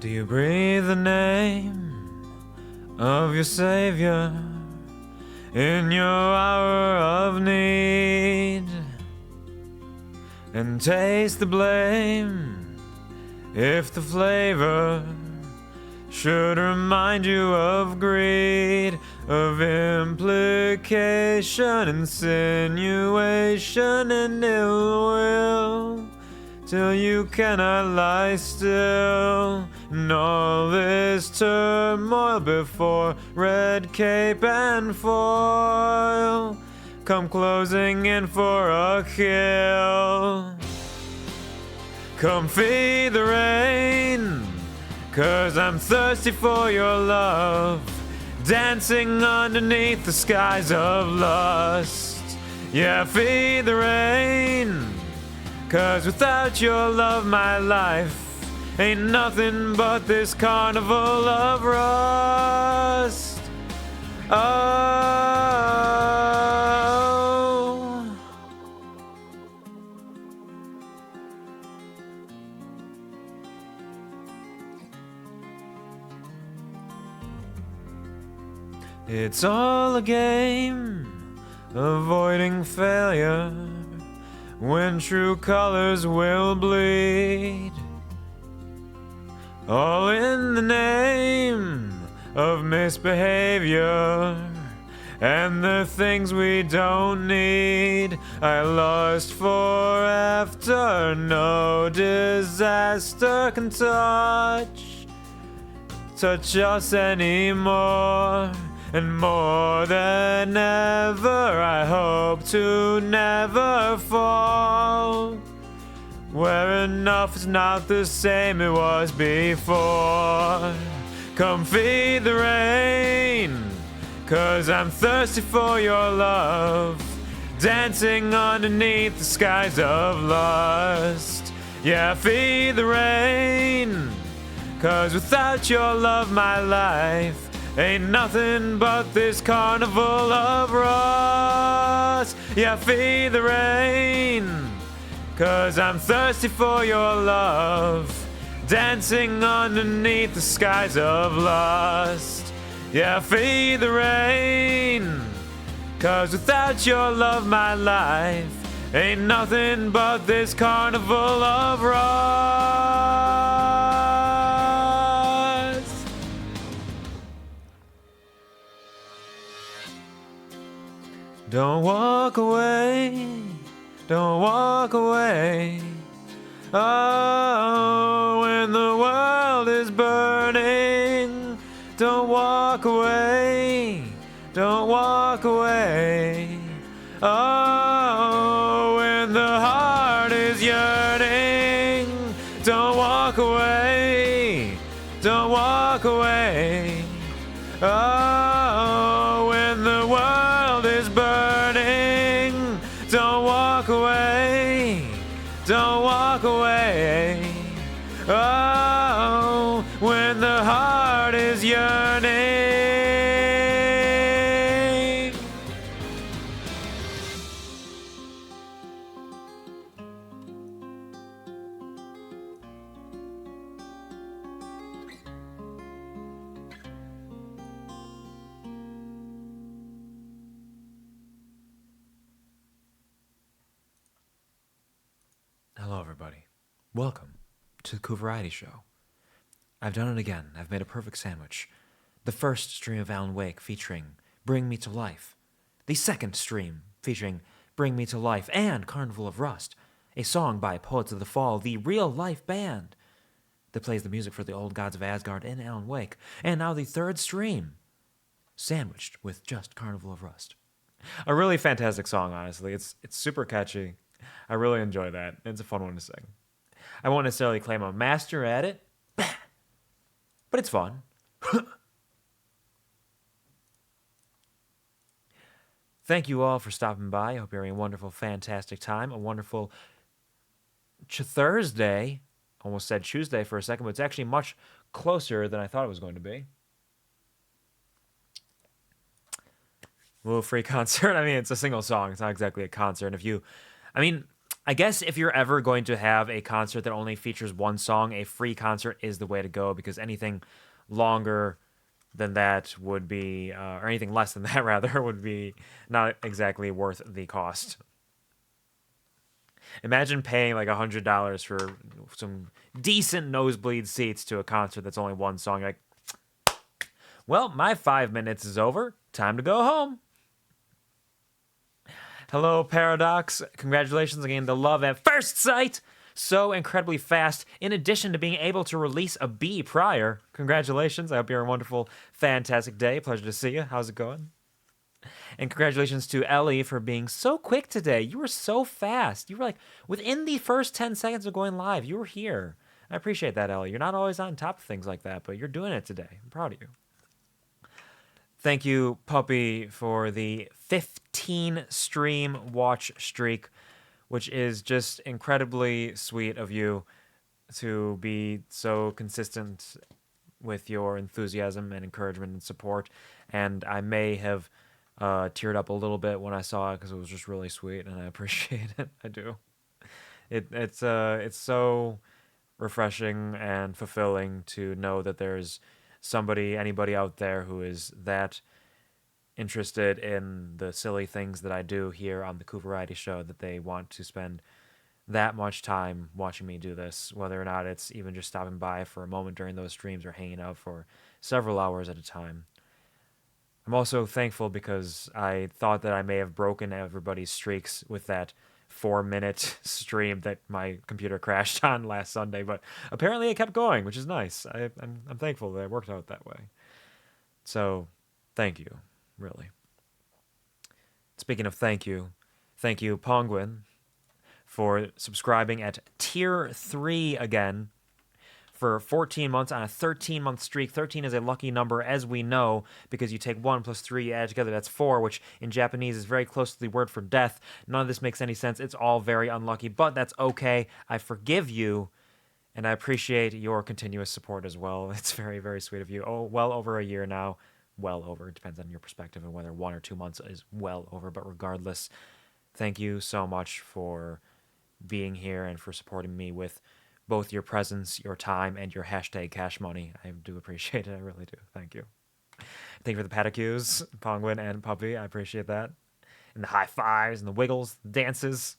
Do you breathe the name of your Savior in your hour of need? And taste the blame if the flavor should remind you of greed, of implication, insinuation, and ill will, till you cannot lie still in all this turmoil before red cape and foil come closing in for a kill. Come feed the rain, 'cause I'm thirsty for your love, dancing underneath the skies of lust. Yeah, feed the rain, 'cause without your love my life ain't nothing but this carnival of rust. Oh, it's all a game, avoiding failure when true colors will bleed, all in the name of misbehavior and the things we don't need. I lust for after, no disaster can touch us anymore. And more than ever, I hope to never fall where enough is not the same it was before. Come feed the rain, 'cause I'm thirsty for your love, dancing underneath the skies of lust. Yeah, feed the rain, 'cause without your love my life ain't nothing but this carnival of rust. Yeah, feed the rain, 'cause I'm thirsty for your love, dancing underneath the skies of lust. Yeah, feed the rain, 'cause without your love my life ain't nothing but this carnival of rust. Don't walk away, don't walk away. Oh, when the world is burning, don't walk away, don't walk away. Oh, when the heart is yearning, don't walk away, don't walk away. Oh, when the world is burning, don't walk away, don't walk away. Oh, when the heart is yearning. Hello, everybody. Welcome to the QuvarTV show. I've done it again. I've made a perfect sandwich. The first stream of Alan Wake featuring Bring Me to Life. The second stream featuring Bring Me to Life and Carnival of Rust, a song by Poets of the Fall, the real-life band that plays the music for the old gods of Asgard in Alan Wake. And now the third stream, sandwiched with just Carnival of Rust. A really fantastic song, honestly. It's super catchy. I really enjoy that. It's a fun one to sing. I won't necessarily claim I'm a master at it, but it's fun. Thank you all for stopping by. I hope you're having a wonderful, fantastic time. A wonderful Thursday. Almost said Tuesday for a second, but it's actually much closer than I thought it was going to be. Little free concert. I mean, it's a single song. It's not exactly a concert. And if you, I mean, I guess if you're ever going to have a concert that only features one song, a free concert is the way to go, because anything longer than that would be, or anything less than that rather, would be not exactly worth the cost. Imagine paying like $100 for some decent nosebleed seats to a concert that's only one song. You're like, well, my 5 minutes is over. Time to go home. Hello, Paradox. Congratulations on getting the love at first sight. So incredibly fast. In addition to being able to release a B prior. Congratulations. I hope you're a wonderful, fantastic day. Pleasure to see you. How's it going? And congratulations to Ellie for being so quick today. You were so fast. You were like, within the first 10 seconds of going live, you were here. I appreciate that, Ellie. You're not always on top of things like that, but you're doing it today. I'm proud of you. Thank you, Puppy, for the 15 stream watch streak, which is just incredibly sweet of you to be so consistent with your enthusiasm and encouragement and support. And I may have teared up a little bit when I saw it because it was just really sweet, and I appreciate it. I do. It's so refreshing and fulfilling to know that there's anybody out there who is that interested in the silly things that I do here on the QuvarTV show, that they want to spend that much time watching me do this, whether or not it's even just stopping by for a moment during those streams or hanging out for several hours at a time. I'm also thankful because I thought that I may have broken everybody's streaks with that 4-minute stream that my computer crashed on last Sunday, but apparently it kept going, which is nice. I'm thankful that it worked out that way. So, thank you, really. Speaking of thank you, Penguin, for subscribing at Tier 3 again for 14 months on a 13-month streak. 13 is a lucky number, as we know, because you take 1 plus 3, add together, that's 4, which in Japanese is very close to the word for death. None of this makes any sense. It's all very unlucky, but that's okay. I forgive you, and I appreciate your continuous support as well. It's very, very sweet of you. Oh, well over a year now. Well over. It depends on your perspective and whether 1 or 2 months is well over, but regardless, thank you so much for being here and for supporting me with both your presence, your time, and your hashtag cash money. I do appreciate it. I really do. Thank you. Thank you for the pedicures, Penguin and Puppy. I appreciate that. And the high fives and the wiggles, the dances,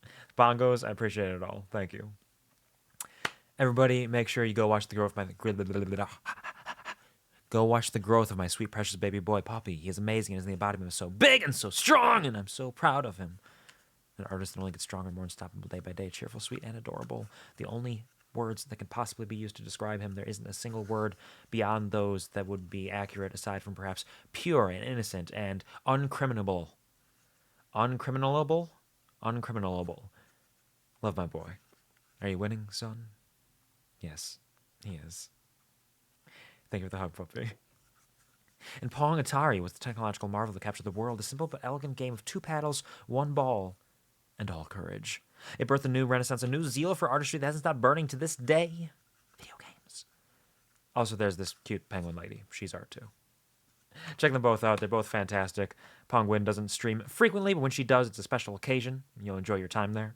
the bongos. I appreciate it all. Thank you. Everybody, make sure you go watch the growth of my sweet, precious baby boy, Puppy. He is amazing. His embodiment is so big and so strong, and I'm so proud of him. An artist that only gets stronger, more unstoppable day by day, cheerful, sweet, and adorable. The only words that can possibly be used to describe him, there isn't a single word beyond those that would be accurate, aside from perhaps pure and innocent and uncriminable. Uncriminalable? Uncriminalable. Love my boy. Are you winning, son? Yes, he is. Thank you for the hug, Puppy. And Pong Atari was the technological marvel that captured the world, a simple but elegant game of 2 paddles, 1 ball, and all courage. It birthed a new renaissance, a new zeal for artistry that hasn't stopped burning to this day. Video games. Also, there's this cute penguin lady. She's art, too. Check them both out. They're both fantastic. Penguin doesn't stream frequently, but when she does, it's a special occasion. You'll enjoy your time there.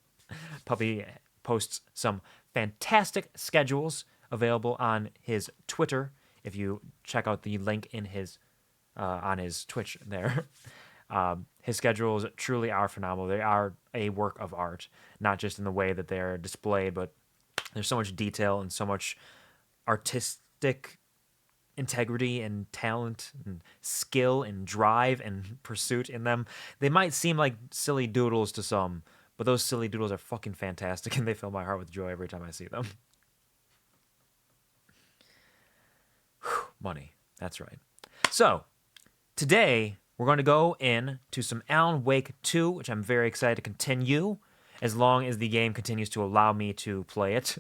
Puppy posts some fantastic schedules available on his Twitter. If you check out the link in his on his Twitch there. His schedules truly are phenomenal. They are a work of art, not just in the way that they're displayed, but there's so much detail and so much artistic integrity and talent and skill and drive and pursuit in them. They might seem like silly doodles to some, but those silly doodles are fucking fantastic, and they fill my heart with joy every time I see them. Whew, money. That's right. So, today, we're going to go in to some Alan Wake 2, which I'm very excited to continue, as long as the game continues to allow me to play it.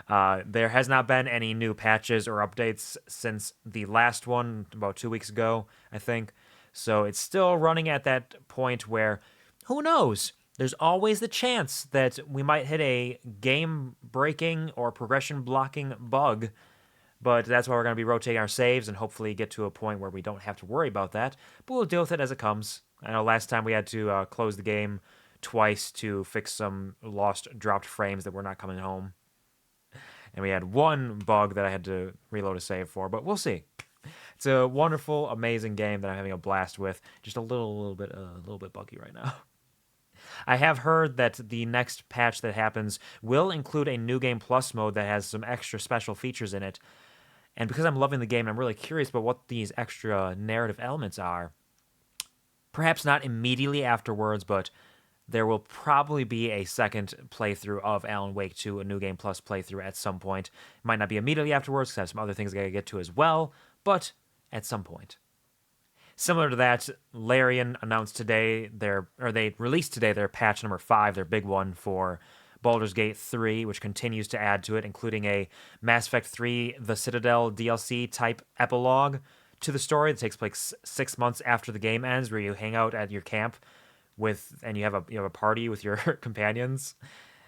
There has not been any new patches or updates since the last one, about 2 weeks ago, I think. So it's still running at that point where, who knows? There's always the chance that we might hit a game-breaking or progression-blocking bug. But that's why we're going to be rotating our saves and hopefully get to a point where we don't have to worry about that. But we'll deal with it as it comes. I know last time we had to close the game twice to fix some dropped frames that were not coming home. And we had one bug that I had to reload a save for, but we'll see. It's a wonderful, amazing game that I'm having a blast with. Just a little bit buggy right now. I have heard that the next patch that happens will include a New Game Plus mode that has some extra special features in it. And because I'm loving the game, I'm really curious about what these extra narrative elements are. Perhaps not immediately afterwards, but there will probably be a second playthrough of Alan Wake 2, a New Game Plus playthrough at some point. It might not be immediately afterwards, because I have some other things I gotta get to as well, but at some point. Similar to that, Larian announced today they released today their patch number 5, their big one for Baldur's Gate 3, which continues to add to it, including a Mass Effect 3 The Citadel DLC type epilogue to the story that takes place 6 months after the game ends, where you hang out at your camp and you have a party with your companions,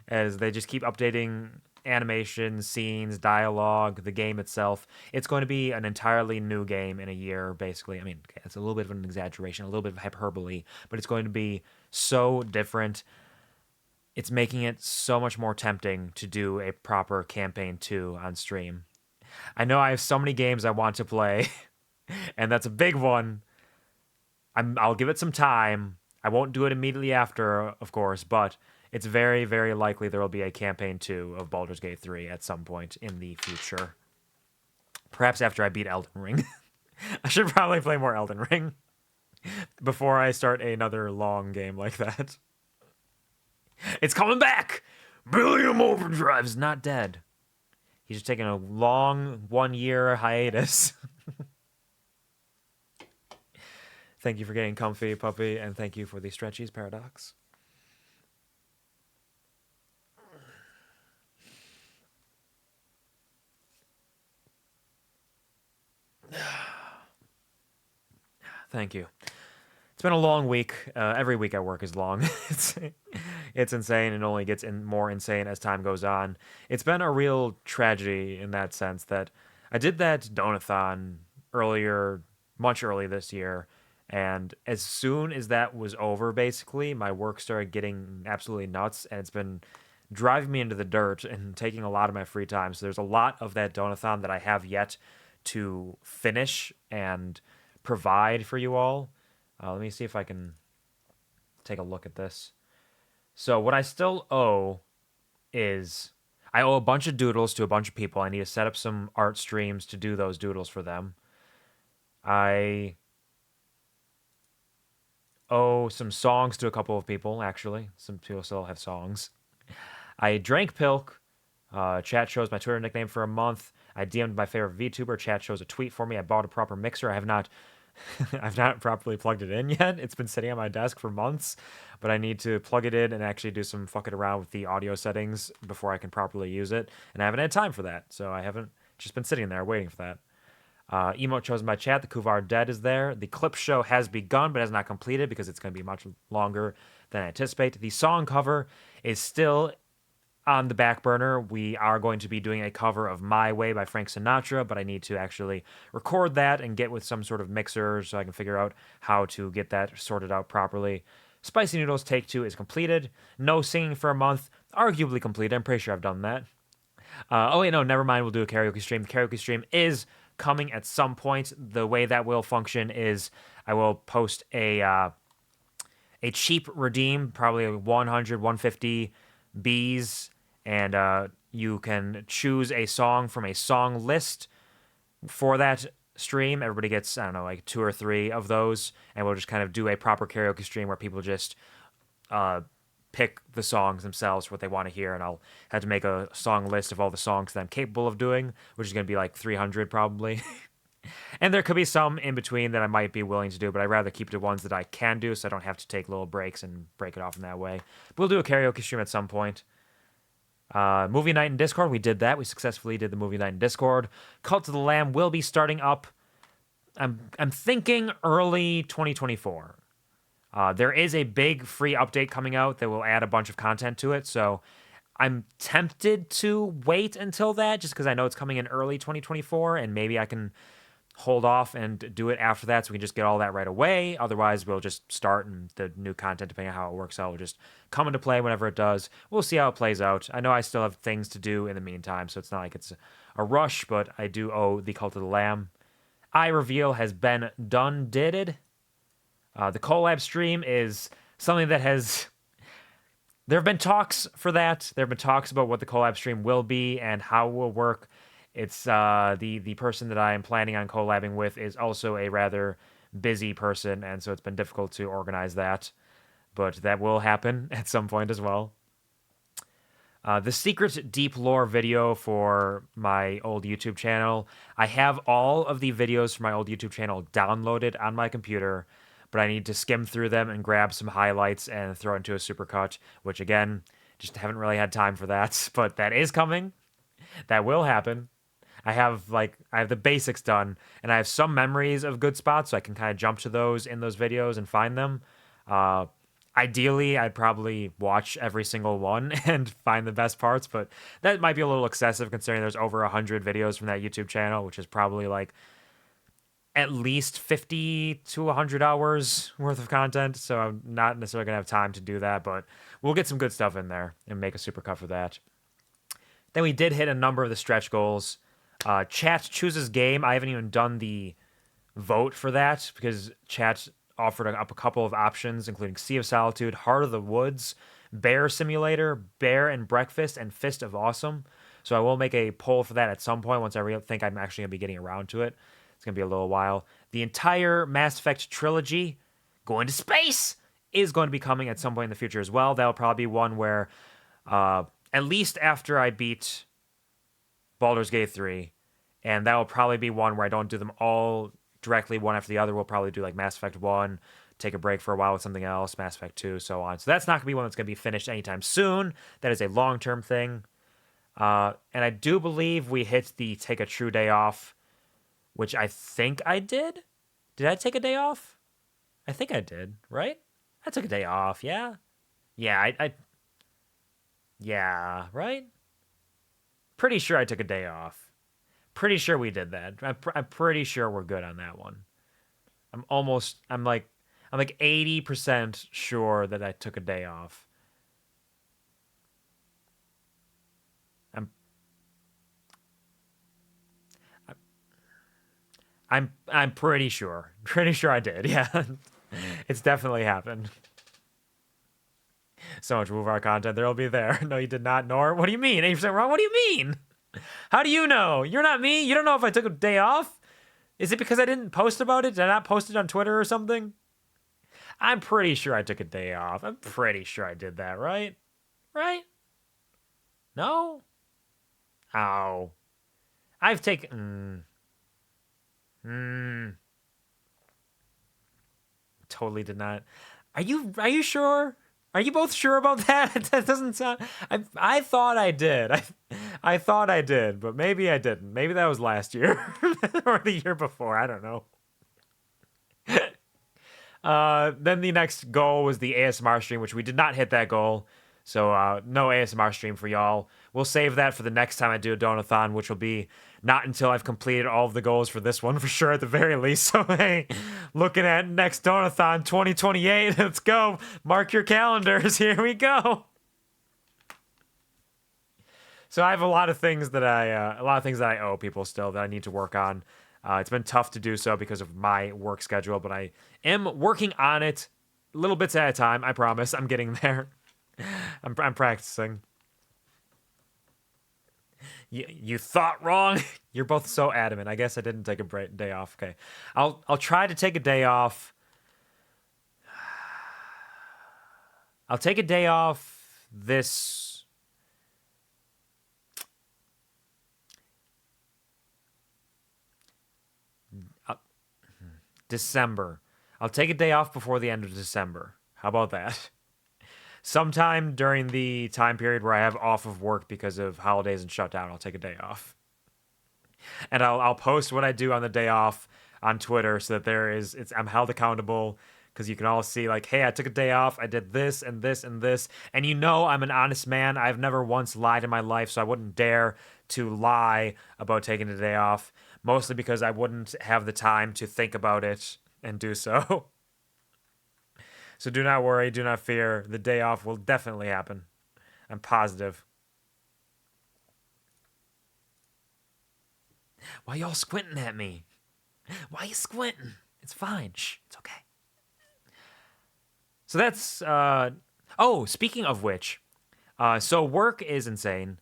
as they just keep updating animation, scenes, dialogue, the game itself. It's going to be an entirely new game in a year, basically. I mean, it's a little bit of an exaggeration, a little bit of hyperbole, but it's going to be so different. It's making it so much more tempting to do a proper campaign 2 on stream. I know I have so many games I want to play, and that's a big one. I'll give it some time. I won't do it immediately after, of course, but it's very, very likely there will be a campaign 2 of Baldur's Gate 3 at some point in the future. Perhaps after I beat Elden Ring. I should probably play more Elden Ring before I start another long game like that. It's coming back! Billiam Overdrive's not dead. He's just taking a long 1-year hiatus. Thank you for getting comfy, puppy, and thank you for the stretchies, Paradox. Thank you. It's been a long week. Every week at work is long. It's insane, and only gets more insane as time goes on. It's been a real tragedy in that sense that I did that donathon much early this year, and as soon as that was over, basically, my work started getting absolutely nuts, and it's been driving me into the dirt and taking a lot of my free time. So there's a lot of that donathon that I have yet to finish and provide for you all. Let me see if I can take a look at this. So what I still owe is I owe a bunch of doodles to a bunch of people. I need to set up some art streams to do those doodles for them. I owe some songs to a couple of people, actually. Some people still have songs. I drank Pilk. Chat chose my Twitter nickname for a month. I DM'd my favorite VTuber. Chat chose a tweet for me. I bought a proper mixer. I've not properly plugged it in yet. It's been sitting on my desk for months, but I need to plug it in and actually do some fucking around with the audio settings before I can properly use it. And I haven't had time for that, so I haven't just been sitting there waiting for that. Emote chosen by chat. The Kuvar Dead is there. The clip show has begun, but has not completed because it's going to be much longer than I anticipate. The song cover is still on the back burner. We are going to be doing a cover of My Way by Frank Sinatra, but I need to actually record that and get with some sort of mixer so I can figure out how to get that sorted out properly. Spicy Noodles Take 2 is completed. No Singing for a Month, arguably completed. I'm pretty sure I've done that. Oh wait, no, never mind. We'll do a karaoke stream. The karaoke stream is coming at some point. The way that will function is I will post a cheap redeem, probably 100, 150 Bs, and you can choose a song from a song list for that stream. Everybody gets, I don't know, like 2 or 3 of those, and we'll just kind of do a proper karaoke stream where people just pick the songs themselves for what they want to hear, and I'll have to make a song list of all the songs that I'm capable of doing, which is going to be like 300 probably. And there could be some in between that I might be willing to do, but I'd rather keep it to ones that I can do so I don't have to take little breaks and break it off in that way. But we'll do a karaoke stream at some point. Movie night in Discord, we did that. We successfully did the movie night in Discord. Cult of the Lamb will be starting up, I'm thinking early 2024. There is a big free update coming out that will add a bunch of content to it, so I'm tempted to wait until that, just because I know it's coming in early 2024, and maybe I can hold off and do it after that so we can just get all that right away. Otherwise, we'll just start and the new content, depending on how it works out, will just come into play whenever it does. We'll see how it plays out. I know I still have things to do in the meantime, so it's not like it's a rush, but I do owe the Cult of the Lamb. Eye reveal has been done, did. The collab stream is something that has... There have been talks for that. There have been talks about what the collab stream will be and how it will work. It's the person that I am planning on collabing with is also a rather busy person, and so it's been difficult to organize that. But that will happen at some point as well. The secret deep lore video for my old YouTube channel. I have all of the videos for my old YouTube channel downloaded on my computer, but I need to skim through them and grab some highlights and throw it into a supercut, which again, just haven't really had time for that, but that is coming. That will happen. I have the basics done, and I have some memories of good spots, so I can kind of jump to those in those videos and find them. Ideally, I'd probably watch every single one and find the best parts, but that might be a little excessive considering there's over 100 videos from that YouTube channel, which is probably like at least 50 to 100 hours worth of content, so I'm not necessarily going to have time to do that, but we'll get some good stuff in there and make a supercut for that. Then we did hit a number of the stretch goals. Chat chooses game. I haven't even done the vote for that because chat offered up a couple of options, including Sea of Solitude, Heart of the Woods, Bear Simulator, Bear and Breakfast, and Fist of Awesome. So I will make a poll for that at some point once I think I'm actually going to be getting around to it. It's going to be a little while. The entire Mass Effect trilogy, going to space, is going to be coming at some point in the future as well. That'll probably be one where, at least after I beat Baldur's Gate 3, and that will probably be one where I don't do them all directly one after the other. We'll probably do like Mass Effect 1, take a break for a while with something else, Mass Effect 2, so on. So that's not going to be one that's going to be finished anytime soon. That is a long-term thing. And I do believe we hit the take a true day off, which I think I did. Did I take a day off? I think I did, right? I took a day off, yeah? Yeah, yeah, right? Pretty sure I took a day off. Pretty sure we did that. I'm pretty sure we're good on that one. I'm like 80% sure that I took a day off. I'm pretty sure. Pretty sure I did. Yeah. It's definitely happened. So much Wuvar content there'll be there. No, you did not, nor. What do you mean? 80% wrong? What do you mean? How do you know? You're not me. You don't know if I took a day off? Is it because I didn't post about it? Did I not post it on Twitter or something? I'm pretty sure I took a day off. I'm pretty sure I did that, right? Right? No? Ow. I've taken... Totally did not. Are you sure? Are you both sure about that? That doesn't sound... I thought I did. I thought I did, but maybe I didn't. Maybe that was last year. Or the year before. I don't know. Then the next goal was the ASMR stream, which we did not hit that goal. So no ASMR stream for y'all. We'll save that for the next time I do a Donathon, which will be not until I've completed all of the goals for this one, for sure, at the very least. So, hey, looking at next Donathon 2028. Let's go. Mark your calendars. Here we go. So I have a lot of things that I owe people still that I need to work on. It's been tough to do so because of my work schedule, but I am working on it little bits at a time. I promise. I'm getting there. I'm practicing. You thought wrong. You're both so adamant. I guess I didn't take a day off. Okay, I'll try to take a day off. I'll take a day off this. December. I'll take a day off before the end of December. How about that? Sometime during the time period where I have off of work because of holidays and shutdown, I'll take a day off. And I'll post what I do on the day off on Twitter so that I'm held accountable, because you can all see, like, hey, I took a day off, I did this and this and this. And you know I'm an honest man. I've never once lied in my life, so I wouldn't dare to lie about taking a day off. mostly because I wouldn't have the time to think about it and do so. So do not worry, do not fear. The day off will definitely happen. I'm positive. Why y'all squinting at me? Why you squinting? It's fine. Shh, it's okay. So that's oh, speaking of which, so work is insane.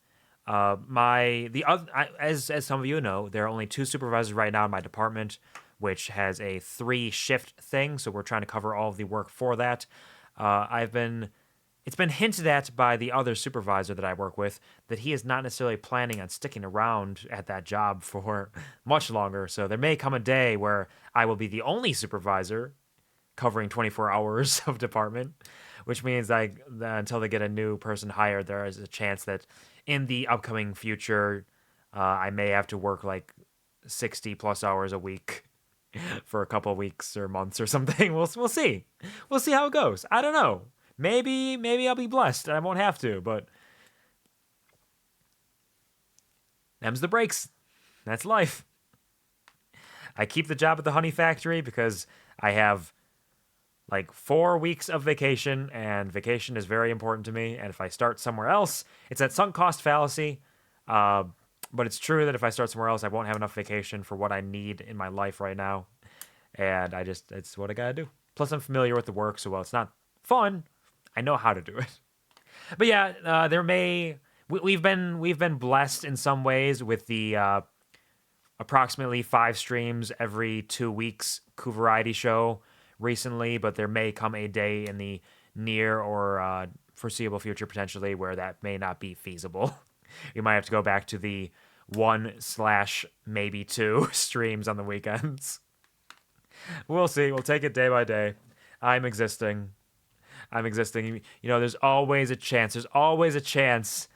As some of you know, there are only 2 supervisors right now in my department, which has a 3 shift thing. So we're trying to cover all of the work for that. It's been hinted at by the other supervisor that I work with that he is not necessarily planning on sticking around at that job for much longer. So there may come a day where I will be the only supervisor covering 24 hours of department, which means until they get a new person hired, there is a chance that in the upcoming future, I may have to work like 60 plus hours a week for a couple of weeks or months or something. We'll see. We'll see how it goes. I don't know. Maybe I'll be blessed and I won't have to, but them's the breaks. That's life. I keep the job at the honey factory because I have like 4 weeks of vacation, and vacation is very important to me. And if I start somewhere else, it's that sunk cost fallacy. But it's true that if I start somewhere else, I won't have enough vacation for what I need in my life right now. And it's what I gotta do. Plus, I'm familiar with the work, so while it's not fun, I know how to do it. But yeah, we've been blessed in some ways with the approximately 5 streams every 2 weeks QuvarTV show recently, but there may come a day in the near or foreseeable future potentially where that may not be feasible. You might have to go back to the 1/maybe 2 streams on the weekends. We'll see. We'll take it day by day. I'm existing. You know, there's always a chance. There's always a chance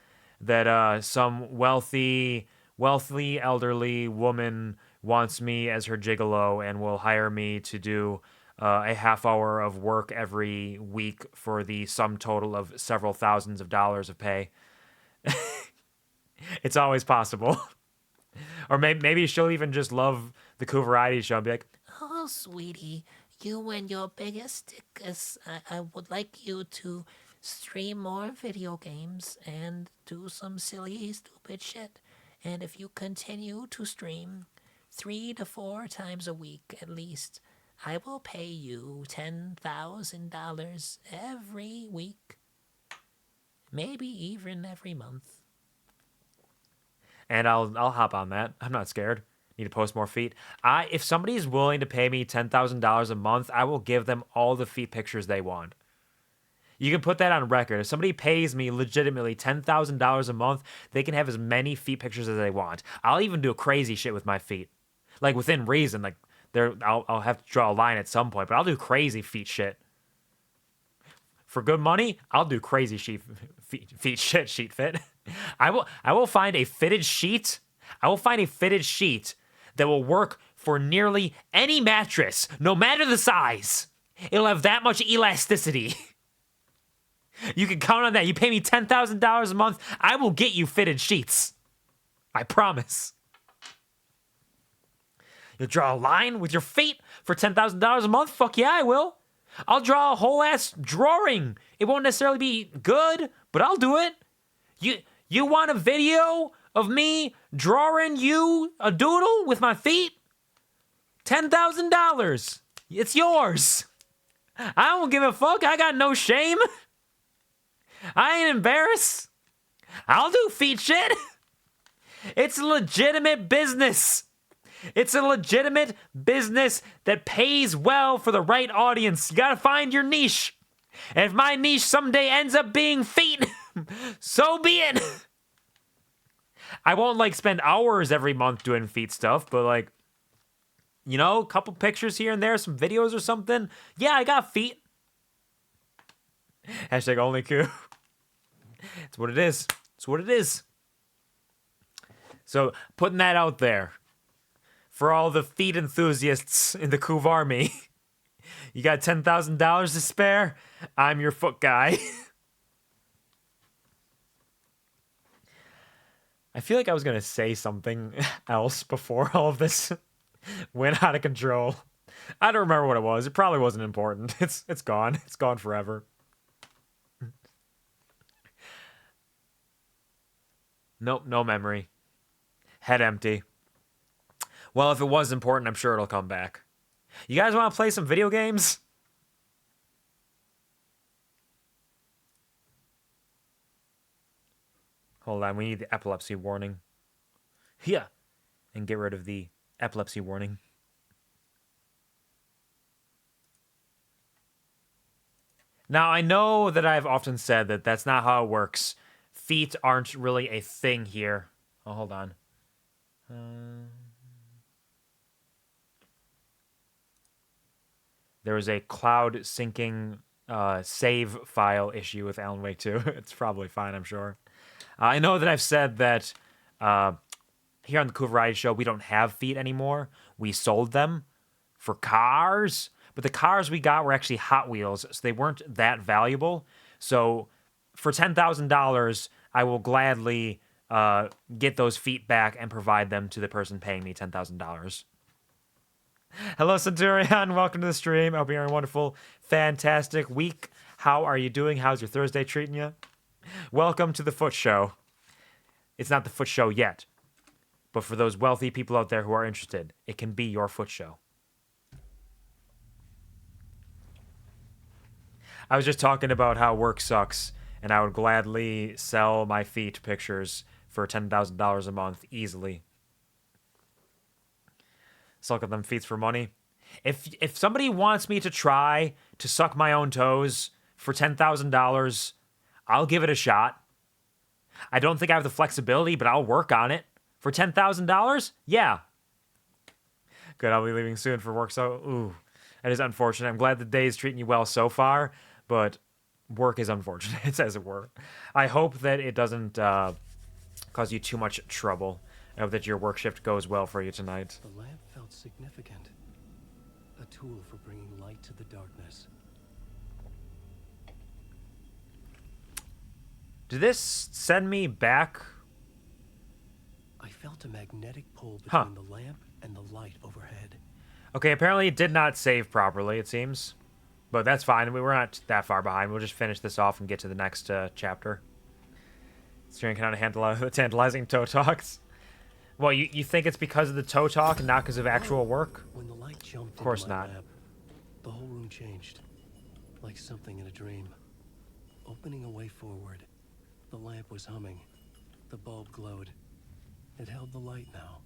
that some wealthy elderly woman wants me as her gigolo and will hire me to do a half hour of work every week for the sum total of several thousands of dollars of pay. It's always possible. Or maybe she'll even just love the QuvarTV show and be like, "Oh, sweetie, you and your biggest stickers. I would like you to stream more video games and do some silly, stupid shit. And if you continue to stream 3 to 4 times a week at least, I will pay you $10,000 every week. Maybe even every month." and I'll hop on that. I'm not scared. Need to post more feet. If somebody's willing to pay me $10,000 a month, I will give them all the feet pictures they want. You can put that on record. If somebody pays me legitimately $10,000 a month, they can have as many feet pictures as they want. I'll even do crazy shit with my feet, like within reason. Like I'll have to draw a line at some point, but I'll do crazy feet shit. For good money, I'll do crazy feet shit sheet fit. I will find a fitted sheet. I will find a fitted sheet that will work for nearly any mattress, no matter the size. It'll have that much elasticity. You can count on that. You pay me $10,000 a month, I will get you fitted sheets. I promise. You'll draw a line with your feet for $10,000 a month? Fuck yeah, I will. I'll draw a whole ass drawing. It won't necessarily be good, but I'll do it. You want a video of me drawing you a doodle with my feet? $10,000. It's yours. I don't give a fuck. I got no shame. I ain't embarrassed. I'll do feet shit. It's a legitimate business. It's a legitimate business that pays well for the right audience. You gotta find your niche. And if my niche someday ends up being feet, so be it. I won't like spend hours every month doing feet stuff, but like, you know, a couple pictures here and there, some videos or something. Yeah, I got feet. Hashtag only Q. It's what it is. It's what it is. So putting that out there for all the feet enthusiasts in the Kuv army. You got $10,000 to spare? I'm your foot guy. I feel like I was going to say something else before all of this went out of control. I don't remember what it was. It probably wasn't important. It's gone. It's gone forever. Nope, no memory. Head empty. Well, if it was important, I'm sure it'll come back. You guys want to play some video games? Hold on, we need the epilepsy warning. Yeah. And get rid of the epilepsy warning. Now, I know that I've often said that that's not how it works. Feet aren't really a thing here. Oh, hold on. There was a cloud syncing save file issue with Alan Wake 2. It's probably fine, I'm sure. I know that I've said that here on the QuvarTV show, we don't have feet anymore. We sold them for cars, but the cars we got were actually Hot Wheels, so they weren't that valuable. So for $10,000, I will gladly get those feet back and provide them to the person paying me $10,000. Hello, Centurion. Welcome to the stream. I hope you're having a wonderful, fantastic week. How are you doing? How's your Thursday treating you? Welcome to the Foot Show. It's not the Foot Show yet, but for those wealthy people out there who are interested, it can be your Foot Show. I was just talking about how work sucks, and I would gladly sell my feet pictures for $10,000 a month easily. Suck at them feet for money. If somebody wants me to try to suck my own toes for $10,000, I'll give it a shot. I don't think I have the flexibility, but I'll work on it. For $10,000? Yeah. Good, I'll be leaving soon for work, so, ooh, that is unfortunate. I'm glad the day is treating you well so far, but work is unfortunate, as it were. I hope that it doesn't cause you too much trouble. I hope that your work shift goes well for you tonight. The lamp felt significant. A tool for bringing light to the darkness. Did this send me back? I felt a magnetic pull between the lamp and the light overhead. Okay, apparently it did not save properly, it seems. But that's fine. We're not that far behind. We'll just finish this off and get to the next chapter. Steering cannot handle the tantalizing toe talks. Well, you think it's because of the toe talk and not because of actual work? When the light jumped of course into my not. lamp, the whole room changed. Like something in a dream. Opening a way forward. The lamp was humming. The bulb glowed. It held the light now.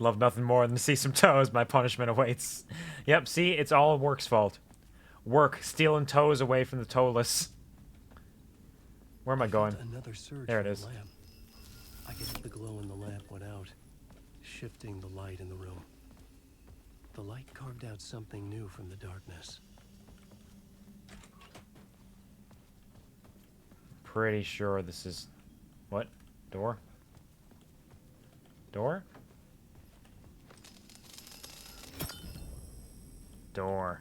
Love nothing more than to see some toes. My punishment awaits. Yep, see? It's all work's fault. Work, stealing toes away from the toeless. Where am I going? Another surge There it from is. the lamp. I guess the glow in the lamp went out, shifting the light in the room. The light carved out something new from the darkness. Pretty sure this is... What? Door? Door? Door.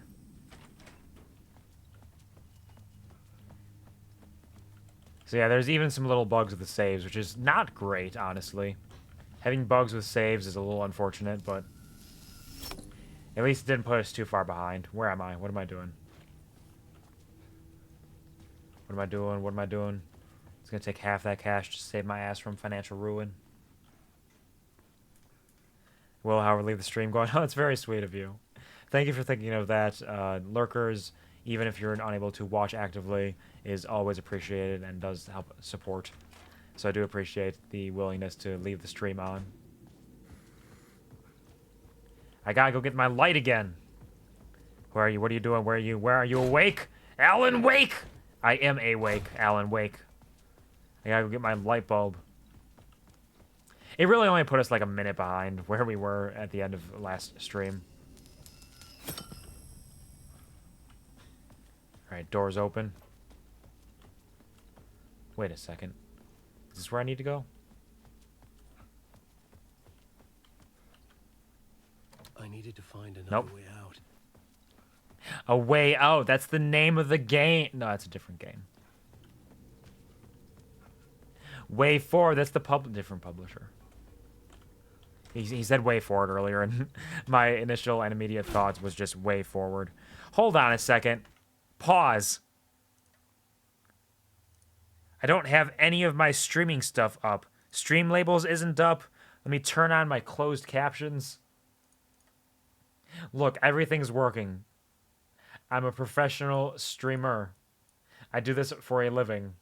So yeah, there's even some little bugs with the saves, which is not great, honestly. Having bugs with saves is a little unfortunate, but at least it didn't put us too far behind. Where am I? What am I doing? What am I doing? What am I doing? It's gonna take half that cash to save my ass from financial ruin. Will, however, leave the stream going. Oh, that's very sweet of you. Thank you for thinking of that. Lurkers, even if you're unable to watch actively, is always appreciated and does help support. So I do appreciate the willingness to leave the stream on. I gotta go get my light again. Where are you? What are you doing? Where are you? Where are you awake? Alan Wake! I am awake, Alan Wake. I gotta go get my light bulb. It really only put us like a minute behind where we were at the end of last stream. Alright, doors open. Wait a second. Is this where I need to go? I needed to find another Nope. way out. A Way Out. That's the name of the game. No, that's a different game. Way Forward. That's the different publisher. He said Way Forward earlier, and my initial and immediate thoughts was just Way Forward. Hold on a second. Pause. I don't have any of my streaming stuff up. Stream labels isn't up. Let me turn on my closed captions. Look, everything's working. I'm a professional streamer. I do this for a living.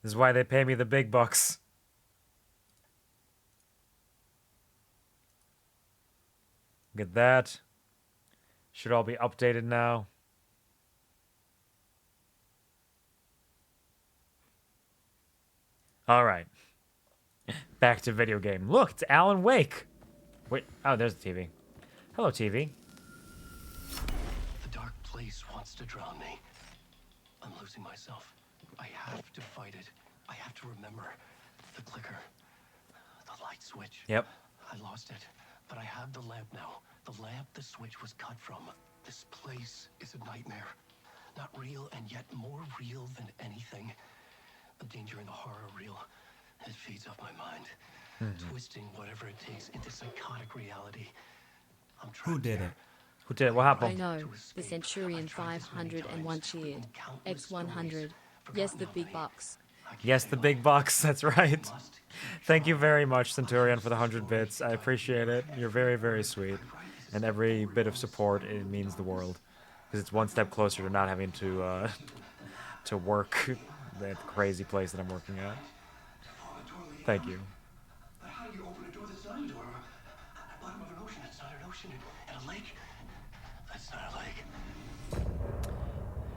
This is why they pay me the big bucks. Get that. Should all be updated now. All right. Back to video game. Look, it's Alan Wake. Wait. Oh, there's the TV. Hello, TV. The dark place wants to drown me. I'm losing myself. I have to fight it. I have to remember the clicker, the light switch. Yep. I lost it, but I have the lamp now. The lamp the switch was cut from. This place is a nightmare. Not real, and yet more real than anything. The danger and the horror real. It feeds off my mind, twisting whatever it takes into psychotic reality. I'm trapped Who did here. it? Who did it? What I happened? know. To The escape. Centurion I've tried this many 501 times, cheered. and countless X100. stories, Yes, the forgotten big only. bucks. I can't Yes, the anymore. big bucks. That's right. Must Thank you very much, Centurion, for the 100 bits. I appreciate it. You're very, very sweet. And every bit of support, it means the world. Because it's one step closer to not having to to work that crazy place that I'm working at. Thank you. But how do you open a door that's not a door? At the bottom of an ocean, it's not an ocean. And a lake, that's not a lake.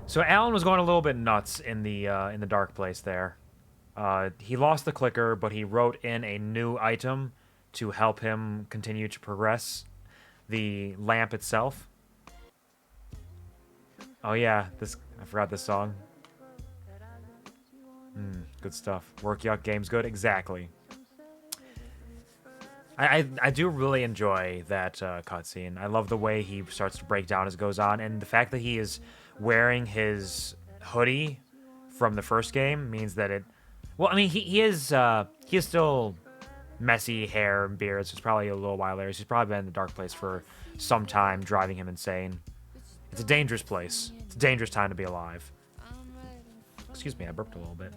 So Alan was going a little bit nuts in the dark place there. He lost the clicker, but he wrote in a new item to help him continue to progress. The lamp itself. Oh yeah, I forgot this song. Good stuff. Work Yuck Games good? Exactly. I do really enjoy that cutscene. I love the way he starts to break down as it goes on, and the fact that he is wearing his hoodie from the first game means that it. Well, I mean, he is still messy hair and beard, so it's probably a little while there. He's probably been in the dark place for some time, driving him insane. It's a dangerous place. It's a dangerous time to be alive. Excuse me, I burped a little bit.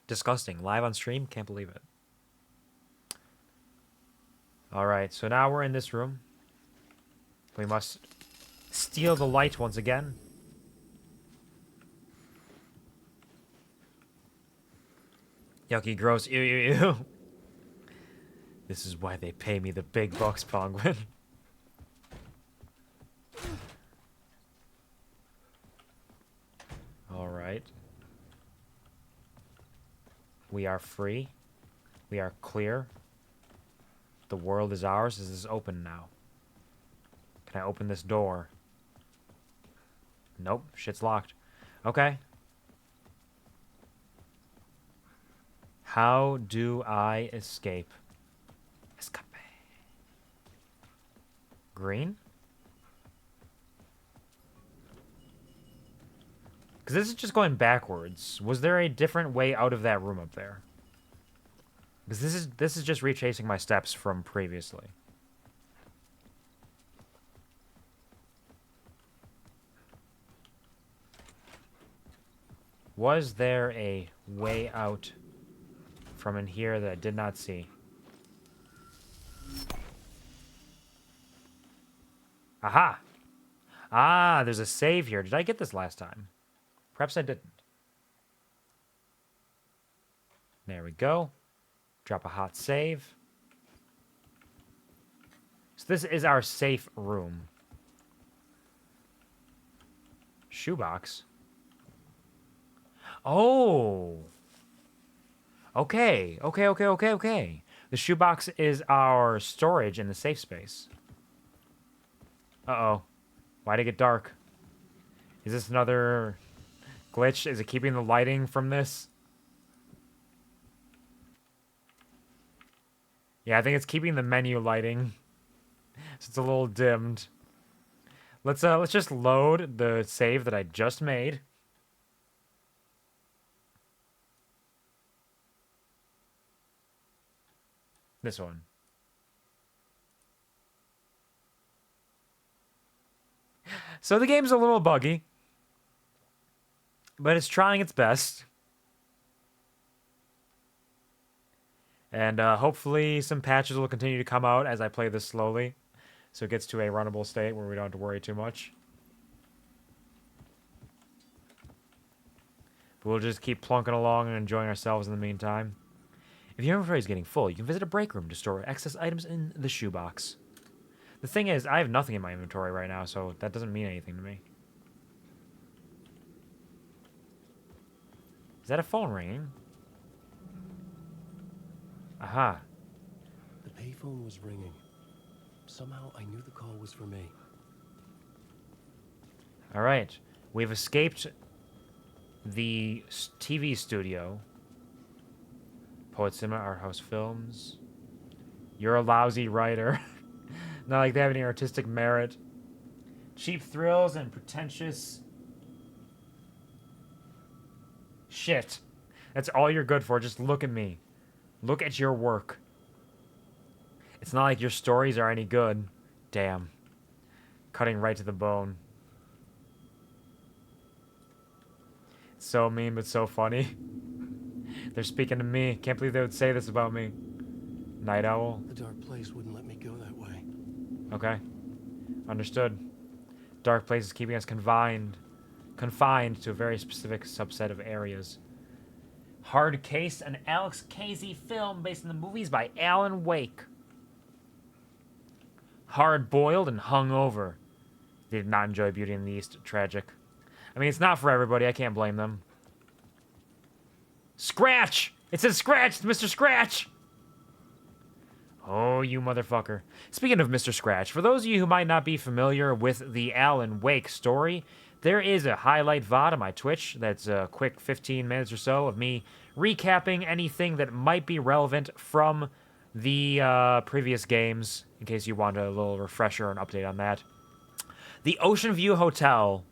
Disgusting. Live on stream? Can't believe it. Alright, so now we're in this room. We must steal the light once again. Yucky, gross. Ew, ew, ew. This is why they pay me the big bucks, Penguin. Alright. We are free. We are clear. The world is ours. This is open now. Can I open this door? Nope. Shit's locked. Okay. How do I escape? Escape. Green? Because this is just going backwards. Was there a different way out of that room up there? Because this is just retracing my steps from previously. Was there a way out from in here that I did not see? Aha! Ah, there's a save here. Did I get this last time? Perhaps I didn't. There we go. Drop a hot save. So this is our safe room. Shoebox. Oh. Okay. Okay. The shoebox is our storage in the safe space. Uh-oh. Why'd it get dark? Is this another glitch? Is it keeping the lighting from this? Yeah, I think it's keeping the menu lighting. So it's a little dimmed. Let's just load the save that I just made. This one. So the game's a little buggy, but it's trying its best. And hopefully some patches will continue to come out as I play this slowly, so it gets to a runnable state where we don't have to worry too much. But we'll just keep plunking along and enjoying ourselves in the meantime. If your inventory is getting full, you can visit a break room to store excess items in the shoebox. The thing is, I have nothing in my inventory right now, so that doesn't mean anything to me. Is that a phone ringing? Aha. The payphone was ringing. Somehow I knew the call was for me. All right. We've escaped the TV studio. Poet Cinema, Art House Films. You're a lousy writer. Not like they have any artistic merit. Cheap thrills and pretentious shit. That's all you're good for. Just look at me. Look at your work. It's not like your stories are any good. Damn. Cutting right to the bone. It's so mean, but so funny. They're speaking to me. Can't believe they would say this about me. Night Owl. The dark place wouldn't let me go that way. Okay. Understood. Dark place is keeping us confined to a very specific subset of areas. Hard Case, an Alex Casey film based on the movies by Alan Wake. Hard-boiled and hungover. They did not enjoy Beauty and the Beast. Tragic. I mean, it's not for everybody. I can't blame them. Scratch! It says Scratch! It's Mr. Scratch! Oh, you motherfucker. Speaking of Mr. Scratch, for those of you who might not be familiar with the Alan Wake story, there is a highlight VOD on my Twitch that's a quick 15 minutes or so of me recapping anything that might be relevant from the previous games, in case you want a little refresher or an update on that. The Ocean View Hotel,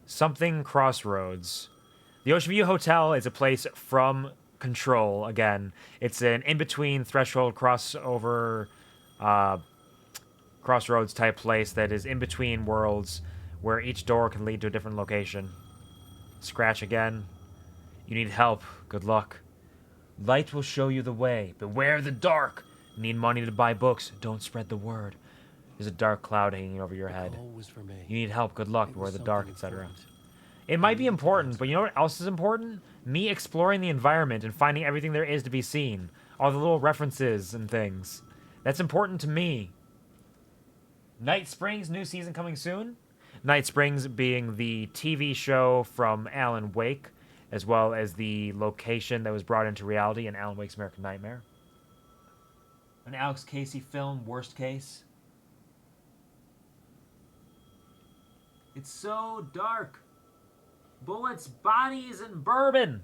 something Crossroads. The Ocean View Hotel is a place from Control, again. It's an in-between threshold crossover crossroads type place that is in between worlds where each door can lead to a different location. Scratch again. You need help. Good luck. Light will show you the way. Beware the dark. Need money to buy books. Don't spread the word. There's a dark cloud hanging over your head. The call was for me. You need help. Good luck. It Beware was the dark, something etc. important. It might be important, but you know what else is important? Me exploring the environment and finding everything there is to be seen. All the little references and things. That's important to me. Night Springs, new season coming soon. Night Springs being the TV show from Alan Wake, as well as the location that was brought into reality in Alan Wake's American Nightmare. An Alex Casey film, Worst Case. It's so dark. Bullets, bodies, and bourbon.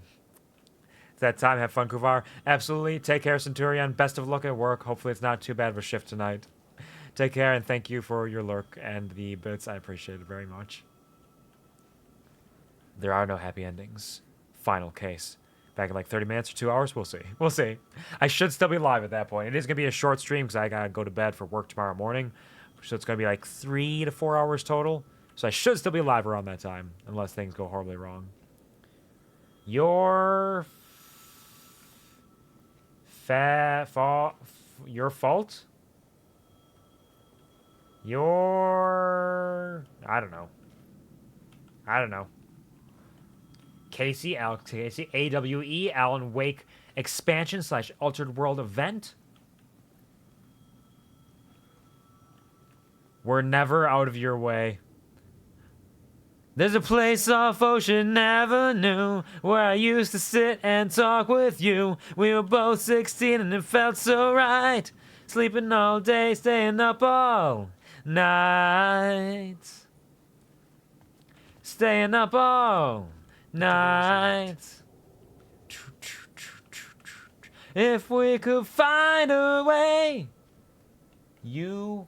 It's that time. Have fun, Kuvar. Absolutely. Take care, Centurion. Best of luck at work. Hopefully it's not too bad of a shift tonight. Take care, and thank you for your lurk and the bits. I appreciate it very much. There are no happy endings. Final case. Back in like 30 minutes or 2 hours? We'll see. We'll see. I should still be live at that point. It is going to be a short stream because I got to go to bed for work tomorrow morning. So it's going to be like 3 to 4 hours total. So I should still be live around that time, unless things go horribly wrong. Your fault? I don't know. Casey, Alex Casey, AWE, Alan Wake expansion / Altered World event. We're never out of your way. There's a place off Ocean Avenue where I used to sit and talk with you. We were both 16 and it felt so right. Sleeping all day, staying up all night. Staying up all night. If we could find a way, you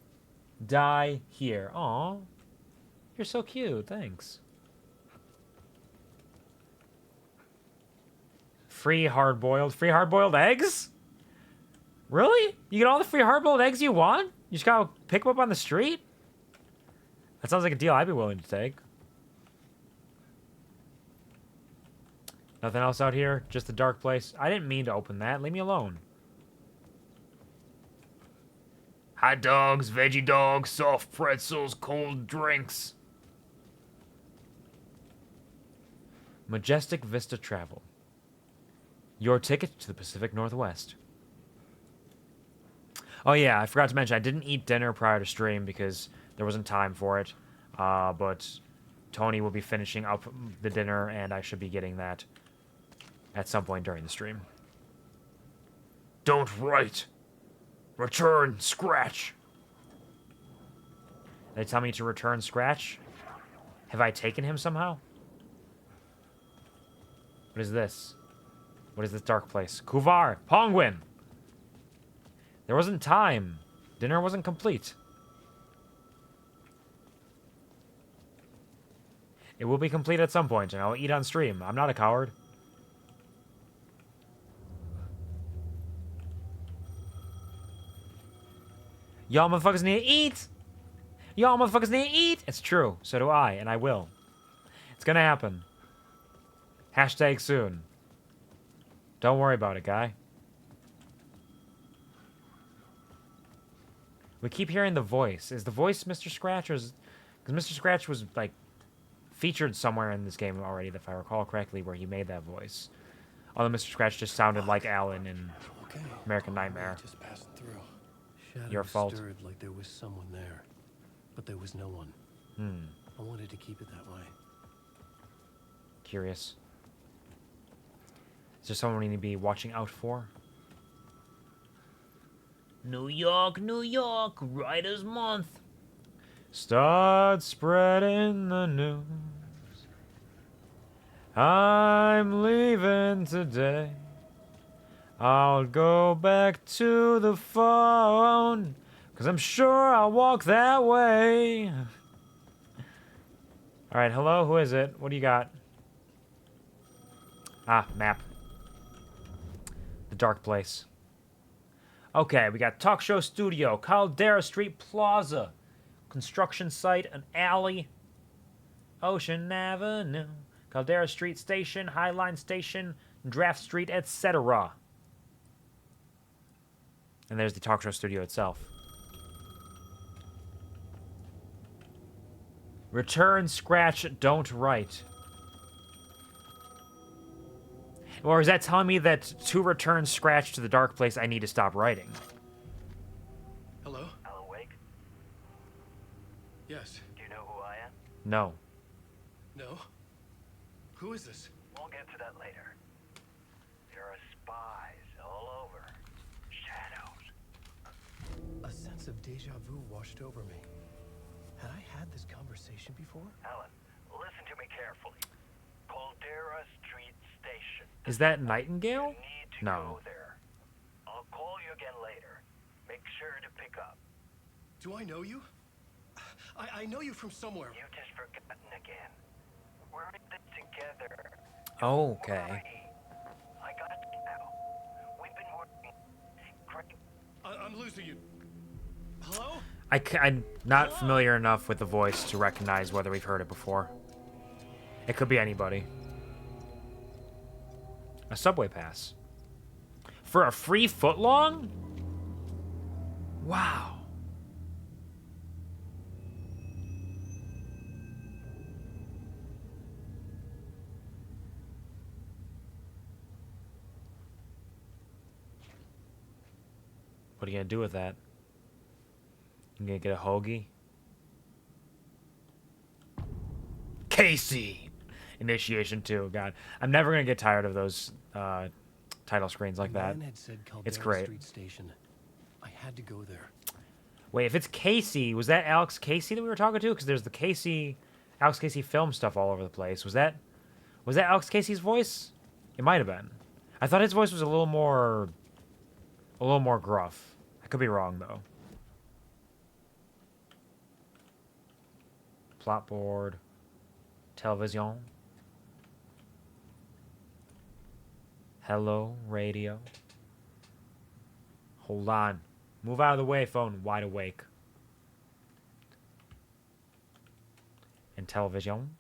die here. Aw. You're so cute. Thanks. Free hard-boiled eggs? Really? You get all the free hard-boiled eggs you want? You just gotta pick them up on the street? That sounds like a deal I'd be willing to take. Nothing else out here? Just a dark place? I didn't mean to open that. Leave me alone. Hot dogs, veggie dogs, soft pretzels, cold drinks. Majestic Vista Travel. Your ticket to the Pacific Northwest. Oh yeah, I forgot to mention, I didn't eat dinner prior to stream because there wasn't time for it. But Tony will be finishing up the dinner, and I should be getting that at some point during the stream. Don't write. Return Scratch. They tell me to return Scratch? Have I taken him somehow? What is this? What is this dark place? Kuvar! Pongwin! There wasn't time. Dinner wasn't complete. It will be complete at some point, and I'll eat on stream. I'm not a coward. Y'all motherfuckers need to eat! Y'all motherfuckers need to eat! It's true. So do I, and I will. It's gonna happen. Hashtag soon. Don't worry about it, guy. We keep hearing the voice. Is the voice Mr. Scratch, or is... Because Mr. Scratch was, like, featured somewhere in this game already, if I recall correctly, where he made that voice. Although Mr. Scratch just sounded like Alan in American Nightmare. Just passing through. Shadows Your fault. stirred like there was someone there, but there was no one. I wanted to keep it that way. Curious. Is there someone we need to be watching out for? New York, Writers Month. Start spreading the news. I'm leaving today. I'll go back to the phone, 'cause I'm sure I'll walk that way. Alright, hello, who is it? What do you got? Ah, map. The dark place. Okay, we got Talk Show Studio, Caldera Street Plaza, construction site, an alley, Ocean Avenue, Caldera Street Station, Highline Station, Draft Street, etc. And there's the Talk Show Studio itself. Return Scratch, don't write. Or is that telling me that to return Scratch to the dark place, I need to stop writing? Hello? Alan Wake, Yes. do you know who I am? No. No? Who is this? We'll get to that later. There are spies all over. Shadows. A sense of deja vu washed over me. Had I had this conversation before? Alan, listen to me carefully. Caldera Street Station. Is that Nightingale? You need to No. go there. I'll call you again later. Make sure to pick up. Do I know you? I know you from somewhere. You just forgotten again. We're in this together. Okay. Worry. I got you now. We've been working. Great. I'm losing you. Hello? I'm not familiar enough with the voice to recognize whether we've heard it before. It could be anybody. A subway pass. For a free footlong? Wow. What are you gonna do with that? You gonna get a hoagie? Casey! Initiation 2, God. I'm never gonna get tired of those title screens like that. Man had said It's Caldera great. Street Station. I had to go there. Wait, if it's Casey, was that Alex Casey that we were talking to? Because there's the Alex Casey film stuff all over the place. Was that Alex Casey's voice? It might have been. I thought his voice was a little more gruff. I could be wrong though. Plot board, television. Hello, radio. Hold on. Move out of the way, phone. Wide awake. And television.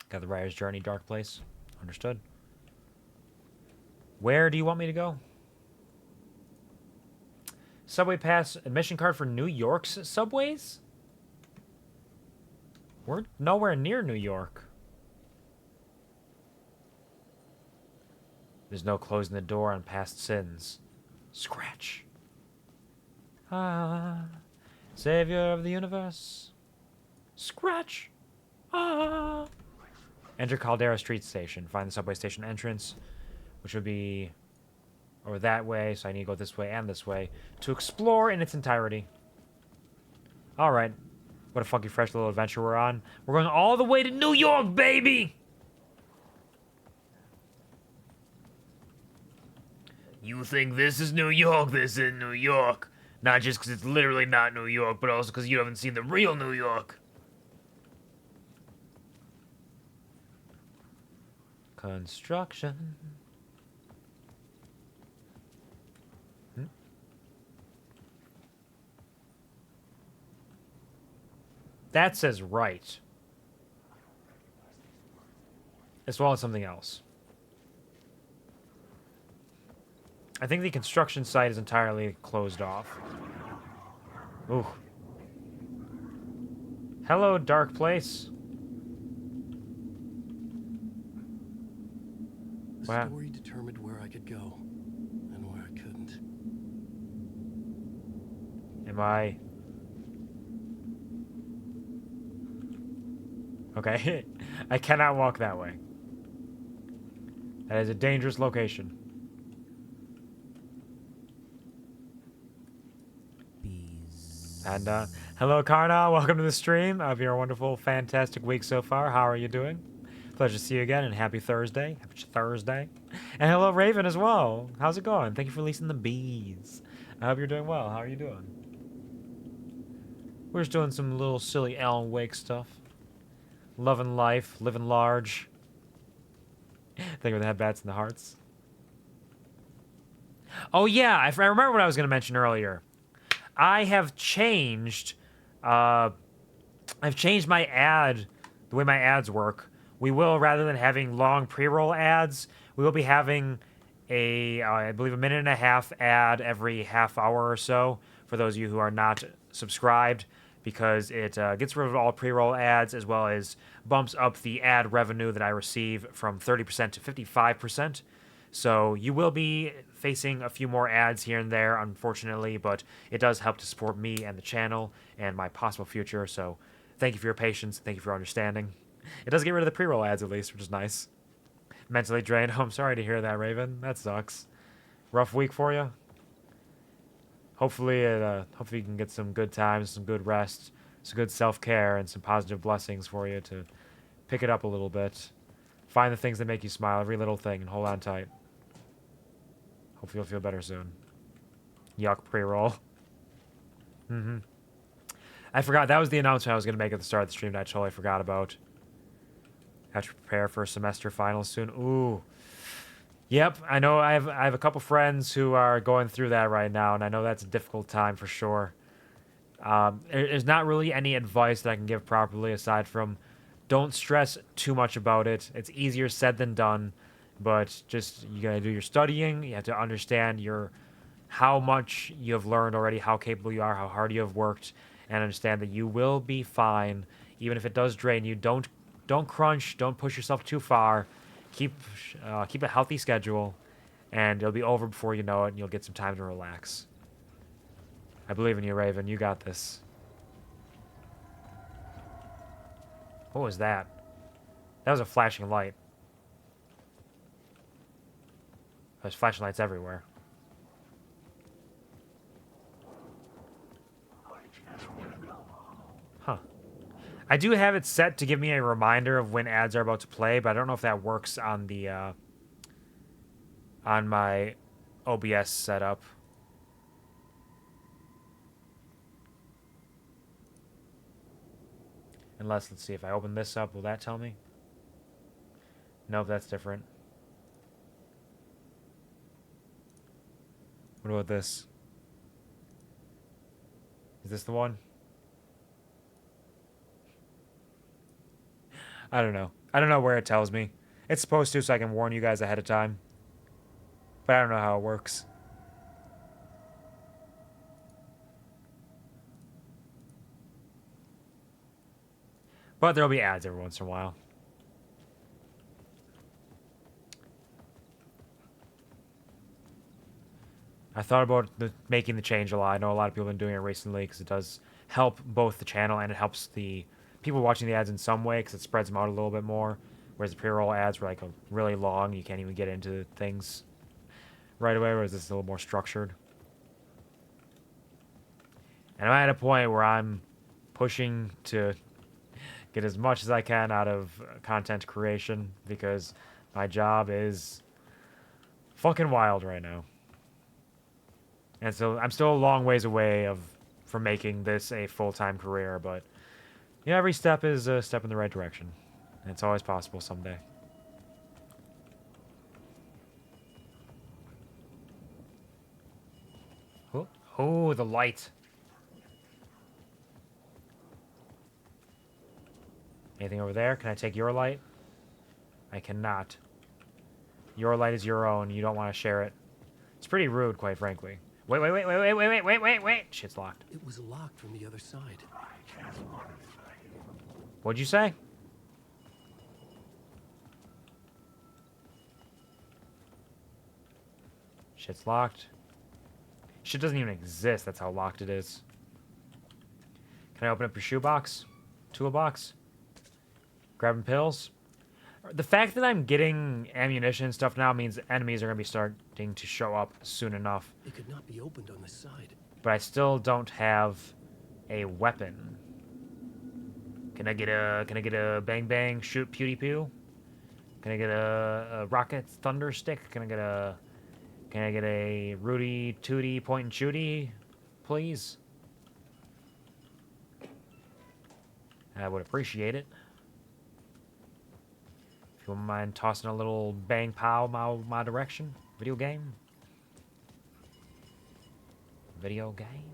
Got the writer's journey, dark place. Understood. Where do you want me to go? Subway pass admission card for New York's subways? We're nowhere near New York. There's no closing the door on past sins. Scratch. Ah, savior of the universe. Scratch. Ah. Enter Caldera Street Station. Find the subway station entrance, which would be over that way, so I need to go this way and this way to explore in its entirety. Alright. What a funky, fresh little adventure we're on. We're going all the way to New York, baby! You think this is New York? This is New York. Not just because it's literally not New York, but also because you haven't seen the real New York. Construction. That says right. As well as something else. I think the construction site is entirely closed off. Ooh. Hello, dark place. The Wow. story determined where I could go and where I couldn't. Am I... Okay. I cannot walk that way. That is a dangerous location. And, hello, Karna. Welcome to the stream. I hope you're a wonderful, fantastic week so far. How are you doing? Pleasure to see you again, and happy Thursday. Happy Thursday. And hello, Raven, as well. How's it going? Thank you for releasing the bees. I hope you're doing well. How are you doing? We're just doing some little silly Alan Wake stuff. Loving life, living large. Thank you for the headbats and the hearts. Oh, yeah, I remember what I was going to mention earlier. I have changed, I've changed my ad, the way my ads work. We will, rather than having long pre-roll ads, we will be having a, I believe, a 1.5-minute ad every half hour or so for those of you who are not subscribed, because it gets rid of all pre-roll ads as well as bumps up the ad revenue that I receive from 30% to 55%. So you will be facing a few more ads here and there, unfortunately, but it does help to support me and the channel and my possible future. So thank you for your patience. Thank you for your understanding. It does get rid of the pre-roll ads at least, which is nice. Mentally drained. Oh, I'm sorry to hear that, Raven. That sucks. Rough week for you. Hopefully you can get some good times, some good rest, some good self-care, and some positive blessings for you to pick it up a little bit. Find the things that make you smile, every little thing, and hold on tight. Hopefully you'll feel better soon. Yuck, pre-roll. I forgot, that was the announcement I was going to make at the start of the stream that I totally forgot about. Have to prepare for semester finals soon. Ooh. Yep, I know I have a couple friends who are going through that right now, and I know that's a difficult time for sure. There's not really any advice that I can give properly aside from don't stress too much about it. It's easier said than done, but just you gotta do your studying. You have to understand how much you have learned already, how capable you are, how hard you have worked, and understand that you will be fine, even if it does drain you. Don't crunch. Don't push yourself too far. Keep a healthy schedule, and it'll be over before you know it, and you'll get some time to relax. I believe in you, Raven. You got this. What was that? That was a flashing light. There's flashing lights everywhere. Huh. I do have it set to give me a reminder of when ads are about to play, but I don't know if that works on the on my OBS setup. Unless, let's see, if I open this up, will that tell me? Nope, that's different. What about this? Is this the one? I don't know. I don't know where it tells me. It's supposed to, so I can warn you guys ahead of time. But I don't know how it works. But there'll be ads every once in a while. I thought about making the change a lot. I know a lot of people have been doing it recently because it does help both the channel and it helps the people watching the ads in some way because it spreads them out a little bit more. Whereas the pre-roll ads were like really long. You can't even get into things right away, whereas this is a little more structured. And I'm at a point where I'm pushing to get as much as I can out of content creation because my job is fucking wild right now. And so I'm still a long ways away from making this a full-time career, but yeah, every step is a step in the right direction. And it's always possible someday. Oh, the light. Anything over there? Can I take your light? I cannot. Your light is your own. You don't want to share it. It's pretty rude, quite frankly. Wait. Shit's locked. It was locked from the other side. What'd you say? Shit's locked. Shit doesn't even exist. That's how locked it is. Can I open up your shoebox? Toolbox? Grabbing pills? The fact that I'm getting ammunition and stuff now means enemies are going to be starting to show up soon enough. It could not be opened on this side. But I still don't have a weapon. Can I get a bang bang shoot pewdie pew? Can I get a rocket thunder stick? Can I get a Rudy Tooty point and shooty, please? I would appreciate it. If you wouldn't mind tossing a little bang pow my direction. Video game. Video game.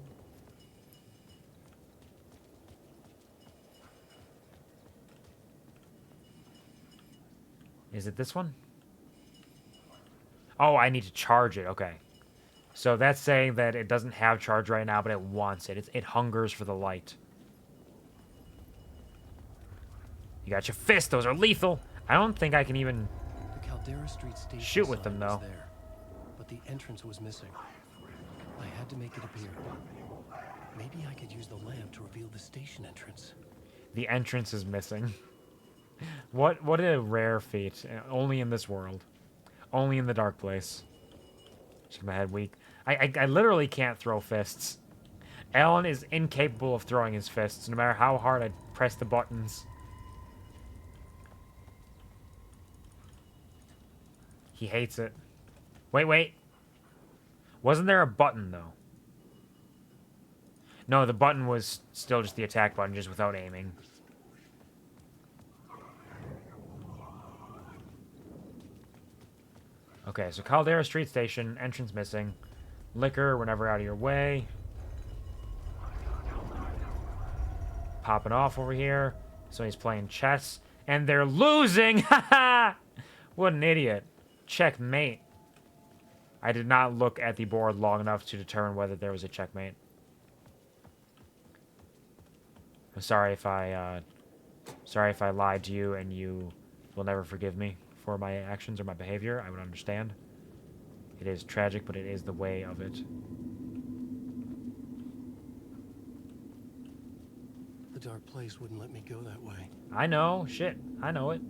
Is it this one? Oh, I need to charge it. Okay. So that's saying that it doesn't have charge right now, but it wants it. It hungers for the light. You got your fists. Those are lethal. I don't think I can even The Caldera Street station shoot with them, sign was though. there, but the entrance was missing. I had to make it appear. Maybe I could use the lamp to reveal the station entrance. The entrance is missing. What a rare feat. Only in this world. Only in the dark place. Just my head weak. I literally can't throw fists. Alan is incapable of throwing his fists, no matter how hard I press the buttons. He hates it. Wait. Wasn't there a button, though? No, the button was still just the attack button, just without aiming. Okay, so Caldera Street Station, entrance missing. Liquor, we're never out of your way. Popping off over here. So he's playing chess. And they're losing! Haha! What an idiot. Checkmate. I did not look at the board long enough to determine whether there was a checkmate. I'm sorry if I lied to you and you will never forgive me for my actions or my behavior. I would understand. It is tragic, but it is the way of it. The dark place wouldn't let me go that way. I know. Shit. I know it.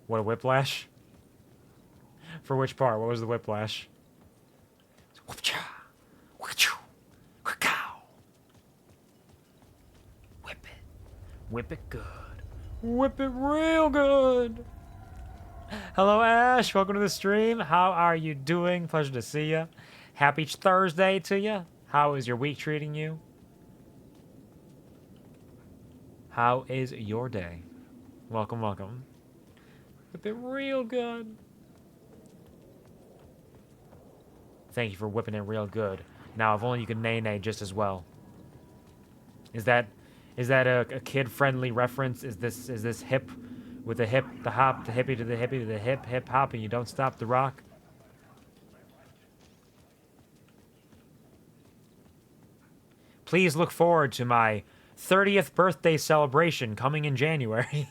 What a whiplash. For which part? What was the whiplash? Whip it. Whip it good. Whip it real good. Hello, Ash. Welcome to the stream. How are you doing? Pleasure to see you. Happy Thursday to you. How is your week treating you? How is your day? Welcome, welcome. Whip it real good. Thank you for whipping it real good. Now, if only you could nay-nay just as well. Is that a kid-friendly reference? Is this hip with the hip, the hop, the hippie to the hippie to the hip, hip hop, and you don't stop the rock? Please look forward to my 30th birthday celebration coming in January.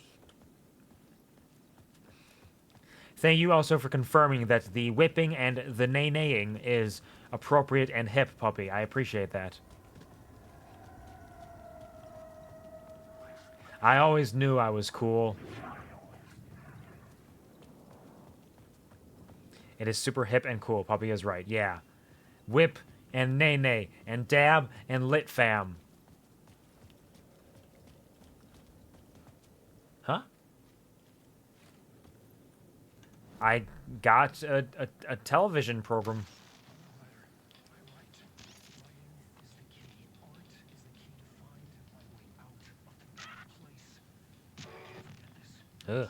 Thank you also for confirming that the whipping and the nay-naying is appropriate and hip, puppy. I appreciate that. I always knew I was cool. It is super hip and cool. Puppy is right. Yeah. Whip and nay-nay and dab and lit fam. Huh? I got a television program. Ugh.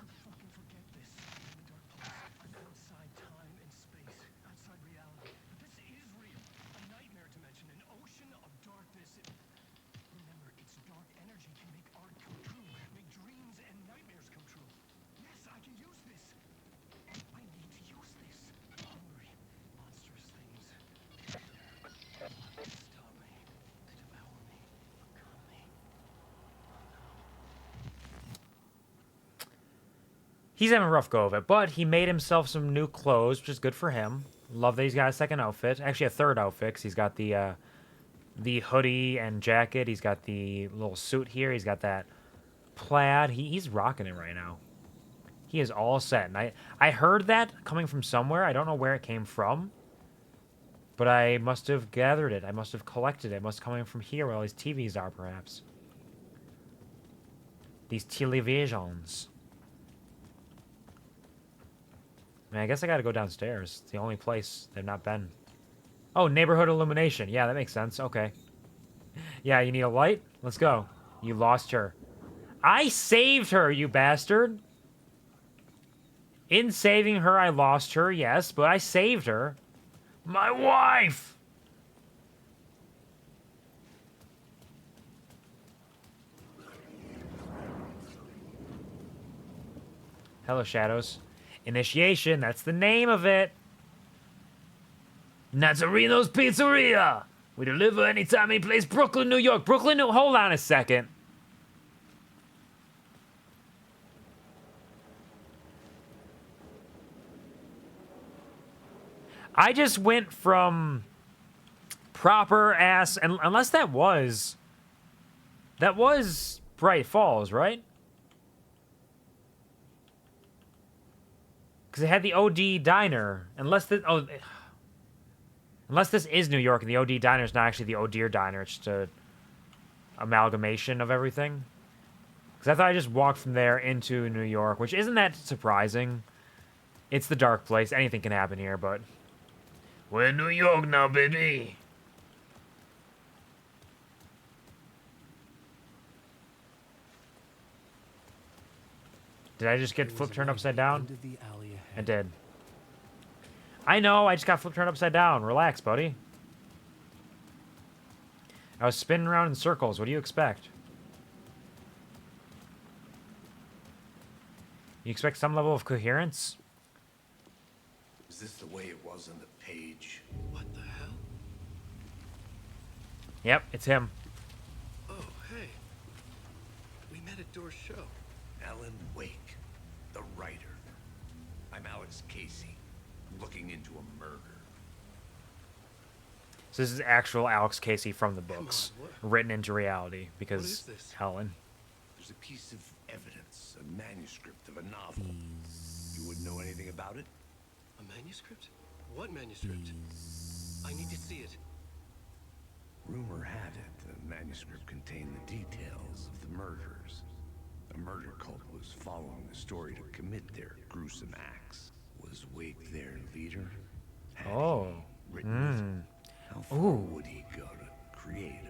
He's having a rough go of it, but he made himself some new clothes, which is good for him. Love that he's got a second outfit. Actually, a third outfit, 'cause he's got the hoodie and jacket. He's got the little suit here. He's got that plaid. He's rocking it right now. He is all set. And I heard that coming from somewhere. I don't know where it came from, but I must have gathered it. I must have collected it. It must have come from here where all these TVs are, perhaps. These televisions. I mean, I guess I gotta go downstairs. It's the only place they've not been. Oh, neighborhood illumination. Yeah, that makes sense. Okay. Yeah, you need a light? Let's go. You lost her. I saved her, you bastard! In saving her, I lost her, yes, but I saved her. My wife! Hello, Shadows. Initiation, that's the name of it. Nazzarino's Pizzeria. We deliver anytime, any place. Brooklyn, New York. Brooklyn, New... Hold on a second. I just went from proper ass... And unless that was... That was Bright Falls, right? Because it had the OD Diner. Unless this is New York and the OD Diner is not actually the O'Dear Diner. It's just a amalgamation of everything. Because I thought I just walked from there into New York, which isn't that surprising. It's the dark place. Anything can happen here, but... We're in New York now, baby. Did I just get flipped turned upside down? I did. I know, I just got flipped turned upside down. Relax, buddy. I was spinning around in circles. What do you expect? You expect some level of coherence? Is this the way it was on the page? What the hell? Yep, it's him. Oh, hey. We met at Door's show. Alan Wake, the writer. I'm Alex Casey, looking into a murder. So this is actual Alex Casey from the books, written into reality, because What is this? Helen. There's a piece of evidence, a manuscript of a novel. You wouldn't know anything about it? A manuscript? What manuscript? I need to see it. Rumor had it the manuscript contained the details of the murders. A murder cult was following the story to commit their gruesome acts. Was Wake their leader? Had Oh. he written it? How far would he go to create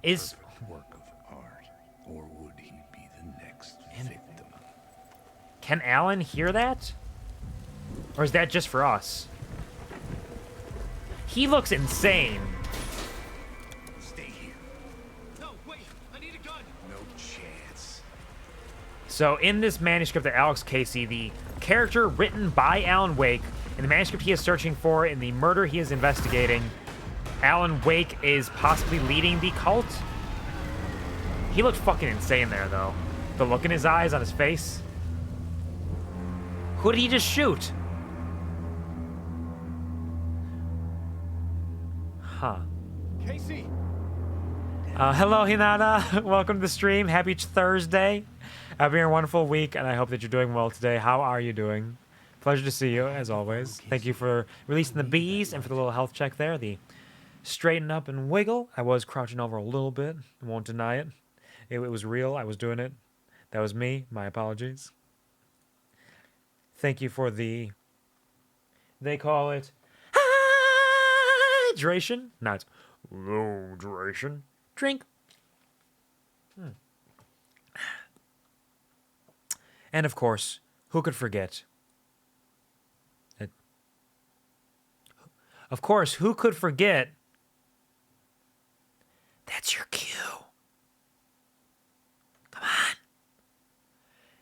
a perfect work of art? Or would he be the next victim? Can Alan hear that? Or is that just for us? He looks insane. Stay here. No, wait. I need a gun. No chance. So in this manuscript of Alex Casey, the character written by Alan Wake, in the manuscript he is searching for, in the murder he is investigating, Alan Wake is possibly leading the cult. He looked fucking insane there, though. The look in his eyes, on his face. Who did he just shoot? Huh. Casey. Hello, Hinata. Welcome to the stream. Happy Thursday. Hope you're a wonderful week, and I hope that you're doing well today. How are you doing? Pleasure to see you, as always. Thank you for releasing the bees and for the little health check there. The straighten up and wiggle. I was crouching over a little bit. I won't deny it. It was real. I was doing it. That was me. My apologies. Thank you for the... They call it... hydration? No, it's low duration. Drink. And of course, who could forget? Of course, who could forget? That's your cue. Come on.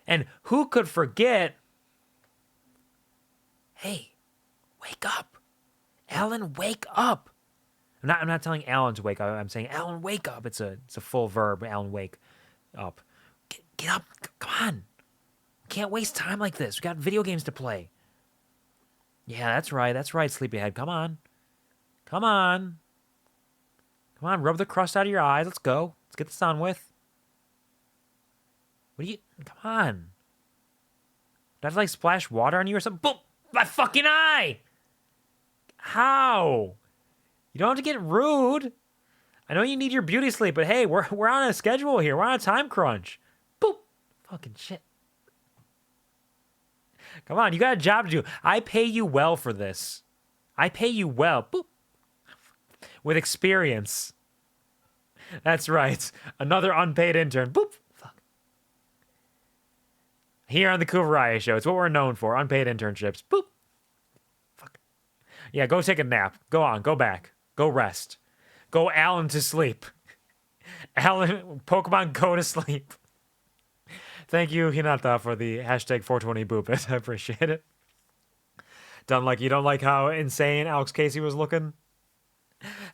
And who could forget? Hey, wake up. Alan, wake up. I'm not telling Alan to wake up. I'm saying, Alan, wake up. It's a full verb. Alan, wake up. Get up. Come on. Can't waste time like this. We got video games to play. Yeah, that's right. That's right, sleepyhead. Come on. Come on. Come on, rub the crust out of your eyes. Let's go. Let's get this on with. What do you... Come on. Did I have to, like, splash water on you or something? Boom! My fucking eye! How? You don't have to get rude. I know you need your beauty sleep, but hey, we're on a schedule here. We're on a time crunch. Boop! Fucking shit. Come on, you got a job to do. I pay you well for this. I pay you well. Boop. With experience. That's right. Another unpaid intern. Boop. Fuck. Here on the QuvarTV show. It's what we're known for. Unpaid internships. Boop. Fuck. Yeah, go take a nap. Go on. Go back. Go rest. Go Alan to sleep. Alan, Pokemon, go to sleep. Thank you, Hinata, for the hashtag 420 boopit. I appreciate it. Done like you don't like how insane Alex Casey was looking.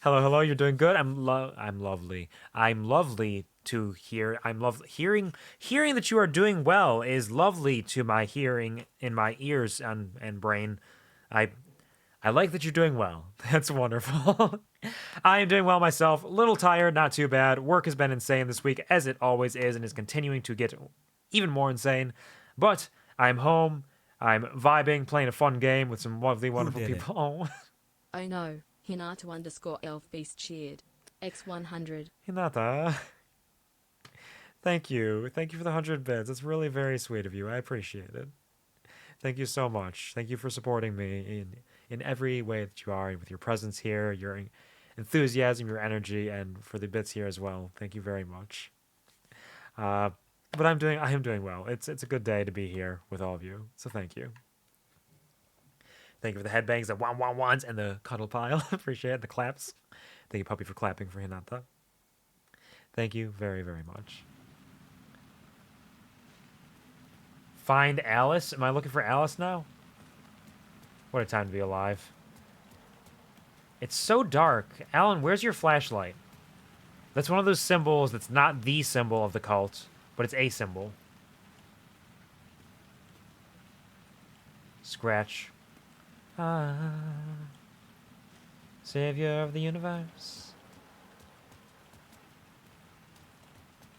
Hello, you're doing good. I'm lovely. I'm lovely to hear. Hearing that you are doing well is lovely to my hearing in my ears and brain. I like that you're doing well. That's wonderful. I am doing well myself. A little tired, not too bad. Work has been insane this week, as it always is, and is continuing to get even more insane. But I'm home. I'm vibing, playing a fun game with some lovely, wonderful people. Oh. Oh no, Hinata_elfbeast cheered. X100. Hinata. Thank you. Thank you for the 100 bits. It's really very sweet of you. I appreciate it. Thank you so much. Thank you for supporting me in every way that you are, with your presence here, your enthusiasm, your energy, and for the bits here as well. Thank you very much. But I am doing well. It's a good day to be here with all of you. So thank you. Thank you for the headbangs, the wah-wah-wahs, and the cuddle pile. Appreciate it. The claps. Thank you, Puppy, for clapping for Hinata. Thank you very, very much. Find Alice? Am I looking for Alice now? What a time to be alive. It's so dark. Alan, where's your flashlight? That's one of those symbols that's not the symbol of the cult, but it's a symbol. Scratch. Ah, savior of the universe.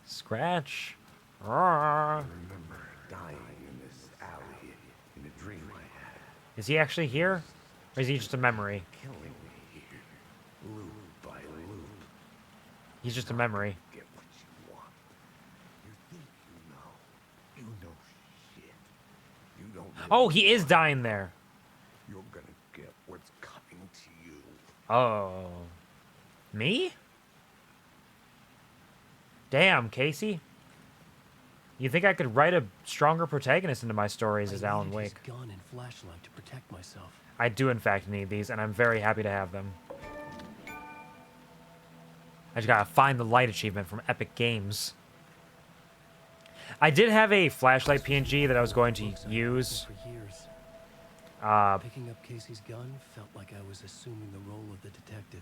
Scratch. Ah. Remember dying in this alley in a dream I had. Is he actually here? Or is he just a memory? Killing me here. Loop by loop. He's just a memory. Get what you want. You think you know. You know shit. You don't know. Oh, he is dying there. You're gonna get what's coming to you. Oh. Me? Damn, Casey. You think I could write a stronger protagonist into my stories as Alan Wake? Gun and flashlight to protect myself. I do, in fact, need these, and I'm very happy to have them. I just gotta find the light achievement from Epic Games. I did have a flashlight PNG that I was going to use. For years. Uh, Picking up Casey's gun felt like I was assuming the role of the detective.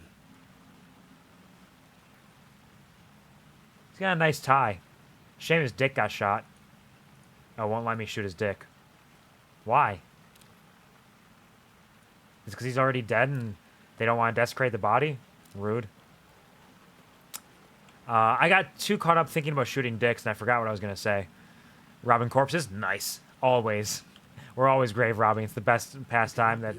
he's got a nice tie. Shame his dick got shot. Oh, won't let me shoot his dick. Why? It's because he's already dead and they don't want to desecrate the body? Rude. I got too caught up thinking about shooting dicks and I forgot what I was going to say. Robbing corpses? Nice. Always. We're always grave robbing. It's the best pastime that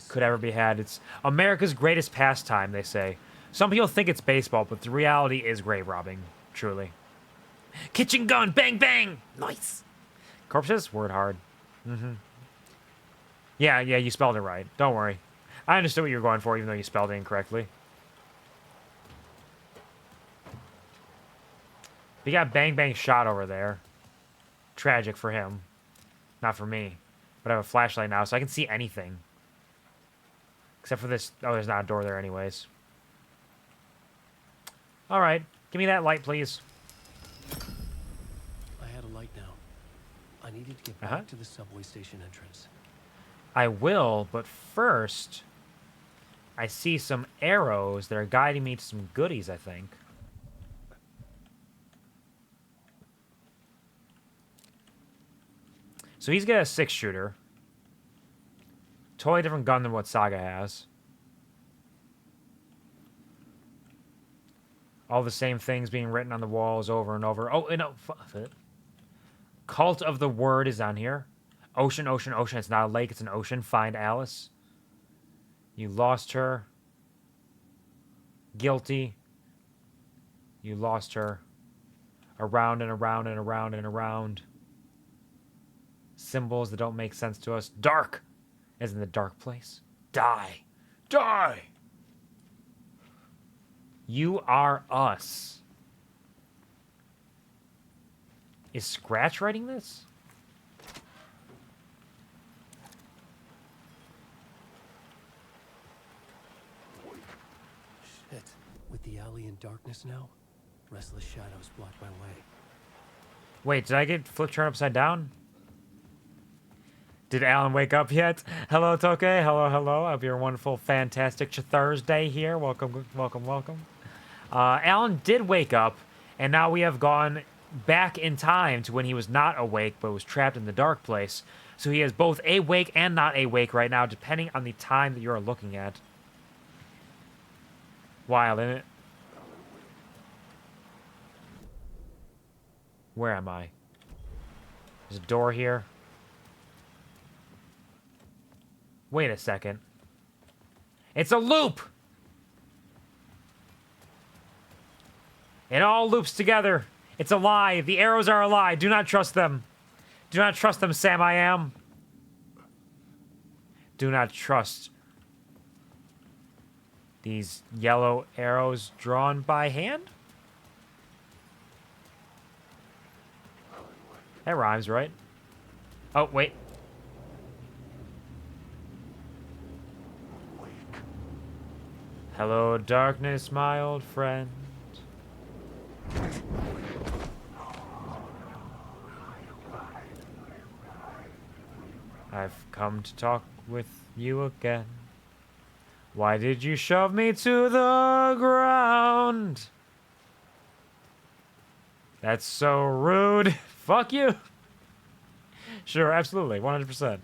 could ever be had. It's America's greatest pastime, they say. Some people think it's baseball, but the reality is grave robbing. Truly. Kitchen gun! Bang, bang! Nice! Corpses? Word hard. Mm-hmm. Yeah, you spelled it right. Don't worry. I understood what you were going for, even though you spelled it incorrectly. He got bang bang shot over there. Tragic for him. Not for me. But I have a flashlight now, so I can see anything. Except for this. Oh, there's not a door there anyways. Alright. Give me that light, please. I had a light now. I needed to get back to the subway station entrance. I will, but first... I see some arrows that are guiding me to some goodies, I think. So he's got a 6-shooter. Totally different gun than what Saga has. All the same things being written on the walls over and over. Oh, no. Cult of the Word is on here. Ocean, ocean, ocean. It's not a lake, it's an ocean. Find Alice. You lost her. Guilty. You lost her. Around and around and around and around. Symbols that don't make sense to us. Dark, as in the dark place. Die. Die! You are us. Is Scratch writing this? Shit. With the alley in darkness now, restless shadows block my way. Wait, did I get flip turned upside down? Did Alan wake up yet? Hello, Toke. Hello, hello. I hope you're a wonderful, fantastic Thursday here. Welcome, welcome, welcome. Alan did wake up, and now we have gone back in time to when he was not awake, but was trapped in the dark place. So he is both awake and not awake right now, depending on the time that you are looking at. Wild, isn't it? Where am I? There's a door here. Wait a second. It's a loop! It all loops together. It's a lie. The arrows are a lie. Do not trust them. Do not trust them, Sam I am. Do not trust these yellow arrows drawn by hand? That rhymes, right? Oh, wait. Hello, darkness, my old friend. I've come to talk with you again. Why did you shove me to the ground? That's so rude. Fuck you. Sure, absolutely, 100%.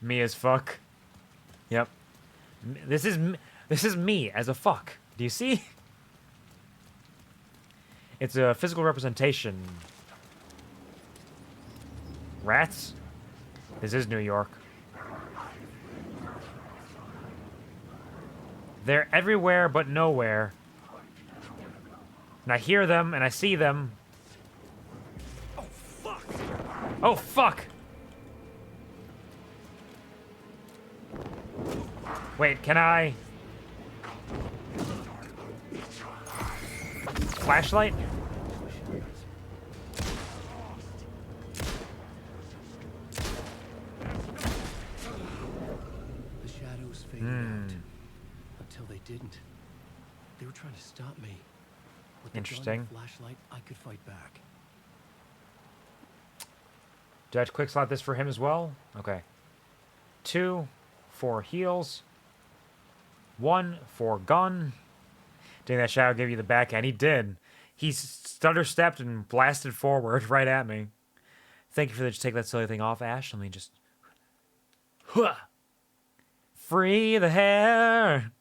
Me as fuck. Yep. This is me as a fuck. Do you see? It's a physical representation. Rats? This is New York. They're everywhere but nowhere. And I hear them and I see them. Oh, fuck! Oh, fuck! Wait, can I... Flashlight? The shadows faded out. Until they didn't. They were trying to stop me. With the gun Interesting. and flashlight, I could fight back. Do I have to quick slot this for him as well? Okay. 2 for heals. 1 for gun. Dang, that shadow gave you the backhand. He did. He stutter stepped and blasted forward right at me. Thank you for just taking that silly thing off, Ash. Let me just. Huh. Free the hair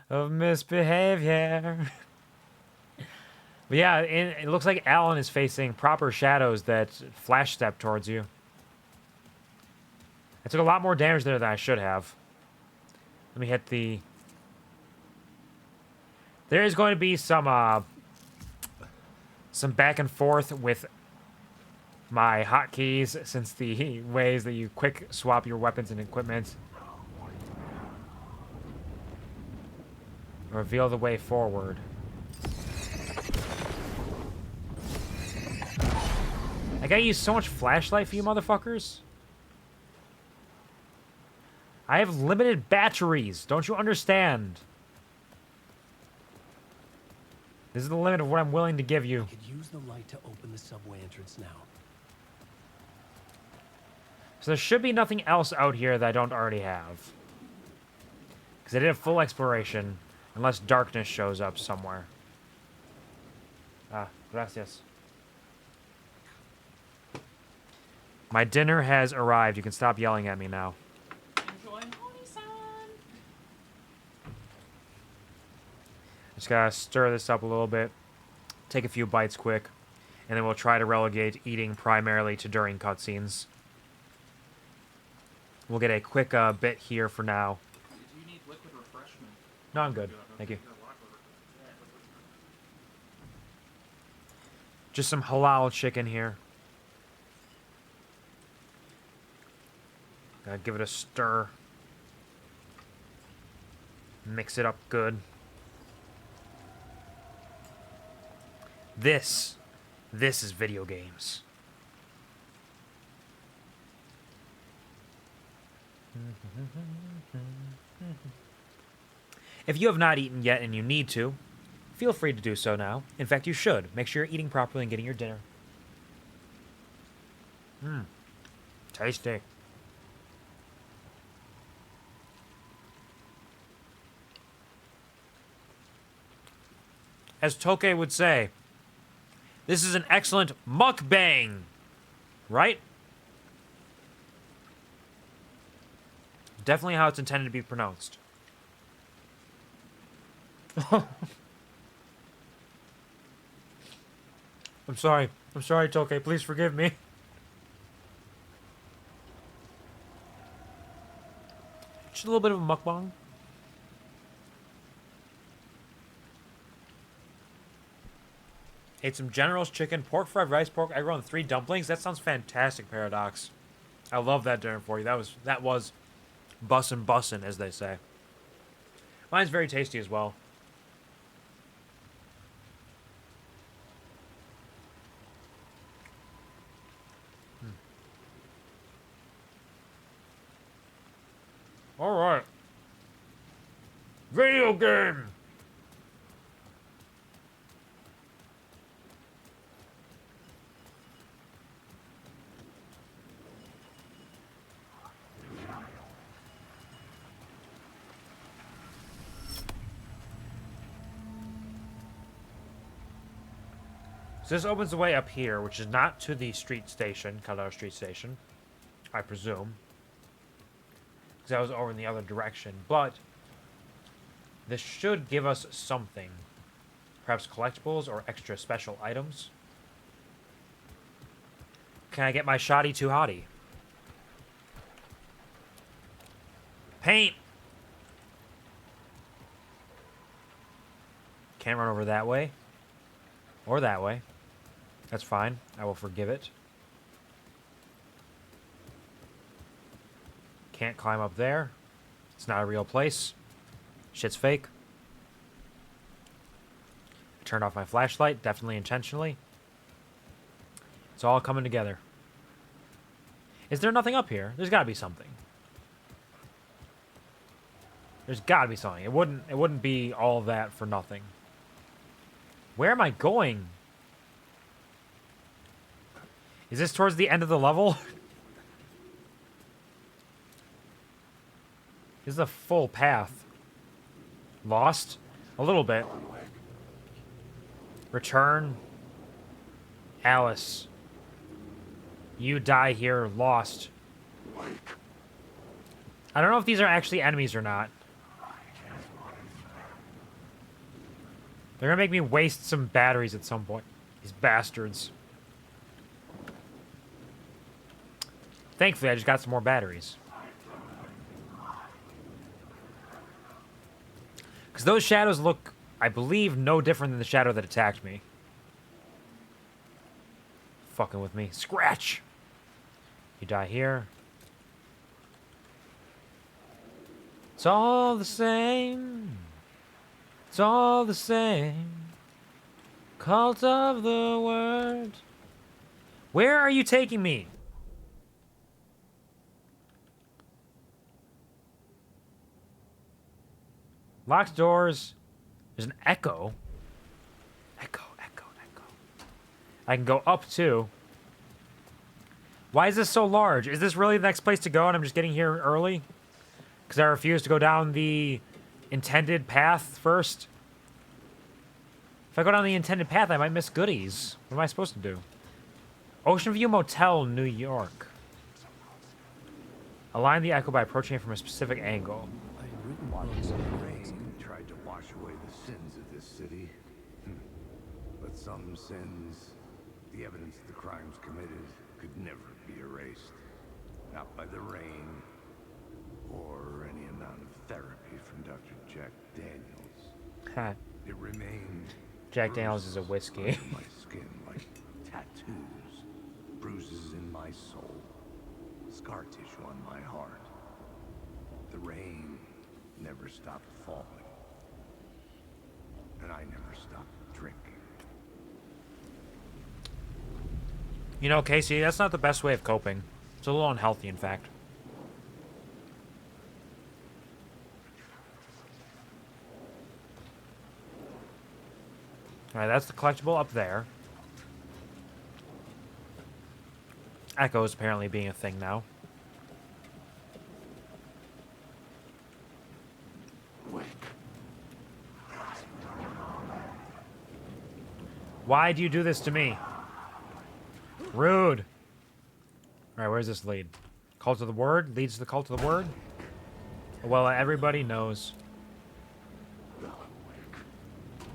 of misbehavior. But yeah, it looks like Alan is facing proper shadows that flash step towards you. I took a lot more damage there than I should have. Let me hit the... There is going to be some back and forth with my hotkeys, since the ways that you quick swap your weapons and equipment. Reveal the way forward. I gotta use so much flashlight for you motherfuckers. I have limited batteries. Don't you understand? This is the limit of what I'm willing to give you. I could use the light to open the subway entrance now. So there should be nothing else out here that I don't already have. Because I did a full exploration. Unless darkness shows up somewhere. Ah, gracias. My dinner has arrived. You can stop yelling at me now. Just gotta stir this up a little bit. Take a few bites quick. And then we'll try to relegate eating primarily to during cutscenes. We'll get a quick bit here for now. Do you need liquid refreshment? No, I'm good. Thank you. Just some halal chicken here. Gotta give it a stir. Mix it up good. This is video games. If you have not eaten yet and you need to, feel free to do so now. In fact, you should. Make sure you're eating properly and getting your dinner. Tasty. As Toke would say, this is an excellent mukbang, right? Definitely how it's intended to be pronounced. I'm sorry. I'm sorry, Toke. Please forgive me. Just a little bit of a mukbang. Ate some General's chicken, pork fried rice, pork egg roll, and 3 dumplings. That sounds fantastic, Paradox. I love that dinner for you. That was bussin', as they say. Mine's very tasty as well. All right. Video game. So this opens the way up here, which is not to the street station, Colorado Street Station, I presume. Because I was over in the other direction. But this should give us something. Perhaps collectibles or extra special items. Can I get my shoddy too hottie? Paint! Can't run over that way. Or that way. That's fine. I will forgive it. Can't climb up there. It's not a real place. Shit's fake. I turned off my flashlight, definitely intentionally. It's all coming together. Is there nothing up here? There's gotta be something. There's gotta be something. It wouldn't be all that for nothing. Where am I going? Is this towards the end of the level? This is a full path. Lost? A little bit. Return. Alice. You die here, lost. I don't know if these are actually enemies or not. They're gonna make me waste some batteries at some point. These bastards. Thankfully, I just got some more batteries. Because those shadows look, I believe, no different than the shadow that attacked me. Fucking with me. Scratch! You die here. It's all the same. It's all the same. Cult of the word. Where are you taking me? Locked doors. There's an echo. Echo, echo, echo. I can go up too. Why is this so large? Is this really the next place to go and I'm just getting here early? Because I refuse to go down the intended path first? If I go down the intended path, I might miss goodies. What am I supposed to do? Ocean View Motel, New York. Align the echo by approaching it from a specific angle. Rain tried to wash away the sins of this city. But some sins, the evidence of the crimes committed, could never be erased. Not by the rain, or any amount of therapy from Dr. Jack Daniels. Ha. It remained. Jack Daniels is a whiskey. Under my skin, like tattoos, bruises in my soul, scar tissue on my heart. The rain never stopped falling, and I never stopped drinking. You know, Casey, that's not the best way of coping. It's a little unhealthy, in fact. Alright, that's the collectible up there. Echoes apparently being a thing now. Why do you do this to me? Rude. Alright, where's this lead? Cult of the Word? Leads to the Cult of the Word? Well, everybody knows.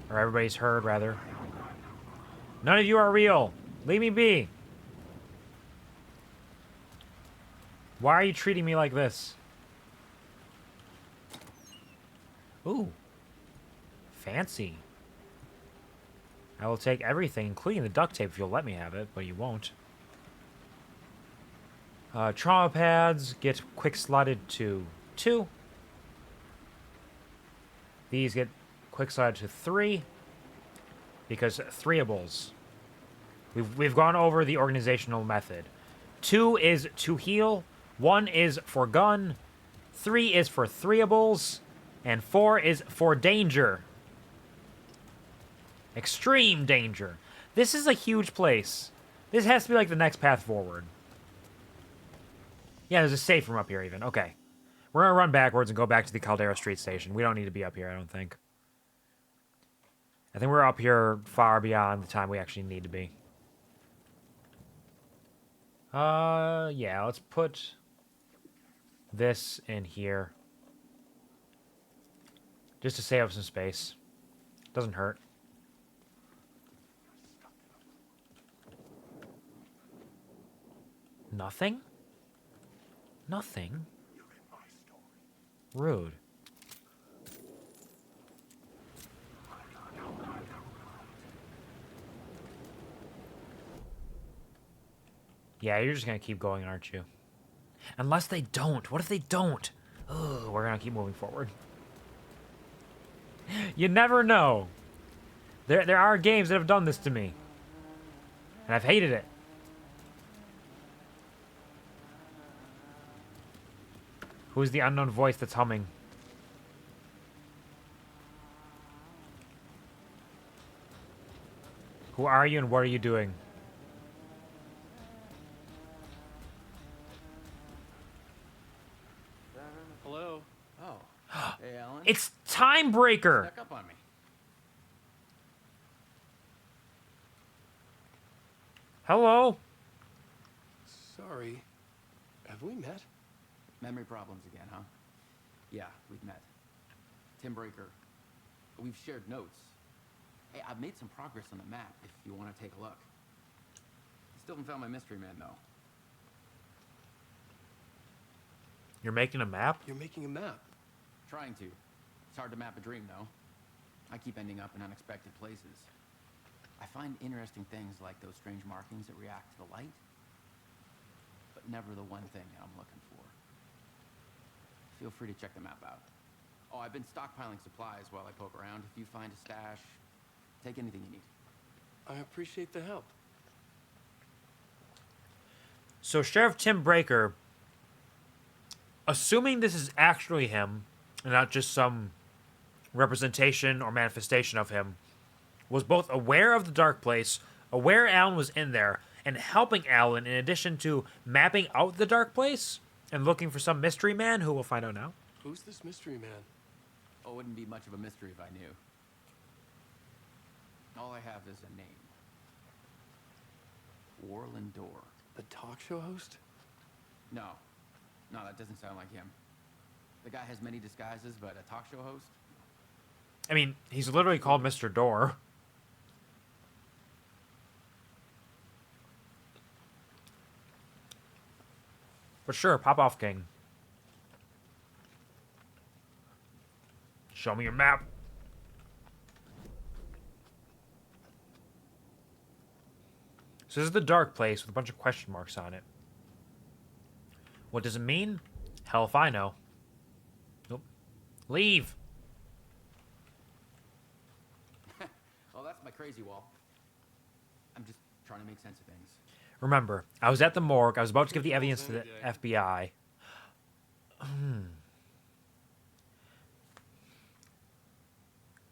Or everybody's heard, rather. None of you are real. Leave me be. Why are you treating me like this? Ooh. Fancy. I will take everything, including the duct tape, if you'll let me have it, but you won't. Trauma pads get quick slotted to 2. These get quick slotted to 3. Because 3-ables. We've gone over the organizational method. 2 is to heal. 1 is for gun. 3 is for 3-ables. And 4 is for danger. Extreme danger. This is a huge place. This has to be like the next path forward. Yeah, there's a safe room up here even. Okay. We're going to run backwards and go back to the Caldera Street Station. We don't need to be up here, I don't think. I think we're up here far beyond the time we actually need to be. Yeah, let's put this in here. Just to save up some space. Doesn't hurt. Nothing? Nothing? Rude. Yeah, you're just gonna keep going, aren't you? Unless they don't. What if they don't? Ugh, we're gonna keep moving forward. You never know. There are games that have done this to me. And I've hated it. Who's the unknown voice that's humming? Who are you and what are you doing? Hello. Oh. Hey, Alan. It's Time Breaker! Snuck up on me. Hello? Sorry. Have we met? Memory problems again, huh? Yeah, we've met. Tim Breaker. We've shared notes. Hey, I've made some progress on the map if you want to take a look. Still haven't found my mystery man, though. You're making a map? You're making a map. Trying to. It's hard to map a dream, though. I keep ending up in unexpected places. I find interesting things like those strange markings that react to the light, but never the one thing that I'm looking for. Feel free to check the map out. Oh, I've been stockpiling supplies while I poke around. If you find a stash, take anything you need. I appreciate the help. So Sheriff Tim Breaker, assuming this is actually him, and not just some representation or manifestation of him, was both aware of the dark place, aware Alan was in there, and helping Alan in addition to mapping out the dark place and looking for some mystery man who we'll find out now. Who's this mystery man? Oh, it wouldn't be much of a mystery if I knew. All I have is a name. Warland Dorr. The talk show host? No. No, that doesn't sound like him. The guy has many disguises, but a talk show host? I mean, he's literally called Mr. Door. But sure, pop off, King. Show me your map. So this is the dark place with a bunch of question marks on it. What does it mean? Hell if I know. Nope. Leave. Well, that's my crazy wall. I'm just trying to make sense of things. Remember, I was at the morgue. I was about to give the evidence to the FBI.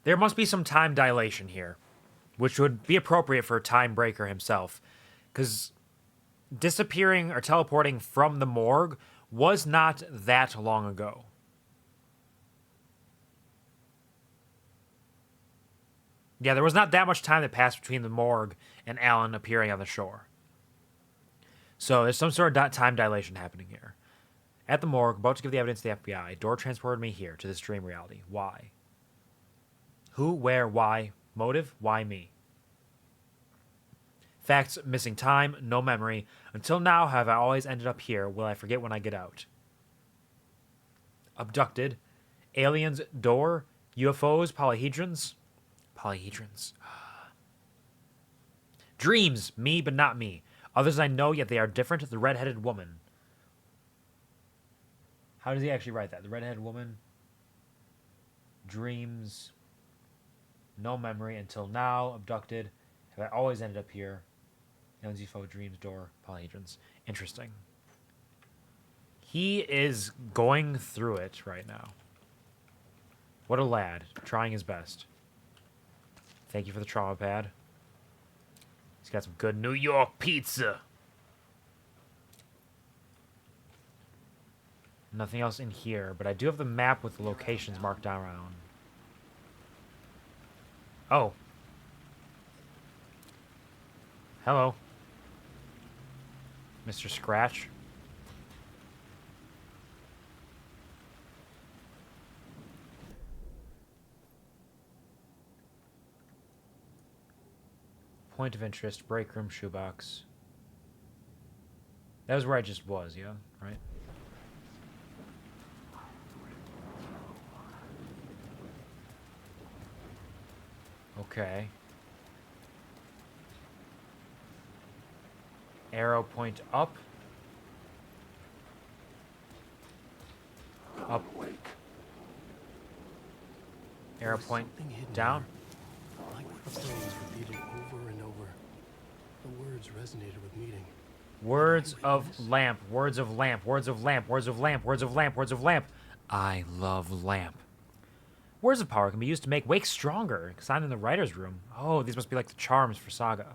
There must be some time dilation here, which would be appropriate for Time Breaker himself, because disappearing or teleporting from the morgue was not that long ago. Yeah, there was not that much time that passed between the morgue and Alan appearing on the shore. So there's some sort of time dilation happening here. At the morgue, about to give the evidence to the FBI, Door transported me here to this dream reality. Why? Who, where, why? Motive? Why me? Facts: missing time, no memory. Until now, have I always ended up here? Will I forget when I get out? Abducted. Aliens, Door. UFOs, polyhedrons. Polyhedrons. Dreams, me but not me. Others I know, yet they are different. The red-headed woman. How does he actually write that? The red-headed woman. Dreams. No memory until now. Abducted. Have I always ended up here? Aliens, UFO, dreams, Door, polyhedrons. Interesting. He is going through it right now. What a lad. Trying his best. Thank you for the trauma pad. He's got some good New York pizza. Nothing else in here, but I do have the map with the locations marked down around. Oh. Hello. Mr. Scratch. Point of interest, break room, shoebox. That was where I just was, yeah? Right? Okay. Arrow point up. Up. Arrow point down. Like the phrase repeated over and over. The words resonated with meaning. Words of lamp, words of lamp, words of lamp, words of lamp, words of lamp, words of lamp. I love lamp. Words of power can be used to make Wake stronger. Signed in the writer's room. Oh, these must be like the charms for Saga.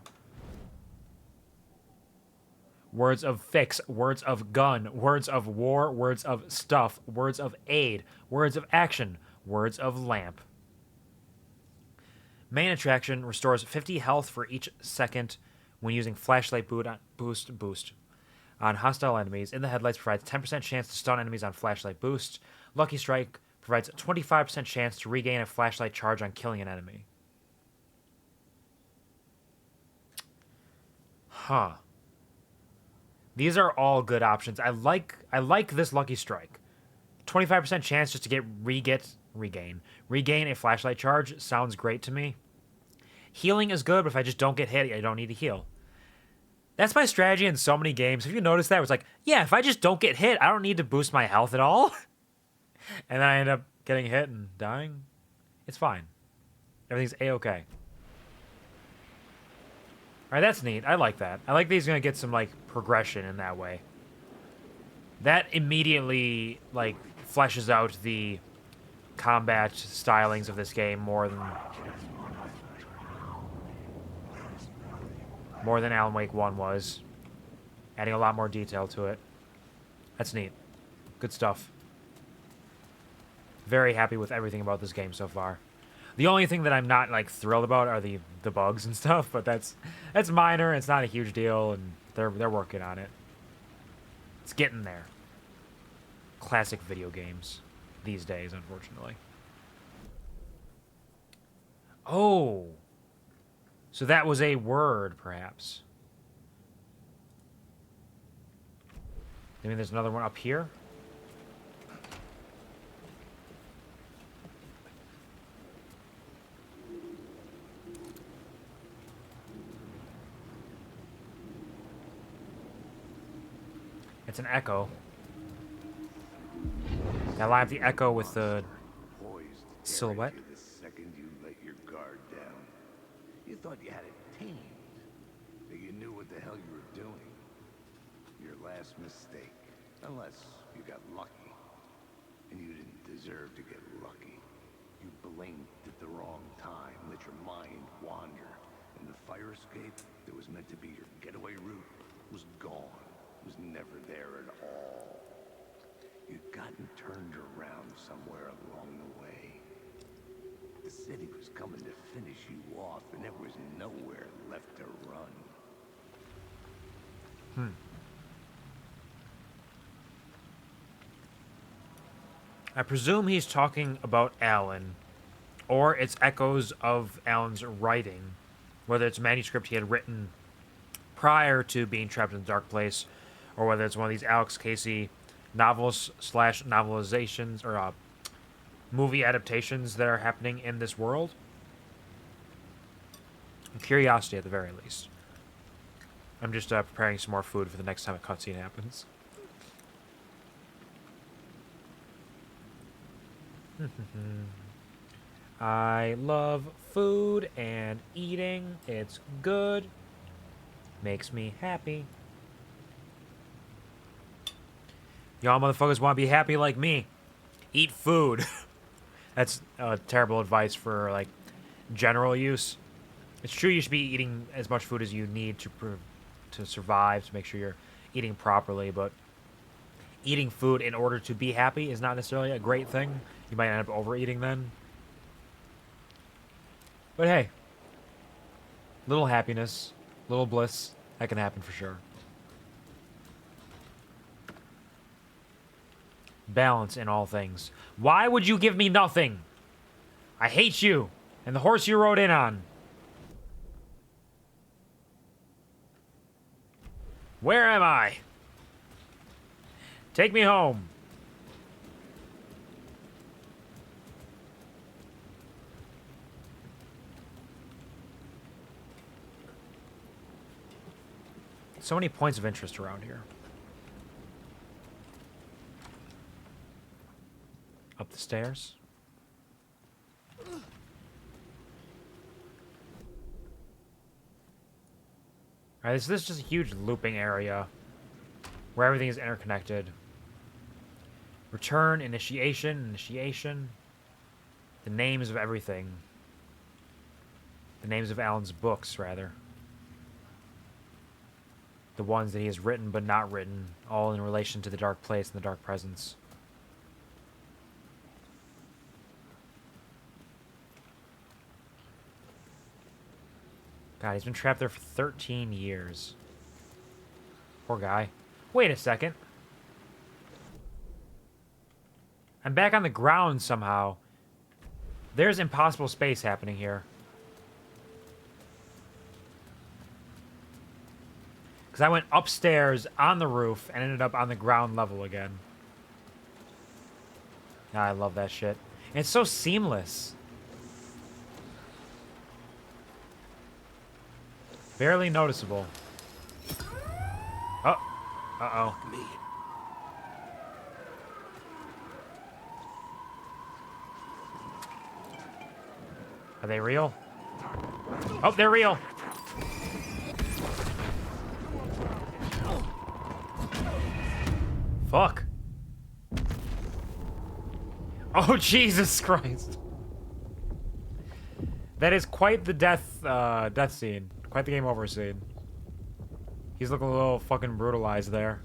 Words of fix, words of gun, words of war, words of stuff, words of aid, words of action, words of lamp. Main attraction restores 50 health for each second when using flashlight boost on hostile enemies. In the headlights provides 10% chance to stun enemies on flashlight boost. Lucky Strike provides a 25% chance to regain a flashlight charge on killing an enemy. Huh. These are all good options. I like this Lucky Strike. 25% chance just to regain a flashlight charge sounds great to me. Healing is good, but if I just don't get hit, I don't need to heal. That's my strategy in so many games. Have you noticed that? It's like, yeah, if I just don't get hit, I don't need to boost my health at all. And then I end up getting hit and dying. It's fine. Everything's A-okay. Alright, that's neat. I like that. I like that he's going to get some, like, progression in that way. That immediately, like, fleshes out the combat stylings of this game more than Alan Wake 1 was. Adding a lot more detail to it. That's neat. Good stuff. Very happy with everything about this game so far. The only thing that I'm not, like, thrilled about are the bugs and stuff, but that's minor. It's not a huge deal, and they're working on it. It's getting there. Classic video games these days, unfortunately. Oh. So that was a word, perhaps. I mean, there's another one up here. It's an echo. I line up the echo with the silhouette. The second you let your guard down, you thought you had it tamed, that you knew what the hell you were doing. Your last mistake, unless you got lucky, and you didn't deserve to get lucky. You blinked at the wrong time, let your mind wander, and the fire escape that was meant to be your getaway route was gone. Was never there at all. You'd gotten turned around somewhere along the way. The city was coming to finish you off, and there was nowhere left to run. I presume he's talking about Alan, or it's echoes of Alan's writing, whether it's a manuscript he had written prior to being trapped in the dark place, or whether it's one of these Alex Casey novels / novelizations or movie adaptations that are happening in this world. Curiosity, at the very least. I'm just preparing some more food for the next time a cutscene happens. I love food and eating. It's good. Makes me happy. Y'all motherfuckers want to be happy like me. Eat food. That's terrible advice for, like, general use. It's true you should be eating as much food as you need to survive, to make sure you're eating properly, but eating food in order to be happy is not necessarily a great thing. You might end up overeating then. But hey, little happiness, little bliss, that can happen for sure. Balance in all things. Why would you give me nothing? I hate you and the horse you rode in on. Where am I? Take me home. So many points of interest around here. Up the stairs. Alright, so this is just a huge looping area where everything is interconnected. Return, initiation. the names of everything. The names of Alan's books, rather. The ones that he has written but not written, all in relation to the dark place and the dark presence. God, he's been trapped there for 13 years. Poor guy. Wait a second. I'm back on the ground somehow. There's impossible space happening here. Because I went upstairs on the roof and ended up on the ground level again. Ah, I love that shit. And it's so seamless. Barely noticeable. Oh. Uh-oh. Me. Are they real? Oh, they're real. Fuck. Oh, Jesus Christ. That is quite the death scene. Quite the game over scene. He's looking a little fucking brutalized there.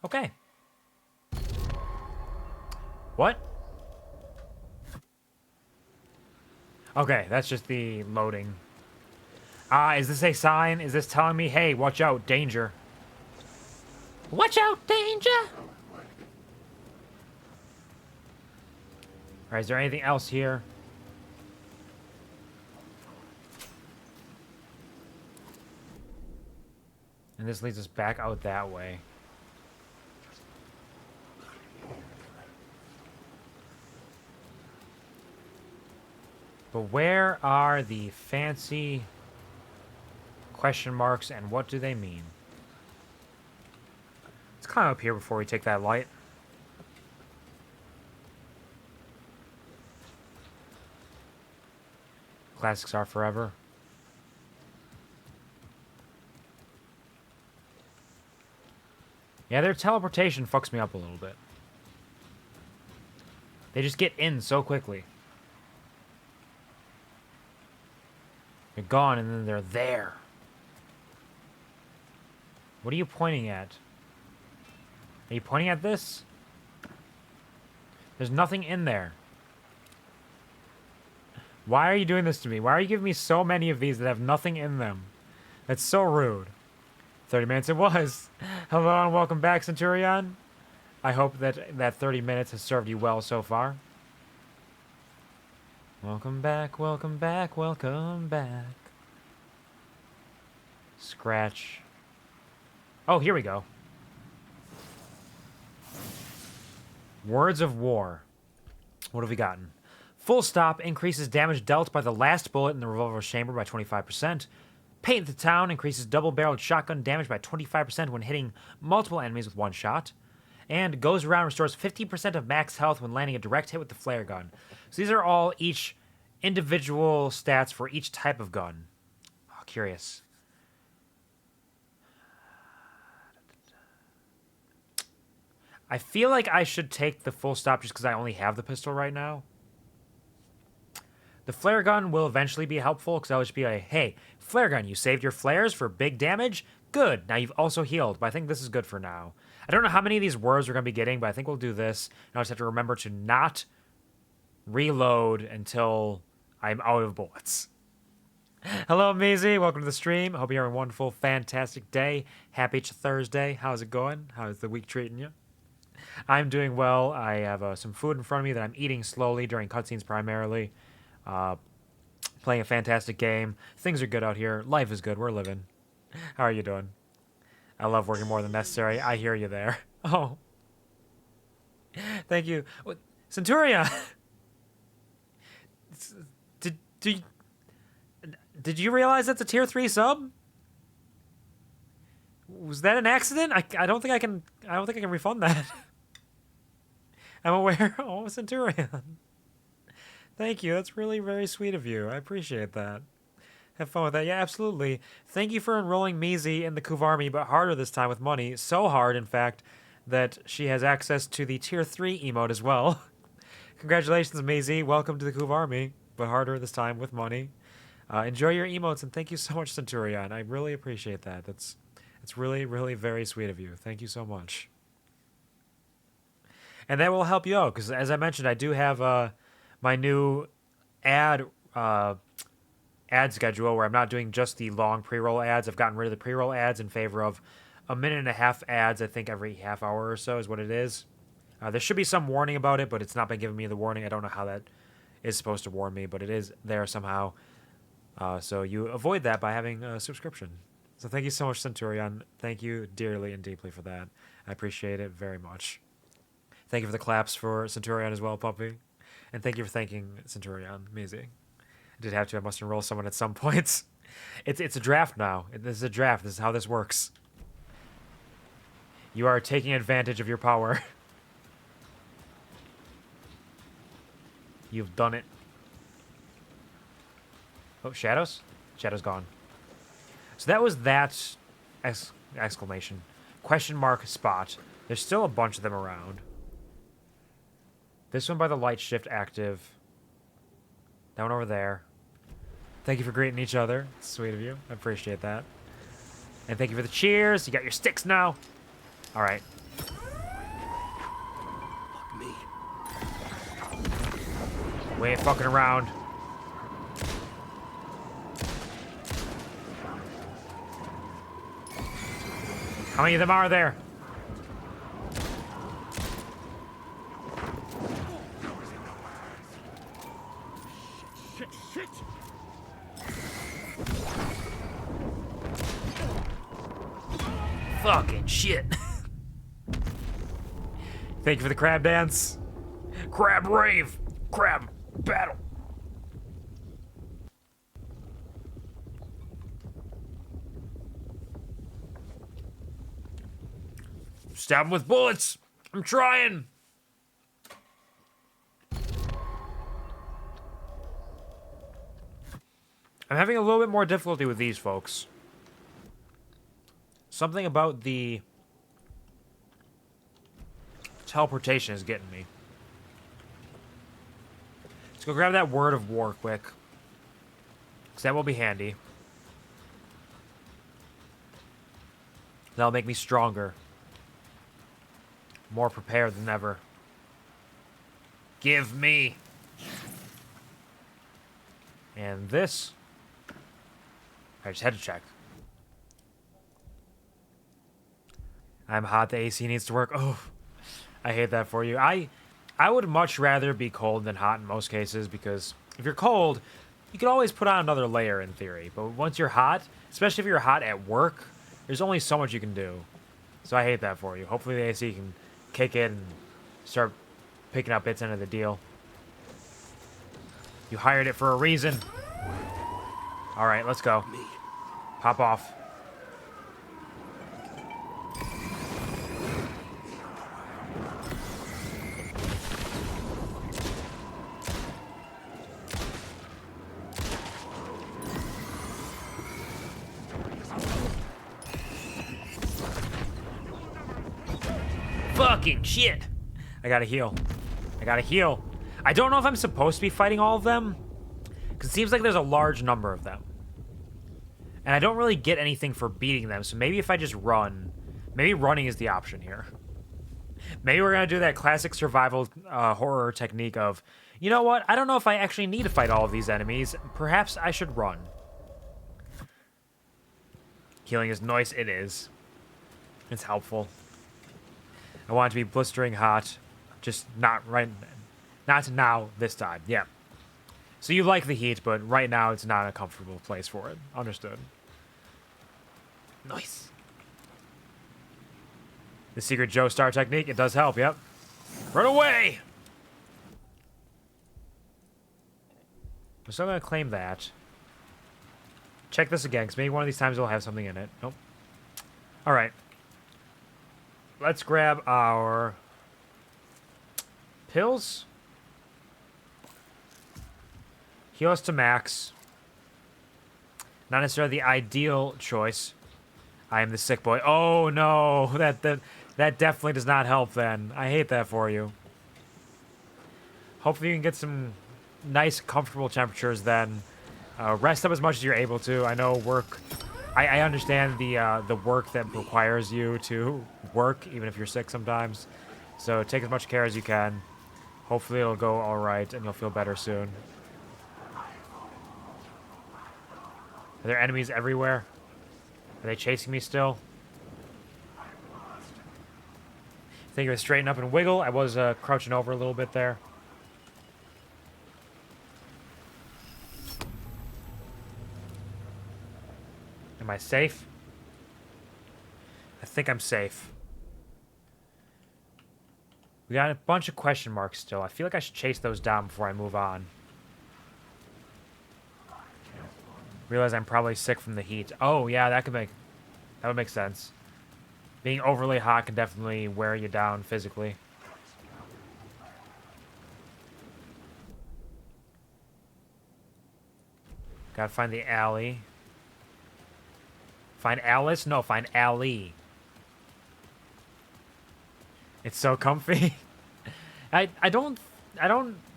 Okay. What? Okay, that's just the loading. Is this a sign? Is this telling me, hey, watch out, danger? Watch out, danger! Alright, is there anything else here? And this leads us back out that way. But where are the fancy question marks and what do they mean? Let's climb up here before we take that light. Classics are forever. Yeah, their teleportation fucks me up a little bit. They just get in so quickly. They're gone and then they're there. What are you pointing at? Are you pointing at this? There's nothing in there. Why are you doing this to me? Why are you giving me so many of these that have nothing in them? That's so rude. 30 minutes it was. Hello and welcome back, Centurion. I hope that 30 minutes has served you well so far. Welcome back, welcome back, welcome back. Scratch. Oh, here we go. Words of War. What have we gotten? Full stop increases damage dealt by the last bullet in the revolver chamber by 25%. Paint the Town increases double-barreled shotgun damage by 25% when hitting multiple enemies with one shot. And Goes Around restores 50% of max health when landing a direct hit with the flare gun. So these are all each individual stats for each type of gun. Oh, curious. I feel like I should take the full stop just because I only have the pistol right now. The flare gun will eventually be helpful because I'll just be like, hey, flare gun, you saved your flares for big damage? Good. Now you've also healed, but I think this is good for now. I don't know how many of these words we're going to be getting, but I think we'll do this. And I'll just have to remember to not reload until I'm out of bullets. Hello, Maisie. Welcome to the stream. Hope you're having a wonderful, fantastic day. Happy Thursday. How's it going? How's the week treating you? I'm doing well. I have some food in front of me that I'm eating slowly during cutscenes primarily. Playing a fantastic game. Things are good out here. Life is good. We're living. How are you doing? I love working more than necessary. I hear you there. Oh. Thank you. Centurion! Did you realize that's a tier 3 sub? Was that an accident? I don't think I can refund that. I'm aware. Oh, Centurion. Thank you. That's really very sweet of you. I appreciate that. Have fun with that. Yeah, absolutely. Thank you for enrolling Measy in the QuvarTV, but harder this time with money. So hard, in fact, that she has access to the tier 3 emote as well. Congratulations, Maisie. Welcome to the Kuv Army, but harder this time with money. Enjoy your emotes, and thank you so much, Centurion. I really appreciate that. It's really, really very sweet of you. Thank you so much. And that will help you out, because as I mentioned, I do have my new ad schedule where I'm not doing just the long pre-roll ads. I've gotten rid of the pre-roll ads in favor of a minute and a half ads, I think every half hour or so is what it is. There should be some warning about it, but it's not been giving me the warning. I don't know how that is supposed to warn me, but it is there somehow. So you avoid that by having a subscription. So thank you so much, Centurion. Thank you dearly and deeply for that. I appreciate it very much. Thank you for the claps for Centurion as well, Puppy. And thank you for thanking Centurion, Maisie. I did have to. I must enroll someone at some points. It's a draft now. This is a draft. This is how this works. You are taking advantage of your power. You've done it. Oh, Shadows? Shadows gone. So that was that exclamation. Question mark spot. There's still a bunch of them around. This one by the light shift active. That one over there. Thank you for greeting each other. It's sweet of you. I appreciate that. And thank you for the cheers. You got your sticks now. All right. Fuck me. We ain't fucking around. How many of them are there? Shit. Fucking shit. Thank you for the crab dance. Crab rave. Crab battle. Stab him with bullets. I'm trying. I'm having a little bit more difficulty with these folks. Something about the teleportation is getting me. Let's go grab that word of war quick, because that will be handy. That'll make me stronger. More prepared than ever. Give me. And this. I just had to check. I'm hot. The AC needs to work. Oh, I hate that for you. I would much rather be cold than hot in most cases, because if you're cold, you can always put on another layer in theory. But once you're hot, especially if you're hot at work, there's only so much you can do. So I hate that for you. Hopefully the AC can kick in and start picking up its end of the deal. You hired it for a reason. All right, let's go. Pop off. Fucking shit. I gotta heal. I gotta heal. I don't know if I'm supposed to be fighting all of them, because it seems like there's a large number of them. And I don't really get anything for beating them, so maybe if I just run, maybe running is the option here. Maybe we're gonna do that classic survival horror technique of, you know what, I don't know if I actually need to fight all of these enemies, perhaps I should run. Healing is nice, it is. It's helpful. I want it to be blistering hot, just not now, this time, yeah. So you like the heat, but right now it's not a comfortable place for it. Understood. Nice. The secret Joestar technique, it does help, yep. Run away! I'm still gonna claim that. Check this again, because maybe one of these times it'll have something in it. Nope. Alright. Let's grab our pills. Heal us to max. Not necessarily the ideal choice. I am the sick boy. Oh no, that That definitely does not help then. I hate that for you. Hopefully you can get some nice, comfortable temperatures then. Rest up as much as you're able to. I know work... I understand the work that requires you to work, even if you're sick sometimes. So take as much care as you can. Hopefully it'll go alright and you'll feel better soon. Are there enemies everywhere? Are they chasing me still? I think it was straighten up and wiggle. I was crouching over a little bit there. Am I safe? I think I'm safe. We got a bunch of question marks still. I feel like I should chase those down before I move on. Realize I'm probably sick from the heat. Oh, yeah, that would make sense. Being overly hot can definitely wear you down physically. Gotta find the alley. Find Alice? No, find Alley. It's so comfy. I don't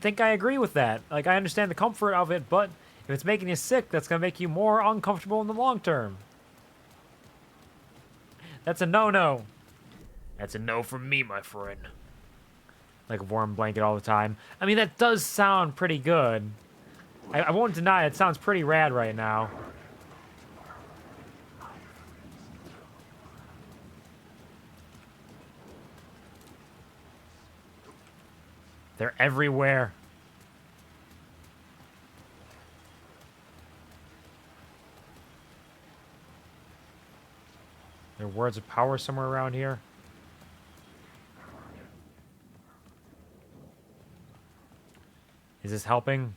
think I agree with that. Like, I understand the comfort of it, but if it's making you sick, that's gonna make you more uncomfortable in the long term. That's a no-no. That's a no from me, my friend. Like a warm blanket all the time. I mean, that does sound pretty good. I won't deny it sounds pretty rad right now. They're everywhere. There are words of power somewhere around here. Is this helping?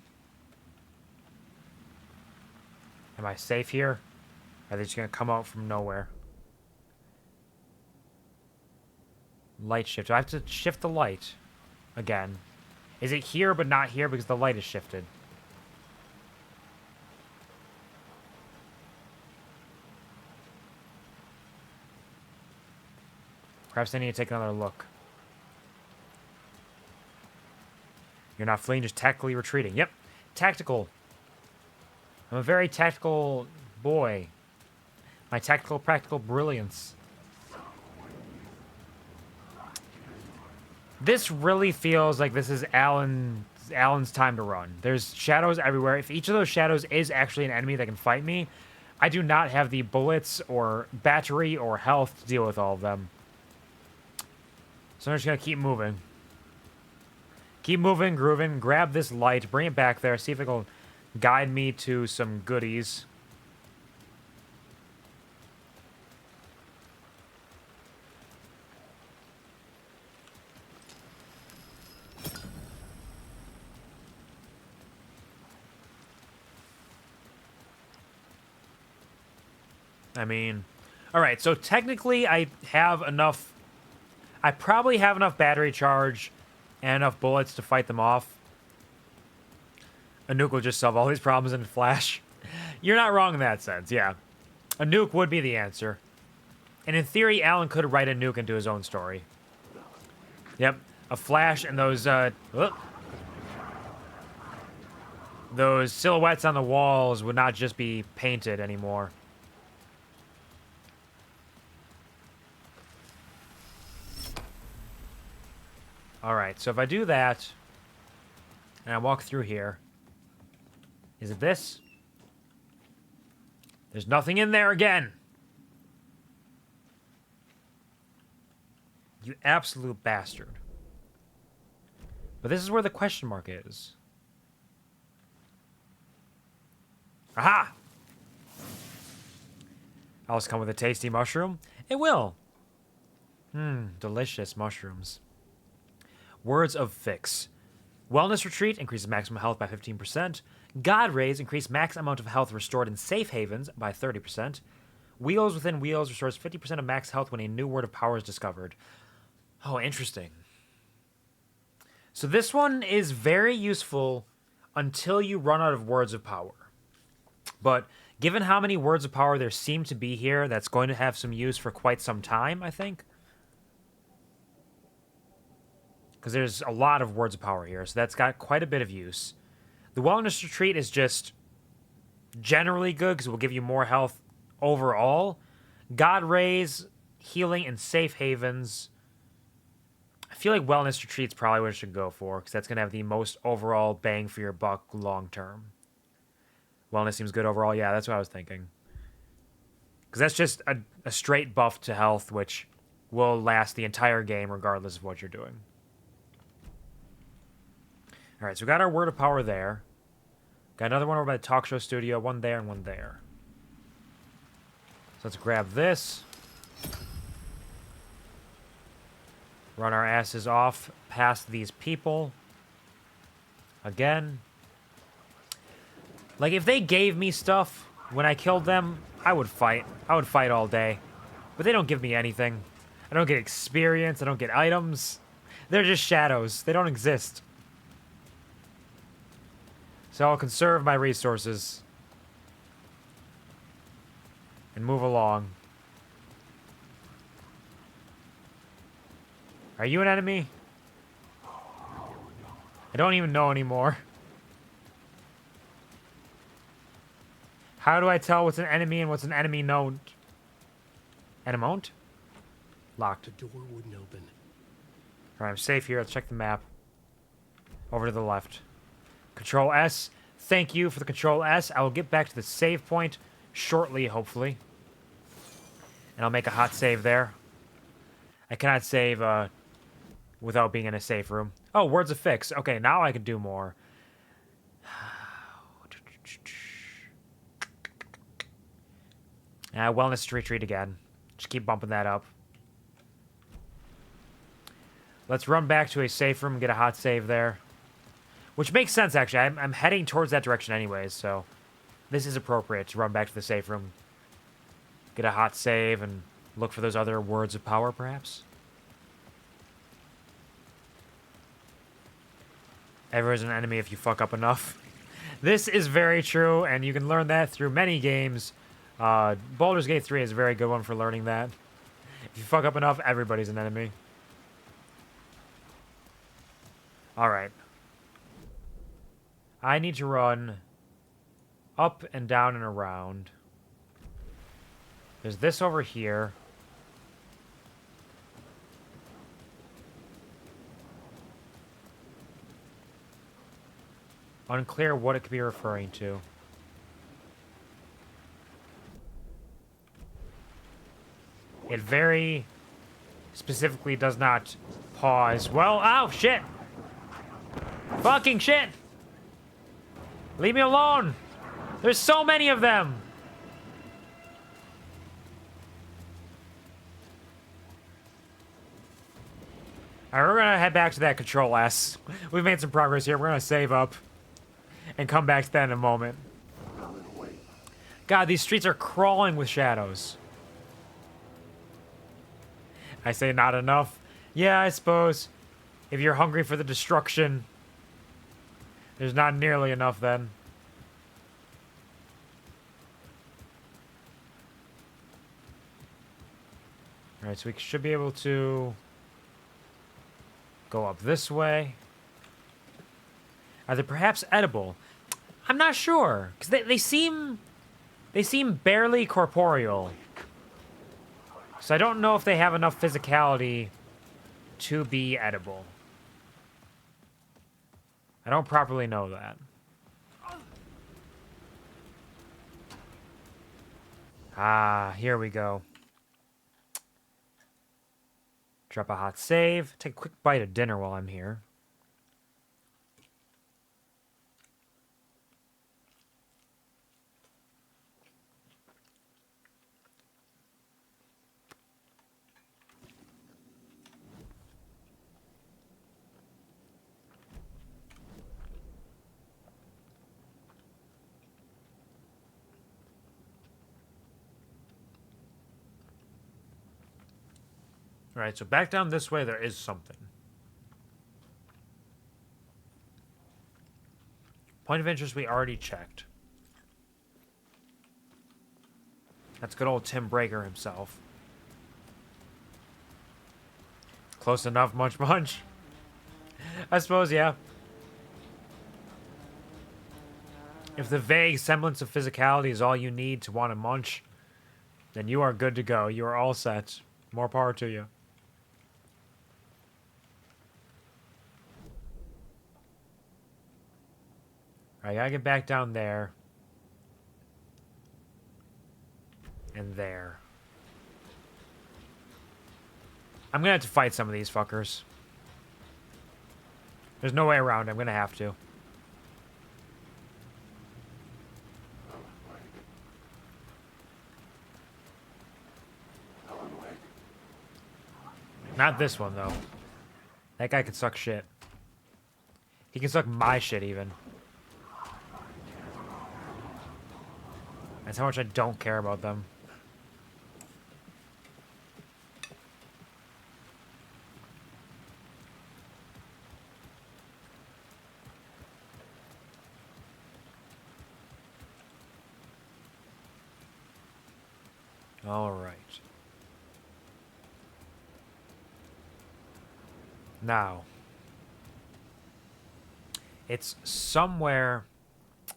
Am I safe here? Are they just gonna come out from nowhere? Light shift. Do I have to shift the light again? Is it here but not here because the light is shifted? Perhaps I need to take another look. You're not fleeing, just tactically retreating. Yep, tactical. I'm a very tactical boy. My tactical, practical brilliance. This really feels like this is Alan's time to run. There's shadows everywhere. If each of those shadows is actually an enemy that can fight me, I do not have the bullets or battery or health to deal with all of them. So I'm just going to keep moving. Keep moving, grooving, grab this light, bring it back there, see if it'll guide me to some goodies. I mean, alright, so technically I have enough... I probably have enough battery charge and enough bullets to fight them off. A nuke will just solve all these problems in a flash. You're not wrong in that sense, yeah. A nuke would be the answer. And in theory, Alan could write a nuke into his own story. Yep, a flash and those silhouettes on the walls would not just be painted anymore. Alright, so if I do that, and I walk through here, is it this? There's nothing in there again! You absolute bastard. But this is where the question mark is. Aha! Alice come with a tasty mushroom? It will. Delicious mushrooms. Words of Fix. Wellness Retreat increases maximum health by 15%. God Rays increase max amount of health restored in safe havens by 30%. Wheels within Wheels restores 50% of max health when a new word of power is discovered. Oh, interesting. So this one is very useful until you run out of words of power. But given how many words of power there seem to be here, that's going to have some use for quite some time, I think. because there's a lot of words of power here, so that's got quite a bit of use. The Wellness Retreat is just generally good because it will give you more health overall. God Rays, healing, and safe havens. I feel like Wellness Retreat's probably what I should go for because that's going to have the most overall bang for your buck long term. Wellness seems good overall. Yeah, that's what I was thinking. Because that's just a straight buff to health, which will last the entire game regardless of what you're doing. Alright, so we got our word of power there. Got another one over by the talk show studio. One there and one there. So let's grab this. Run our asses off past these people. Again. Like, if they gave me stuff when I killed them, I would fight. I would fight all day. But they don't give me anything. I don't get experience. I don't get items. They're just shadows. They don't exist. So I'll conserve my resources. And move along. Are you an enemy? I don't even know anymore. How do I tell what's an enemy and what's an enemy known? Enemont? Locked. The door wouldn't open. Alright, I'm safe here. Let's check the map. Over to the left. Control S. Thank you for the Control S. I will get back to the save point shortly, hopefully. And I'll make a hot save there. I cannot save without being in a safe room. Oh, words of fix. Okay, now I can do more. Wellness retreat again. Just keep bumping that up. Let's run back to a safe room and get a hot save there. Which makes sense, actually. I'm heading towards that direction anyways, so this is appropriate to run back to the safe room. Get a hot save and look for those other words of power, perhaps. Everyone's an enemy if you fuck up enough. This is very true, and you can learn that through many games. Baldur's Gate 3 is a very good one for learning that. If you fuck up enough, everybody's an enemy. Alright. I need to run up and down and around. There's this over here. Unclear what it could be referring to. It very specifically does not pause. Well, oh, shit! Fucking shit! Leave me alone! There's so many of them! Alright, we're gonna head back to that Control S. We've made some progress here. We're gonna save up and come back to that in a moment. God, these streets are crawling with shadows. I say not enough. Yeah, I suppose. If you're hungry for the destruction, there's not nearly enough then. Alright, so we should be able to go up this way. Are they perhaps edible? I'm not sure, because they seem barely corporeal. So I don't know if they have enough physicality to be edible. I don't properly know that. Ah, here we go. Drop a hot save. Take a quick bite of dinner while I'm here. Alright, so back down this way, there is something. Point of interest we already checked. That's good old Tim Breaker himself. Close enough, munch munch. I suppose, yeah. If the vague semblance of physicality is all you need to want to munch, then you are good to go. You are all set. More power to you. Alright, I gotta get back down there. And there. I'm gonna have to fight some of these fuckers. There's no way around it. I'm gonna have to. Not this one, though. That guy can suck shit. He can suck my shit, even. That's how much I don't care about them. All right. Now, it's somewhere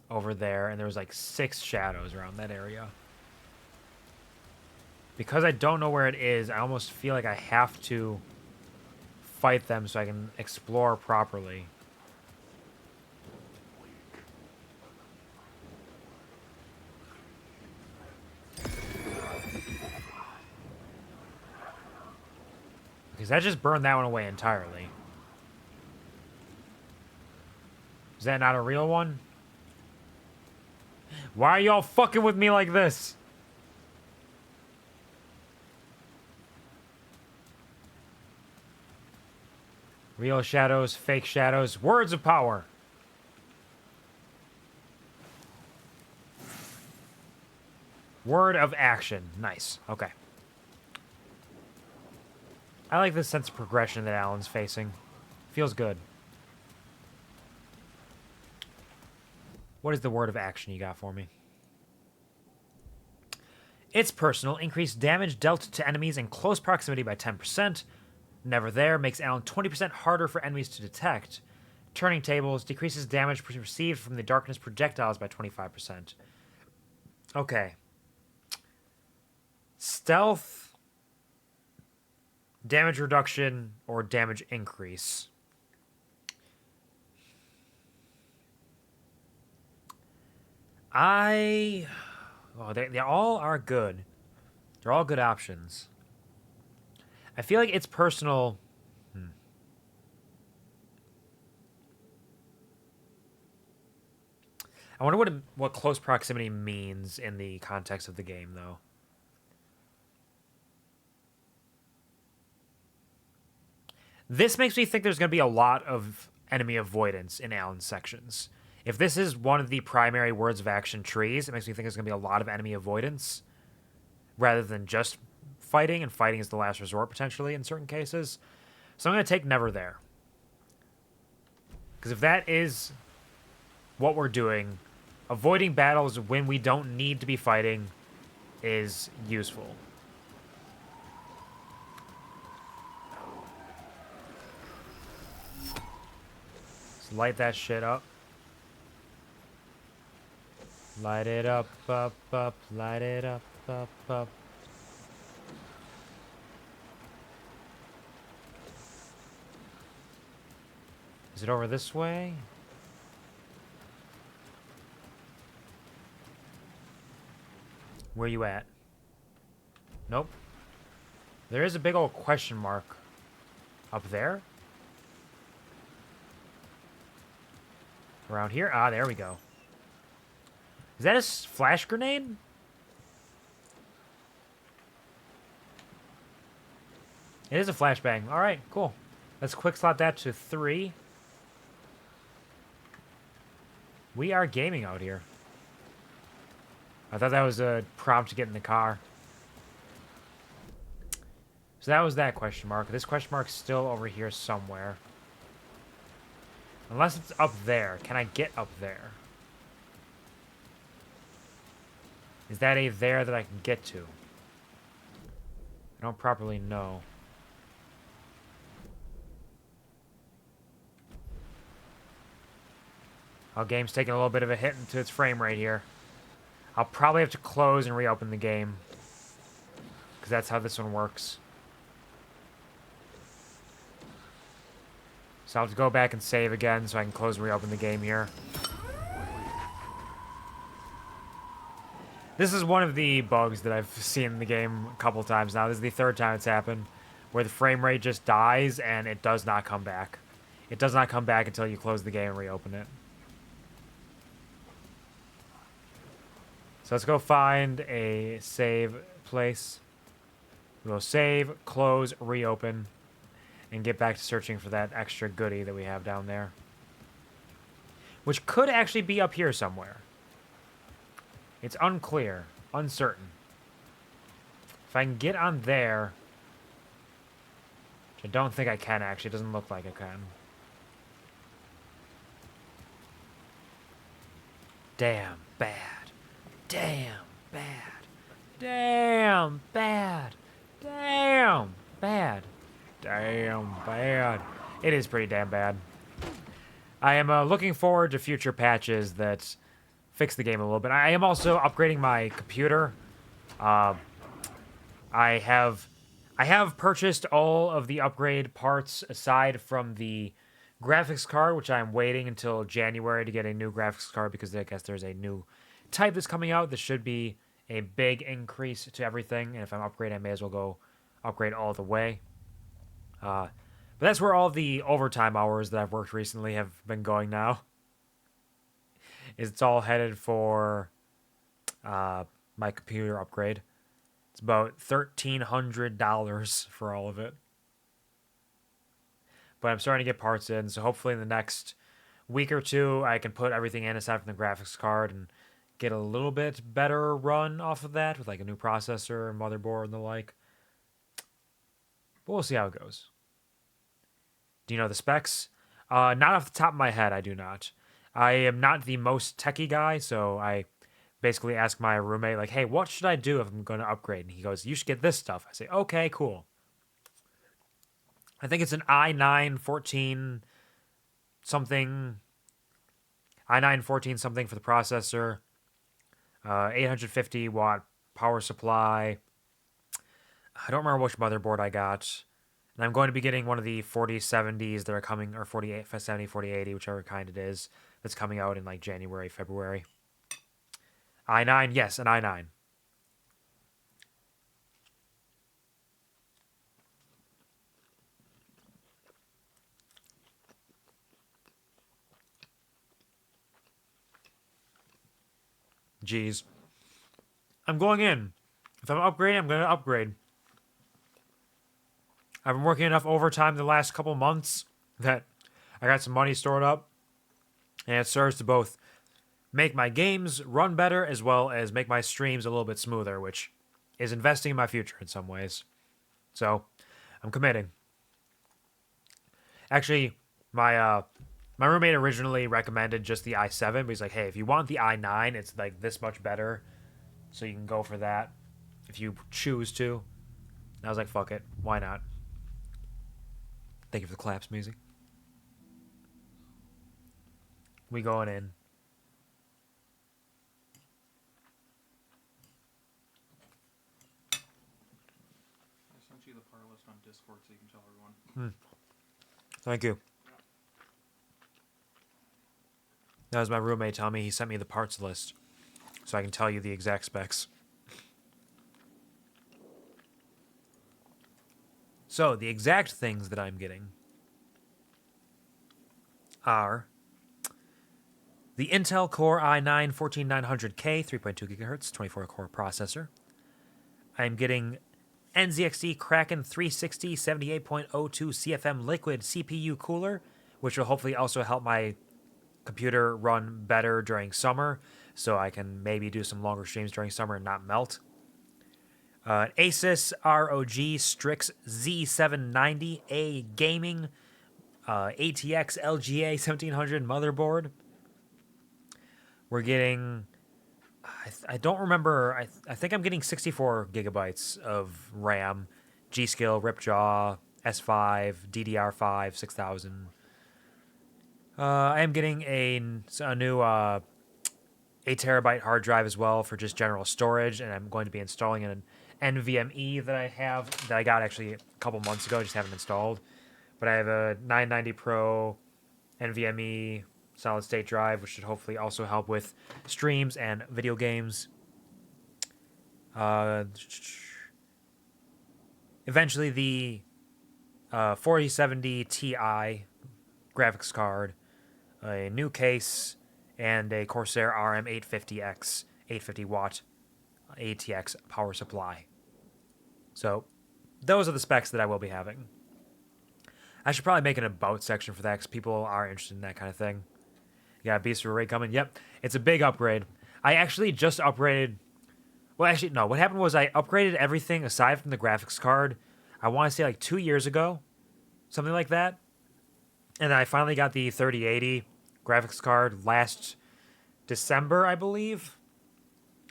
over there, and there's like 6 shadows around that area. Because I don't know where it is, I almost feel like I have to fight them so I can explore properly. Because that just burned that one away entirely. Is that not a real one? Why are y'all fucking with me like this? Real shadows, fake shadows, words of power. Word of action. Nice. Okay. I like this sense of progression that Alan's facing. Feels good. What is the word of action you got for me? It's personal. Increased damage dealt to enemies in close proximity by 10%. Never there. Makes Alan 20% harder for enemies to detect. Turning tables. Decreases damage received from the darkness projectiles by 25%. Okay. Stealth. Damage reduction or damage increase. They all are good. They're all good options. I feel like it's personal. I wonder what close proximity means in the context of the game, though. This makes me think there's going to be a lot of enemy avoidance in Alan's sections. If this is one of the primary words of action trees, it makes me think there's going to be a lot of enemy avoidance rather than just fighting, and fighting is the last resort potentially in certain cases. So I'm going to take Never There. Because if that is what we're doing, avoiding battles when we don't need to be fighting is useful. Let's light that shit up. Light it up, up, up, light it up, up, up. Is it over this way? Where you at? Nope. There is a big old question mark up there. Around here? Ah, there we go. Is that a flash grenade? It is a flashbang. All right, cool. Let's quick slot that to 3. We are gaming out here. I thought that was a prompt to get in the car. So that was that question mark. This question mark's still over here somewhere. Unless it's up there. Can I get up there? Is that a there that I can get to? I don't properly know. Our game's taking a little bit of a hit into its frame rate here. I'll probably have to close and reopen the game, because that's how this one works. So I'll have to go back and save again so I can close and reopen the game here. This is one of the bugs that I've seen in the game a couple times now. This is the third time it's happened, where the frame rate just dies and it does not come back. It does not come back until you close the game and reopen it. So let's go find a save place. We'll save, close, reopen, and get back to searching for that extra goodie that we have down there. Which could actually be up here somewhere. It's unclear, uncertain. If I can get on there, which I don't think I can actually, it doesn't look like I can. Damn bad. Damn bad. Damn bad. Damn bad. Damn bad. It is pretty damn bad. I am looking forward to future patches that fix the game a little bit. I am also upgrading my computer. I have purchased all of the upgrade parts aside from the graphics card, which I'm waiting until January to get a new graphics card because I guess there's a new type that's coming out. This should be a big increase to everything, and if I'm upgrading, I may as well go upgrade all the way. But that's where all the overtime hours that I've worked recently have been going now. It's all headed for my computer upgrade. It's about $1,300 for all of it. But I'm starting to get parts in, so hopefully in the next week or two, I can put everything in aside from the graphics card and get a little bit better run off of that with like a new processor, motherboard, and the like. But we'll see how it goes. Do you know the specs? Not off the top of my head, I do not. I am not the most techie guy, so I basically ask my roommate, like, hey, what should I do if I'm going to upgrade? And he goes, you should get this stuff. I say, okay, cool. I think it's an i9 something for the processor. 850 watt power supply. I don't remember which motherboard I got. And I'm going to be getting one of the 4070s that are coming, or 4070, 4080, whichever kind it is, that's coming out in like January, February. i9, yes, an i9. Jeez. I'm going in. If I'm upgrading, I'm going to upgrade. I've been working enough overtime the last couple months that I got some money stored up. And it serves to both make my games run better as well as make my streams a little bit smoother, which is investing in my future in some ways. So, I'm committing. Actually, my roommate originally recommended just the i7, but he's like, hey, if you want the i9, it's like this much better. So you can go for that if you choose to. And I was like, fuck it. Why not? Thank you for the claps, music. We going in. I sent you the par list on Discord so you can tell everyone. Thank you. That was my roommate telling me he sent me the parts list so I can tell you the exact specs. So, the exact things that I'm getting are the Intel Core i9 14900K 3.2 GHz 24-core processor. I'm getting NZXT Kraken 360 78.02 CFM liquid CPU cooler, which will hopefully also help my computer run better during summer, so I can maybe do some longer streams during summer and not melt. Asus ROG Strix Z790A gaming ATX LGA 1700 motherboard. We're getting, I don't remember, I think I'm getting 64 gigabytes of RAM, G-Skill, Ripjaw, S5, DDR5, 6000. I am getting a new 8 terabyte hard drive as well for just general storage, and I'm going to be installing an NVMe that I got actually a couple months ago, just haven't installed. But I have a 990 Pro NVMe solid state drive, which should hopefully also help with streams and video games. Eventually, the 4070 Ti graphics card, a new case, and a Corsair RM850X 850 watt ATX power supply. So, those are the specs that I will be having. I should probably make an about section for that because people are interested in that kind of thing. You got a Beast Array coming. Yep, it's a big upgrade. I actually just upgraded. Well, actually, no. What happened was I upgraded everything aside from the graphics card. I want to say like 2 years ago, something like that. And then I finally got the 3080 graphics card last December, I believe.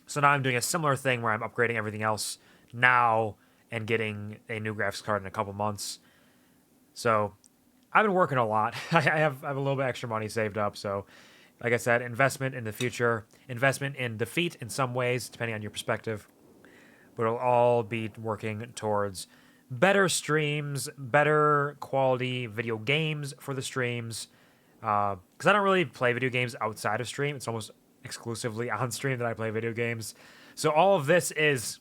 So now I'm doing a similar thing where I'm upgrading everything else now and getting a new graphics card in a couple months. So I've been working a lot. I have a little bit extra money saved up. So like I said, investment in the future, investment in defeat in some ways, depending on your perspective. But it'll all be working towards better streams, better quality video games for the streams. Because I don't really play video games outside of stream. It's almost exclusively on stream that I play video games. So all of this is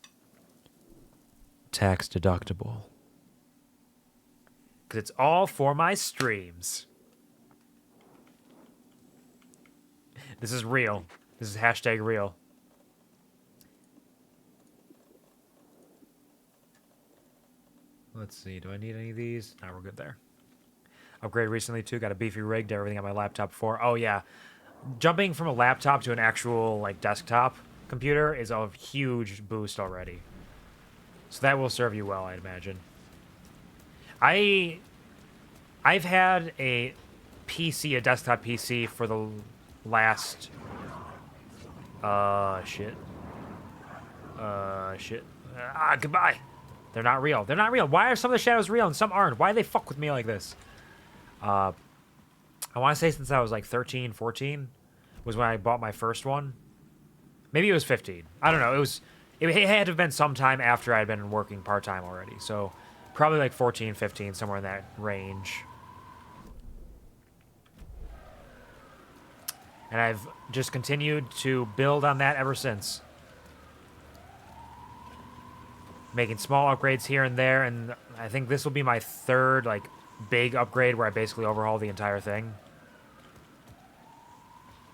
tax deductible. Because it's all for my streams. This is real. This is hashtag real. Let's see. Do I need any of these? No, we're good there. Upgrade recently, too. Got a beefy rig. Did everything on my laptop before. Oh, yeah. Jumping from a laptop to an actual like desktop computer is a huge boost already. So that will serve you well, I'd imagine. I've had a PC, a desktop PC, for the last... shit. Goodbye. They're not real. They're not real. Why are some of the shadows real and some aren't? Why do they fuck with me like this? I want to say since I was like 13, 14 was when I bought my first one. Maybe it was 15. I don't know. It had to have been sometime after I'd been working part-time already. So probably like 14, 15, somewhere in that range. And I've just continued to build on that ever since. Making small upgrades here and there, and I think this will be my third, like, big upgrade where I basically overhaul the entire thing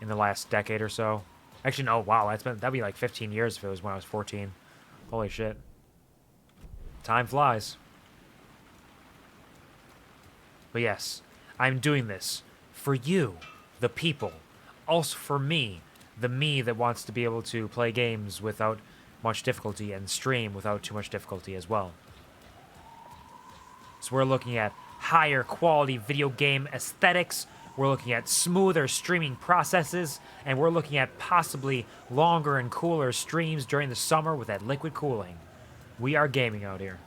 in the last decade or so. Actually, no, wow, that'd be like 15 years if it was when I was 14. Holy shit. Time flies. But yes, I'm doing this for you, the people. Also for me, the me that wants to be able to play games without much difficulty and stream without too much difficulty as well. So we're looking at higher quality video game aesthetics, we're looking at smoother streaming processes, and we're looking at possibly longer and cooler streams during the summer with that liquid cooling. We are gaming out here.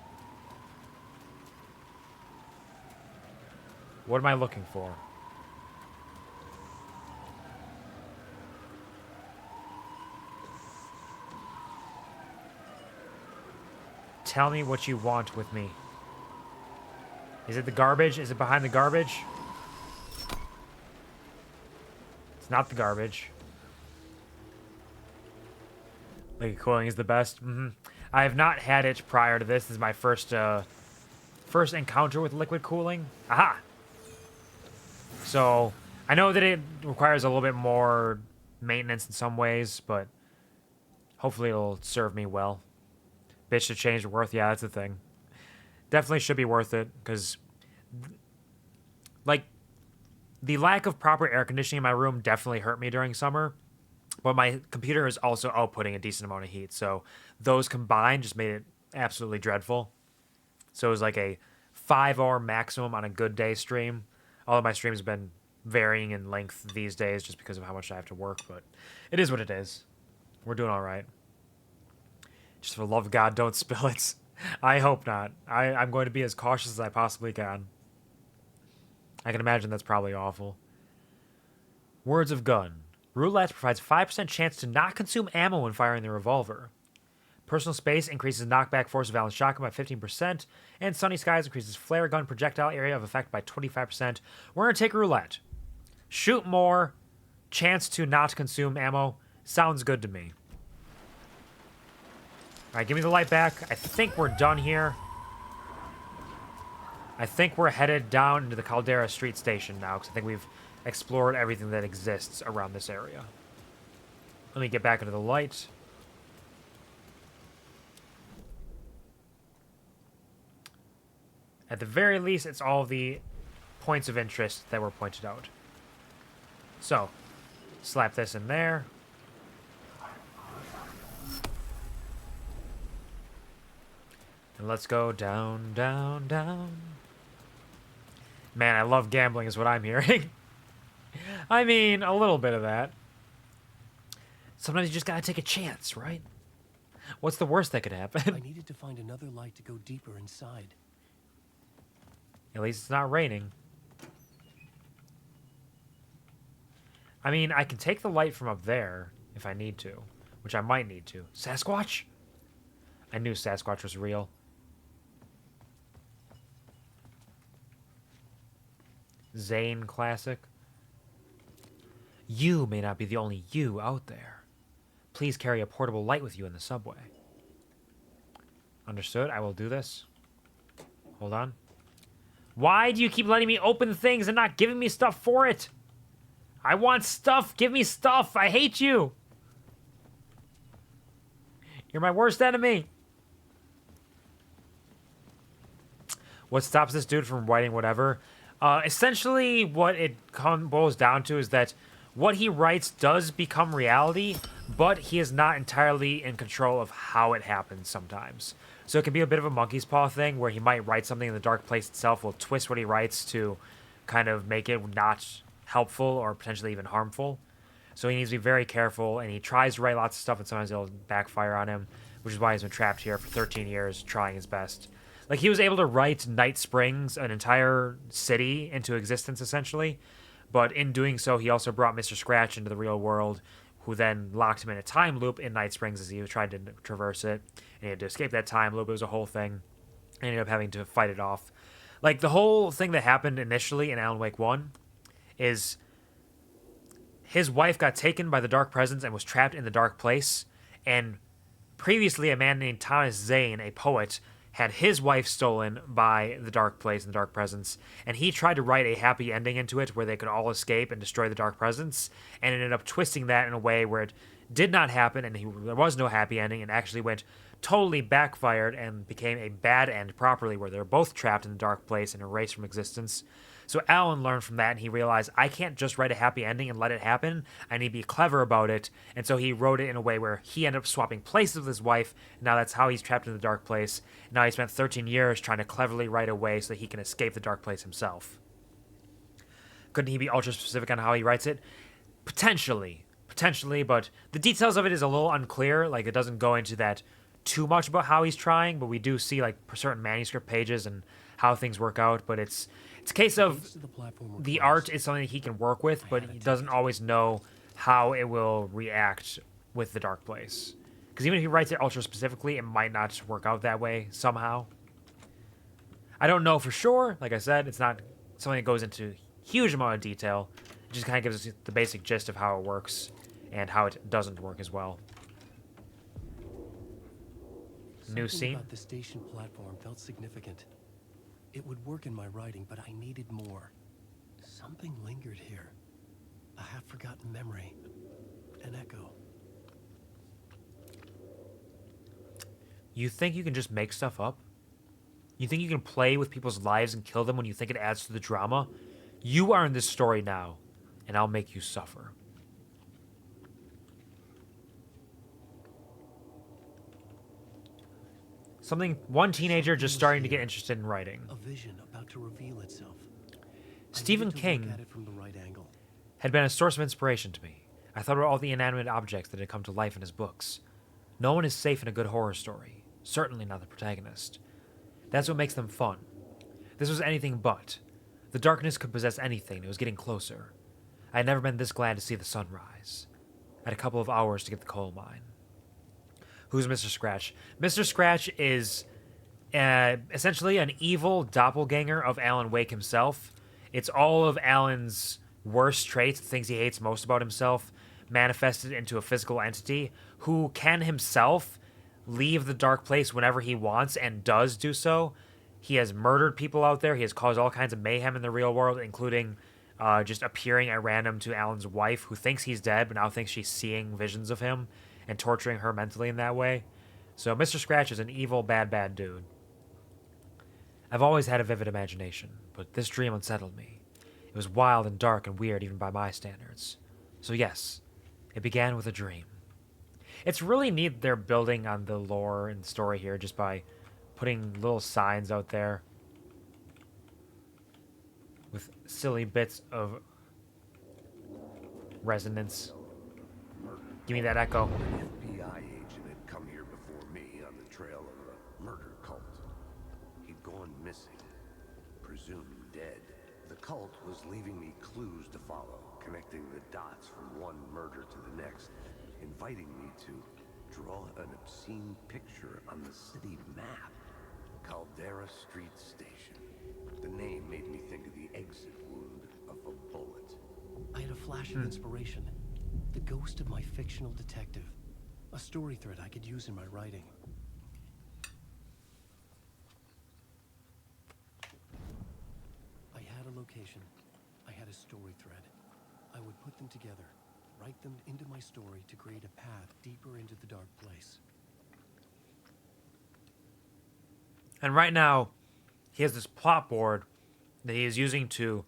What am I looking for? Tell me what you want with me. Is it the garbage? Is it behind the garbage? It's not the garbage. Liquid cooling is the best. I have not had it prior to this. This is my first encounter with liquid cooling. Aha! So, I know that it requires a little bit more maintenance in some ways, but hopefully it'll serve me well. Bitch to change worth, yeah, that's the thing. Definitely should be worth it, because, like, the lack of proper air conditioning in my room definitely hurt me during summer, but my computer is also outputting a decent amount of heat, so those combined just made it absolutely dreadful. So it was like a 5-hour maximum on a good day stream. All of my streams have been varying in length these days just because of how much I have to work, but it is what it is. We're doing all right. Just for the love of God, don't spill it. I hope not. I'm going to be as cautious as I possibly can. I can imagine that's probably awful. Words of gun. Roulette provides 5% chance to not consume ammo when firing the revolver. Personal space increases knockback force of Allen shotgun by 15%, and Sunny Skies increases flare gun projectile area of effect by 25%. We're going to take roulette. Shoot more, chance to not consume ammo. Sounds good to me. Alright, give me the light back. I think we're done here. I think we're headed down into the Caldera Street Station now, because I think we've explored everything that exists around this area. Let me get back into the light. At the very least, it's all the points of interest that were pointed out. So, slap this in there. And let's go down, down, down. Man, I love gambling is what I'm hearing. I mean, a little bit of that. Sometimes you just gotta take a chance, right? What's the worst that could I happen? needed to find another light to go deeper inside. At least it's not raining. I mean, I can take the light from up there if I need to, which I might need to. Sasquatch? I knew Sasquatch was real. Zane classic. You may not be the only you out there. Please carry a portable light with you in the subway. Understood. I will do this. Hold on. Why do you keep letting me open things and not giving me stuff for it? I want stuff. Give me stuff. I hate you. You're my worst enemy. What stops this dude from writing whatever? Essentially, what it boils down to is that what he writes does become reality, but he is not entirely in control of how it happens sometimes. So it can be a bit of a monkey's paw thing where he might write something in the dark place itself, will twist what he writes to kind of make it not helpful or potentially even harmful. So he needs to be very careful, and he tries to write lots of stuff, and sometimes it'll backfire on him, which is why he's been trapped here for 13 years, trying his best. Like, he was able to write Night Springs, an entire city, into existence, essentially. But in doing so, he also brought Mr. Scratch into the real world, who then locked him in a time loop in Night Springs as he tried to traverse it. And he had to escape that time loop. It was a whole thing. And ended up having to fight it off. Like, the whole thing that happened initially in Alan Wake 1 is his wife got taken by the Dark Presence and was trapped in the Dark Place. And previously, a man named Thomas Zane, a poet, had his wife stolen by the Dark Place and the Dark Presence, and he tried to write a happy ending into it where they could all escape and destroy the Dark Presence, and ended up twisting that in a way where it did not happen, and there was no happy ending, and actually went totally backfired and became a bad end properly, where they're both trapped in the Dark Place and erased from existence. So Alan learned from that, and he realized, I can't just write a happy ending and let it happen. I need to be clever about it. And so he wrote it in a way where he ended up swapping places with his wife. And now that's how he's trapped in the Dark Place. Now he spent 13 years trying to cleverly write a way so that he can escape the Dark Place himself. Couldn't he be ultra specific on how he writes it? Potentially, but the details of it is a little unclear. Like, it doesn't go into that too much about how he's trying, but we do see like certain manuscript pages and how things work out. But it's a case of the art is something he can work with, but he doesn't always know how it will react with the Dark Place. Because even if he writes it ultra specifically, it might not work out that way somehow. I don't know for sure. Like I said, it's not something that goes into huge amount of detail. It just kind of gives us the basic gist of how it works and how it doesn't work as well. New scene. About the station platform felt significant. It would work in my writing, but I needed more. Something lingered here. A half-forgotten memory. An echo. You think you can just make stuff up? You think you can play with people's lives and kill them when you think it adds to the drama? You are in this story now, and I'll make you suffer. One teenager just starting to get interested in writing. A vision about to reveal itself. Stephen King had been a source of inspiration to me. I thought about all the inanimate objects that had come to life in his books. No one is safe in a good horror story. Certainly not the protagonist. That's what makes them fun. This was anything but. The darkness could possess anything. It was getting closer. I had never been this glad to see the sun rise. I had a couple of hours to get the coal mine. Who's Mr. Scratch? Mr. Scratch is essentially an evil doppelganger of Alan Wake himself. It's all of Alan's worst traits, the things he hates most about himself, manifested into a physical entity who can himself leave the dark place whenever he wants and does do so. He has murdered people out there. He has caused all kinds of mayhem in the real world, including just appearing at random to Alan's wife, who thinks he's dead, but now thinks she's seeing visions of him and torturing her mentally in that way. So Mr. Scratch is an evil, bad, bad dude. I've always had a vivid imagination, but this dream unsettled me. It was wild and dark and weird even by my standards. So yes, it began with a dream. It's really neat they're building on the lore and story here just by putting little signs out there with silly bits of resonance. Give me that echo. An FBI agent had come here before me on the trail of a murder cult. He'd gone missing, presumed dead. The cult was leaving me clues to follow, connecting the dots from one murder to the next, inviting me to draw an obscene picture on the city map. Caldera Street Station. The name made me think of the exit wound of a bullet. I had a flash of inspiration. The ghost of my fictional detective. A story thread I could use in my writing. I had a location. I had a story thread. I would put them together, write them into my story to create a path deeper into the dark place. And right now, he has this plot board that he is using to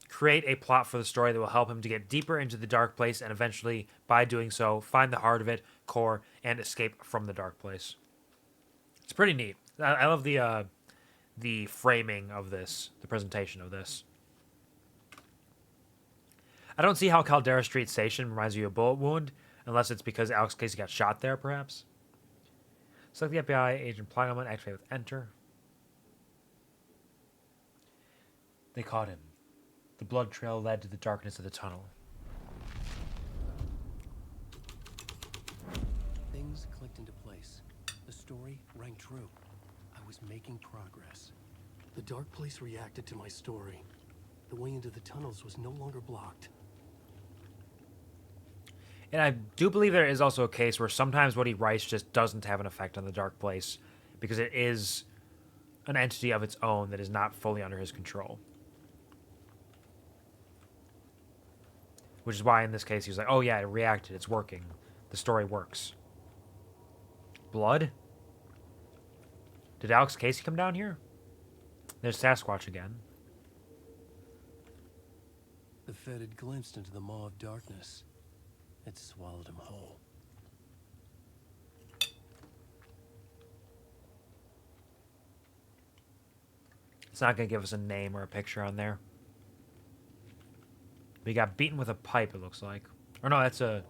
create a plot for the story that will help him to get deeper into the dark place and eventually, by doing so, find the heart of it, core, and escape from the dark place. It's pretty neat. I love the framing of this, the presentation of this. I don't see how Caldera Street Station reminds you of a bullet wound, unless it's because Alex Casey got shot there, perhaps. Select the FBI agent plot element, activate with enter. They caught him. The blood trail led to the darkness of the tunnel. Things clicked into place. The story rang true. I was making progress. The dark place reacted to my story. The way into the tunnels was no longer blocked. And I do believe there is also a case where sometimes what he writes just doesn't have an effect on the dark place because it is an entity of its own that is not fully under his control. Which is why in this case he was like, oh yeah, it reacted, it's working. The story works. Blood? Did Alex Casey come down here? There's Sasquatch again. The Fed had glimpsed into the maw of darkness. It swallowed him whole. It's not going to give us a name or a picture on there. But he got beaten with a pipe, it looks like. Or no, that's a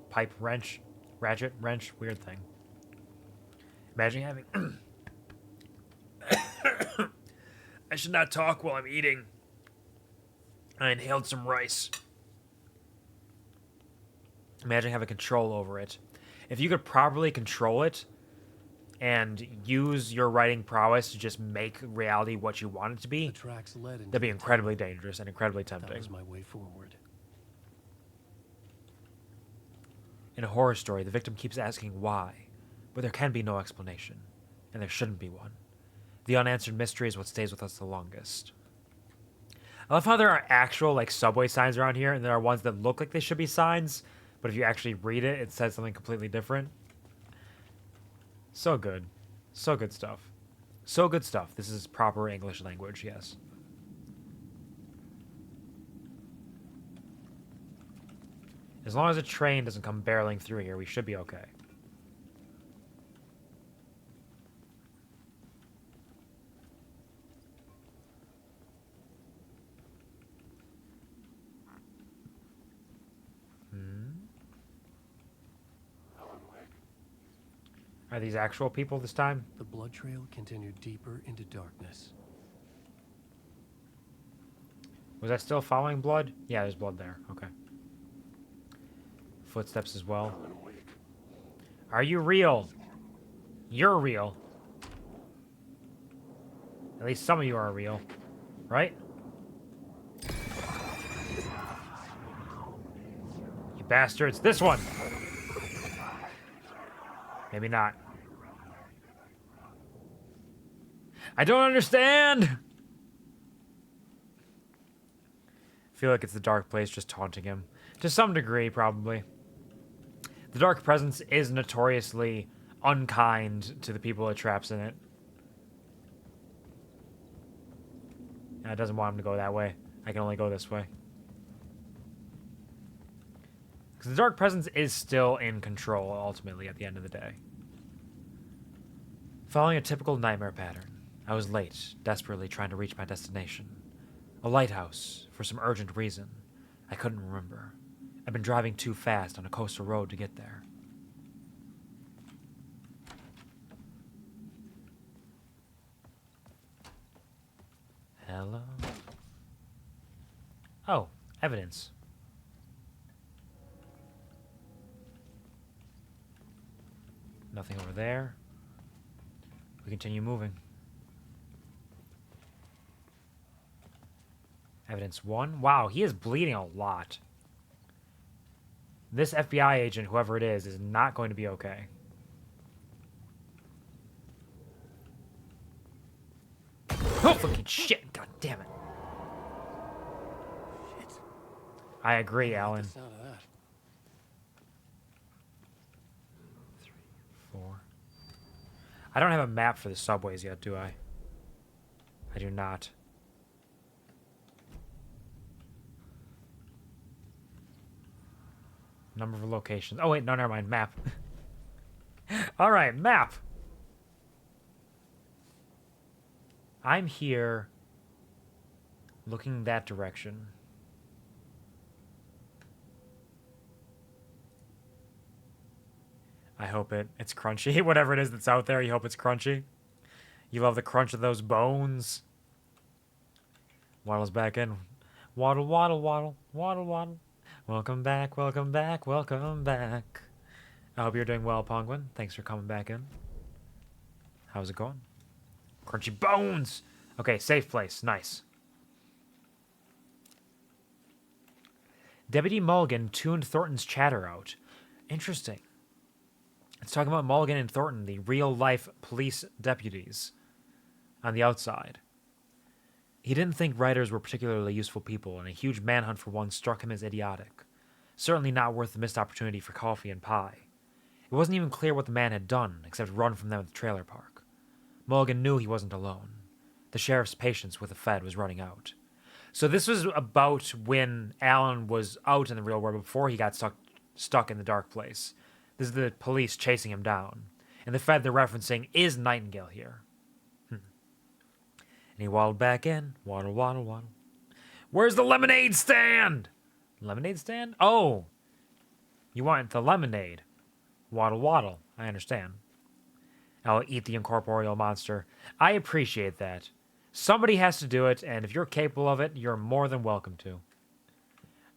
pipe wrench. Ratchet, wrench, weird thing. Imagine having... I should not talk while I'm eating. I inhaled some rice. Imagine having control over it. If you could properly control it and use your writing prowess to just make reality what you want it to be, The tracks led into that'd be the incredibly tunnel. dangerous and incredibly That tempting. was my way forward. In a horror story, the victim keeps asking why, but there can be no explanation, and there shouldn't be one. The unanswered mystery is what stays with us the longest. I love how there are actual like subway signs around here, and there are ones that look like they should be signs, but if you actually read it, it says something completely different. So good. So good stuff. So good stuff. This is proper English language, yes. As long as a train doesn't come barreling through here, we should be okay. Are these actual people this time? The blood trail continued deeper into darkness. Was I still following blood? Yeah, there's blood there. Okay. Footsteps as well. Are you real? You're real. At least some of you are real. Right? You bastards. This one! Maybe not. I don't understand! I feel like it's the dark place just taunting him. To some degree, probably. The dark presence is notoriously unkind to the people it traps in it. And it doesn't want him to go that way. I can only go this way. Because the dark presence is still in control, ultimately, at the end of the day. Following a typical nightmare pattern, I was late, desperately trying to reach my destination. A lighthouse, for some urgent reason. I couldn't remember. I'd been driving too fast on a coastal road to get there. Hello? Oh, evidence. Nothing over there. We continue moving. Evidence 1. Wow, he is bleeding a lot. This FBI agent, whoever it is not going to be okay. Oh, fucking shit! God damn it. Shit. I agree, Alan. The sound of that. 3, 4. I don't have a map for the subways yet, do I? I do not. Number of locations. Oh, wait, no, never mind. Map. All right, map. I'm here looking that direction. I hope it's crunchy. Whatever it is that's out there, you hope it's crunchy. You love the crunch of those bones. Waddle's back in. Waddle, waddle, waddle, waddle, waddle. Welcome back, welcome back, welcome back. I hope you're doing well, Penguin. Thanks for coming back in. How's it going? Crunchy bones! Okay, safe place. Nice. Deputy Mulligan tuned Thornton's chatter out. Interesting. It's talking about Mulligan and Thornton, the real-life police deputies on the outside. He didn't think writers were particularly useful people, and a huge manhunt for one struck him as idiotic. Certainly not worth the missed opportunity for coffee and pie. It wasn't even clear what the man had done, except run from them at the trailer park. Mulligan knew he wasn't alone. The sheriff's patience with the Fed was running out. So this was about when Alan was out in the real world before he got stuck in the dark place. This is the police chasing him down. And the Fed they're referencing is Nightingale here. And he waddled back in. Waddle, waddle, waddle. Where's the lemonade stand? Lemonade stand? Oh. You want the lemonade. Waddle, waddle. I understand. I'll eat the incorporeal monster. I appreciate that. Somebody has to do it, and if you're capable of it, you're more than welcome to.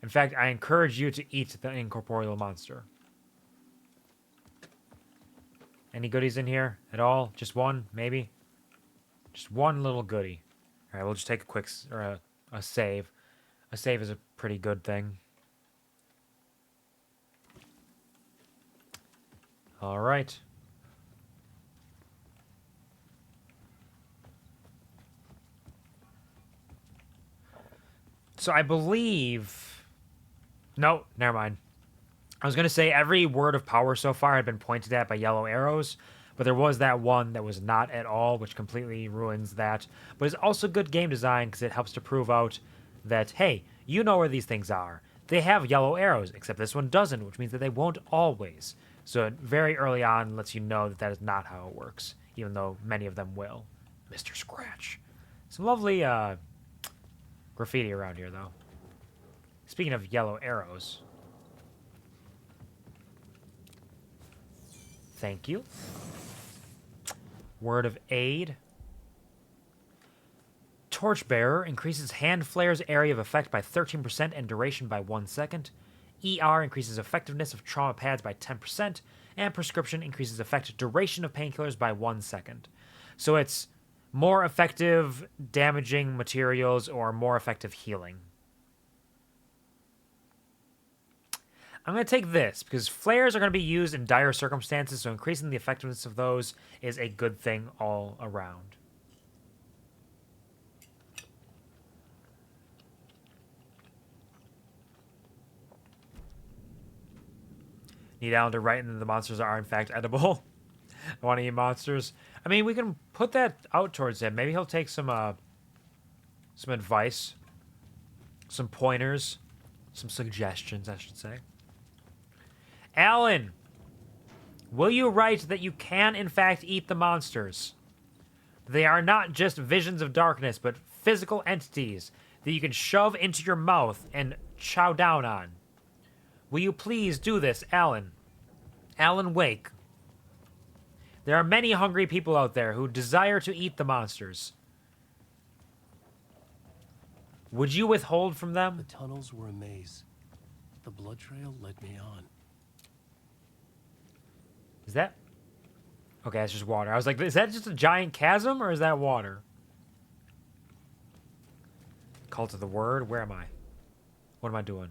In fact, I encourage you to eat the incorporeal monster. Any goodies in here at all? Just one, maybe? Just one little goodie. All right, we'll just take a quick a save. A save is a pretty good thing. All right. So I believe... No, never mind. I was going to say every word of power so far had been pointed at by yellow arrows, but there was that one that was not at all, which completely ruins that. But it's also good game design because it helps to prove out that, hey, you know where these things are. They have yellow arrows, except this one doesn't, which means that they won't always. So it very early on lets you know that that is not how it works, even though many of them will. Mr. Scratch. Some lovely graffiti around here, though. Speaking of yellow arrows... Thank you. Word of aid. Torchbearer increases hand flare's area of effect by 13% and duration by 1 second. ER increases effectiveness of trauma pads by 10%, and Prescription increases effective duration of painkillers by 1 second. So it's more effective damaging materials or more effective healing. I'm going to take this because flares are going to be used in dire circumstances, so increasing the effectiveness of those is a good thing all around. Need Alan to write in that the monsters are in fact edible. I want to eat monsters. I mean, we can put that out towards him. Maybe he'll take some advice, some pointers, some suggestions, I should say. Alan, will you write that you can in fact eat the monsters? They are not just visions of darkness, but physical entities that you can shove into your mouth and chow down on. Will you please do this, Alan? Alan Wake. There are many hungry people out there who desire to eat the monsters. Would you withhold from them? The tunnels were a maze. The blood trail led me on. Is that... Okay, that's just water. I was like, is that just a giant chasm, or is that water? Cult of the Word? Where am I? What am I doing?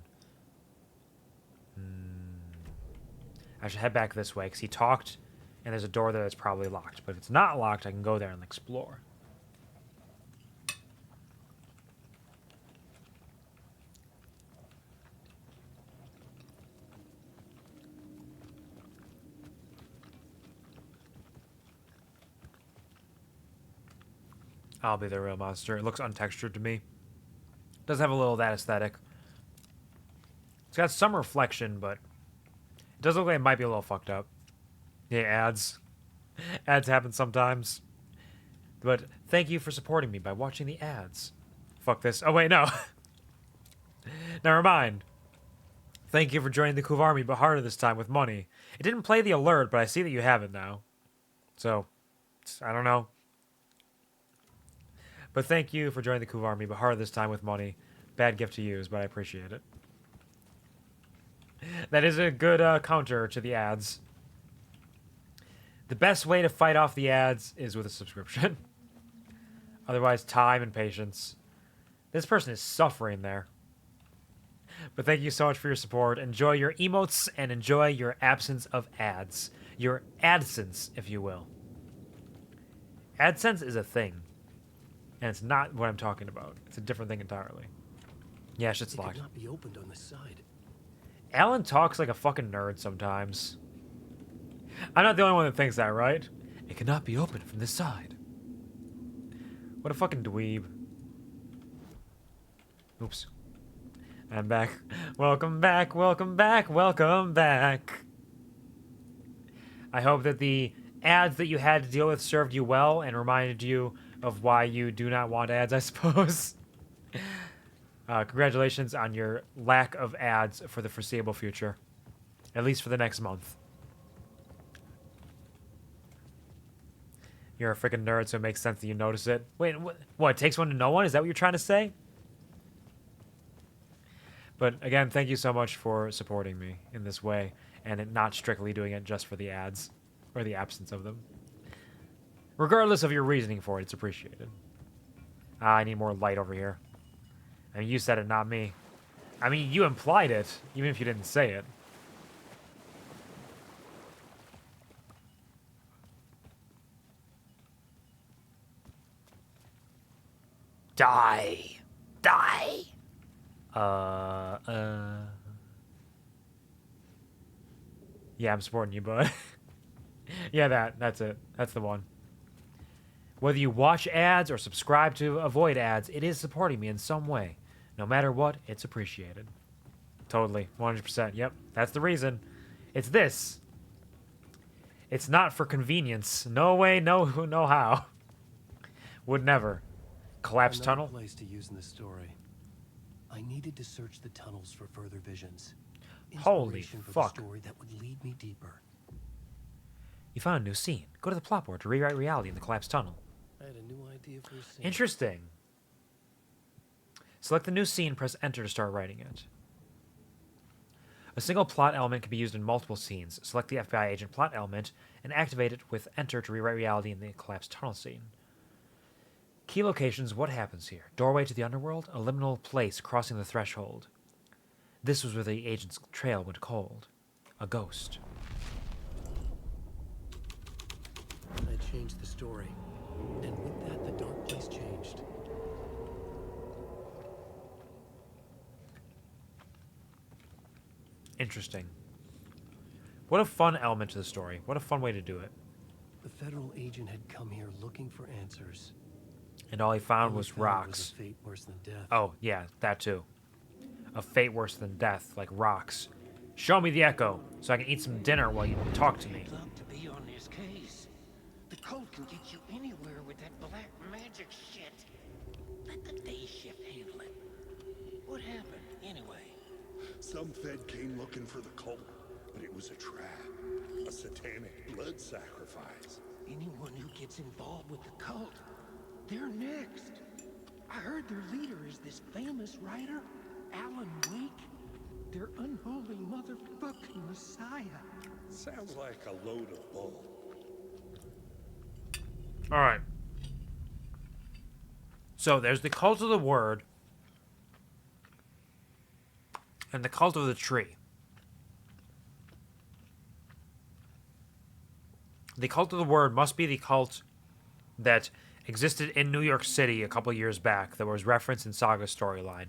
I should head back this way, because he talked, and there's a door there that's probably locked. But if it's not locked, I can go there and explore. I'll be the real monster. It looks untextured to me. Does have a little of that aesthetic. It's got some reflection, but it does look like it might be a little fucked up. Yeah, ads. Ads happen sometimes. But thank you for supporting me by watching the ads. Fuck this. Oh, wait, no. Never mind. Thank you for joining the QuvarTV, but harder this time with money. It didn't play the alert, but I see that you have it now. So, I don't know. But thank you for joining the QuvarTV, but harder this time with money. Bad gift to use, but I appreciate it. That is a good counter to the ads. The best way to fight off the ads is with a subscription. Otherwise, time and patience. This person is suffering there. But thank you so much for your support. Enjoy your emotes and enjoy your absence of ads. Your AdSense, if you will. AdSense is a thing. And it's not what I'm talking about. It's a different thing entirely. Yeah, shit's locked. It could not be opened on the side. Alan talks like a fucking nerd sometimes. I'm not the only one that thinks that, right? It cannot be opened from this side. What a fucking dweeb. Oops. I'm back. Welcome back, welcome back, welcome back. I hope that the ads that you had to deal with served you well and reminded you of why you do not want ads, I suppose. Congratulations on your lack of ads for the foreseeable future. At least for the next month. You're a freaking nerd, so it makes sense that you notice it. Wait, what? It takes one to know one? Is that what you're trying to say? But again, thank you so much for supporting me in this way and it not strictly doing it just for the ads or the absence of them. Regardless of your reasoning for it, it's appreciated. I need more light over here. I mean, you said it, not me. I mean, you implied it, even if you didn't say it. Die! Die! Yeah, I'm supporting you, bud. Yeah, that's it. That's the one. Whether you watch ads or subscribe to avoid ads, it is supporting me in some way. No matter what, it's appreciated. Totally. 100%. Yep. That's the reason. It's this. It's not for convenience. No way, no how. Would never. Collapsed Another tunnel? place to use in the story. I needed to search the tunnels for further visions. Holy Inspiration for fuck. the story that would lead me deeper. You found a new scene. Go to the plot board to rewrite reality in the collapsed tunnel. I had a new idea for a scene. Interesting. Select the new scene, press enter to start writing it. A single plot element can be used in multiple scenes. Select the FBI agent plot element and activate it with enter to rewrite reality in the collapsed tunnel scene. Key locations, what happens here? Doorway to the underworld, a liminal place crossing the threshold. This was where the agent's trail went cold. A ghost. I changed the story, and with that, the dark place changed. Interesting. What a fun element to the story. What a fun way to do it. The federal agent had come here looking for answers. And all he found All was he found rocks. was a fate worse than death. Oh, yeah, that too. A fate worse than death, like rocks. Show me the echo, so I can eat some dinner while you talk to me. I'd love to be on this case. The code can get you anywhere with that black magic shit. Let the day shift handle it. What happened, anyway? Some Fed came looking for the cult, but it was a trap. A satanic blood sacrifice. Anyone who gets involved with the cult, they're next. I heard their leader is this famous writer, Alan Wake. Their unholy motherfucking messiah. Sounds like a load of bull. Alright. So there's the cult of the word and the cult of the tree. The cult of the word must be the cult that existed in New York City a couple years back that was referenced in Saga's storyline,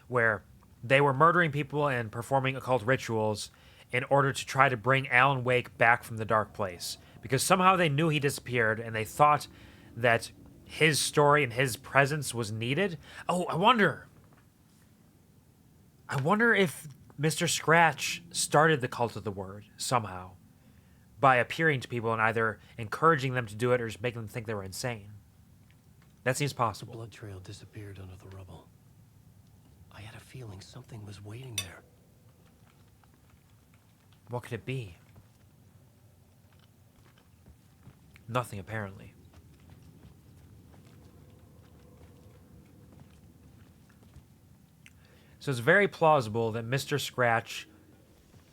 where they were murdering people and performing occult rituals in order to try to bring Alan Wake back from the dark place. Because somehow they knew he disappeared and they thought that his story and his presence was needed. Oh, I wonder if Mr. Scratch started the cult of the word somehow by appearing to people and either encouraging them to do it or just making them think they were insane. That seems The possible. blood trail disappeared under the rubble. I had a feeling something was waiting there. What could it be? Nothing, apparently. So it's very plausible that Mr. Scratch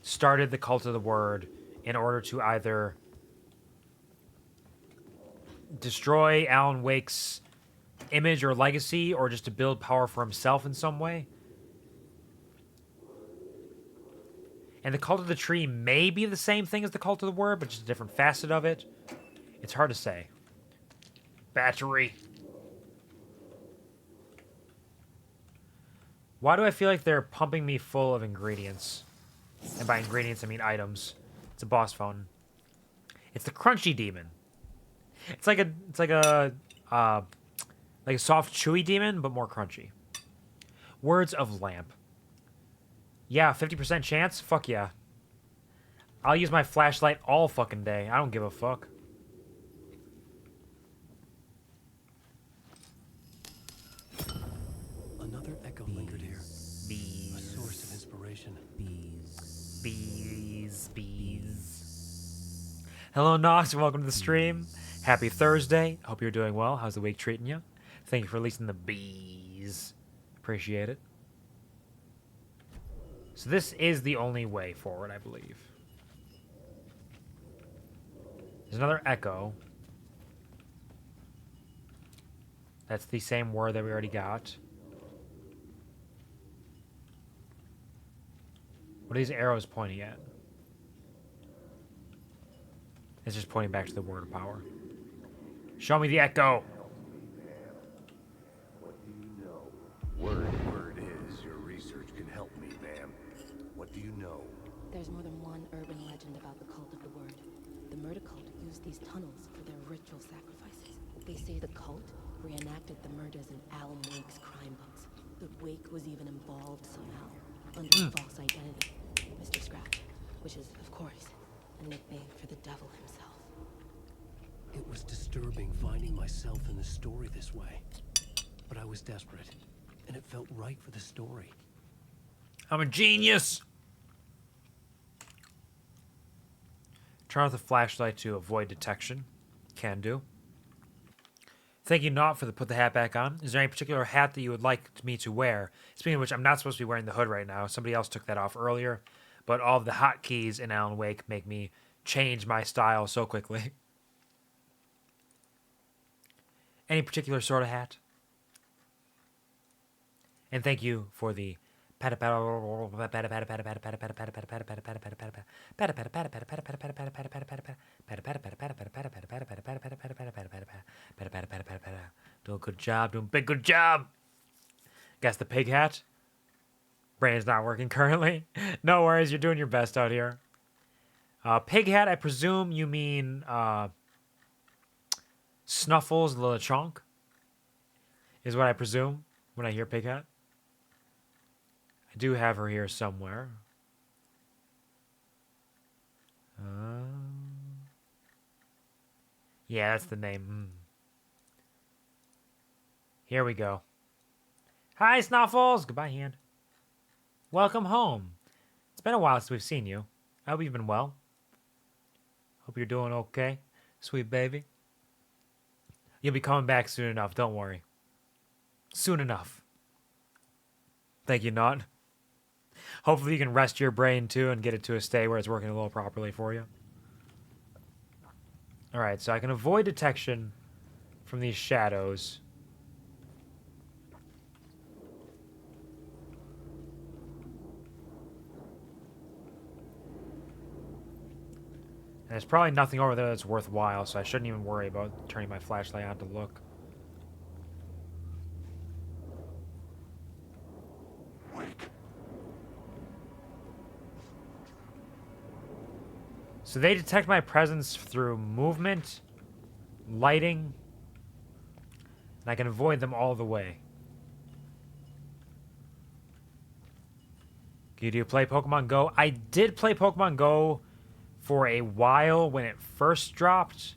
started the cult of the word in order to either destroy Alan Wake's image or legacy or just to build power for himself in some way. And the cult of the tree may be the same thing as the cult of the word, but just a different facet of it. It's hard to say. Battery. Why do I feel like they're pumping me full of ingredients? And by ingredients, I mean items. It's a boss phone. It's the crunchy demon. It's like a soft, chewy demon, but more crunchy. Words of Lamp. Yeah, 50% chance? Fuck yeah. I'll use my flashlight all fucking day. I don't give a fuck. Another echo lingered here. Bees. A source of inspiration. Bees. Hello, Nox. Welcome to the stream. Happy Thursday. Hope you're doing well. How's the week treating you? Thank you for releasing the bees. Appreciate it. So this is the only way forward, I believe. There's another echo. That's the same word that we already got. What are these arrows pointing at? It's just pointing back to the word of power. Show me the echo. What do you know? Word is your research can help me, ma'am. What do you know? There's more than one urban legend about the cult of the word. The murder cult used these tunnels for their ritual sacrifices. They say the cult reenacted the murders in Alan Wake's crime books. That Wake was even involved somehow, under a false identity, Mr. Scratch, which is, of course, a nickname for the devil himself. It was disturbing finding myself in the story this way. But I was desperate, and it felt right for the story. I'm a genius. Turn off the flashlight to avoid detection. Can do. Thank you, Not, for the put the hat back on. Is there any particular hat that you would like me to wear? Speaking of which, I'm not supposed to be wearing the hood right now. Somebody else took that off earlier. But all of the hotkeys in Alan Wake make me change my style so quickly. Any particular sort of hat? And thank you for the doing a good job, doing a big good job. Guess the pig hat. Brain's not working currently. No worries, you're doing your best out here. Pig hat, I presume you mean Snuffles LeChonk, is what I presume when I hear pig hat. I do have her here somewhere. Yeah, that's the name. Here we go. Hi, Snuffles! Goodbye, hand. Welcome home. It's been a while since we've seen you. I hope you've been well. Hope you're doing okay, sweet baby. You'll be coming back soon enough, don't worry. Soon enough. Thank you, Not. Hopefully you can rest your brain, too, and get it to a state where it's working a little properly for you. Alright, so I can avoid detection from these shadows. And there's probably nothing over there that's worthwhile, so I shouldn't even worry about turning my flashlight on to look. So they detect my presence through movement, lighting, and I can avoid them all the way. Do you play Pokemon Go? I did play Pokemon Go for a while when it first dropped,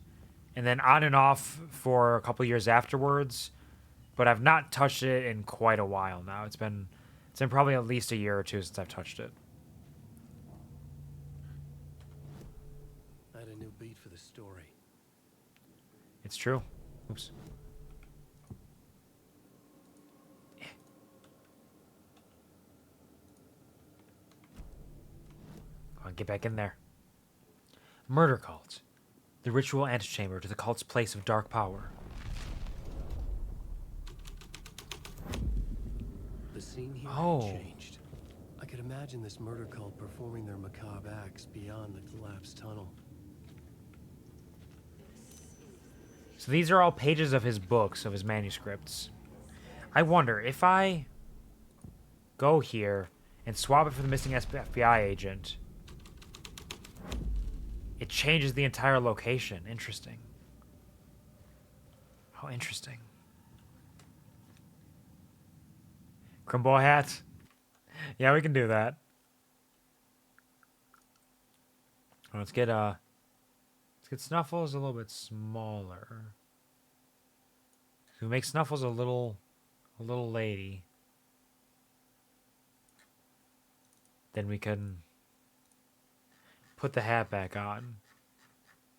and then on and off for a couple years afterwards, but I've not touched it in quite a while now. It's been probably at least a year or two since I've touched it. I had a new beat for the story. It's true. Oops. Come on, get back in there. Murder cult. The ritual antechamber to the cult's place of dark power. The scene here Oh. had changed. I could imagine this murder cult performing their macabre acts beyond the collapsed tunnel. So these are all pages of his books, of his manuscripts. I wonder, if I go here and swap it for the missing FBI agent, it changes the entire location. Interesting. How interesting. Crimbo hat. Yeah, we can do that. Let's get Snuffles a little bit smaller. So we make Snuffles a little lady. Then we can put the hat back on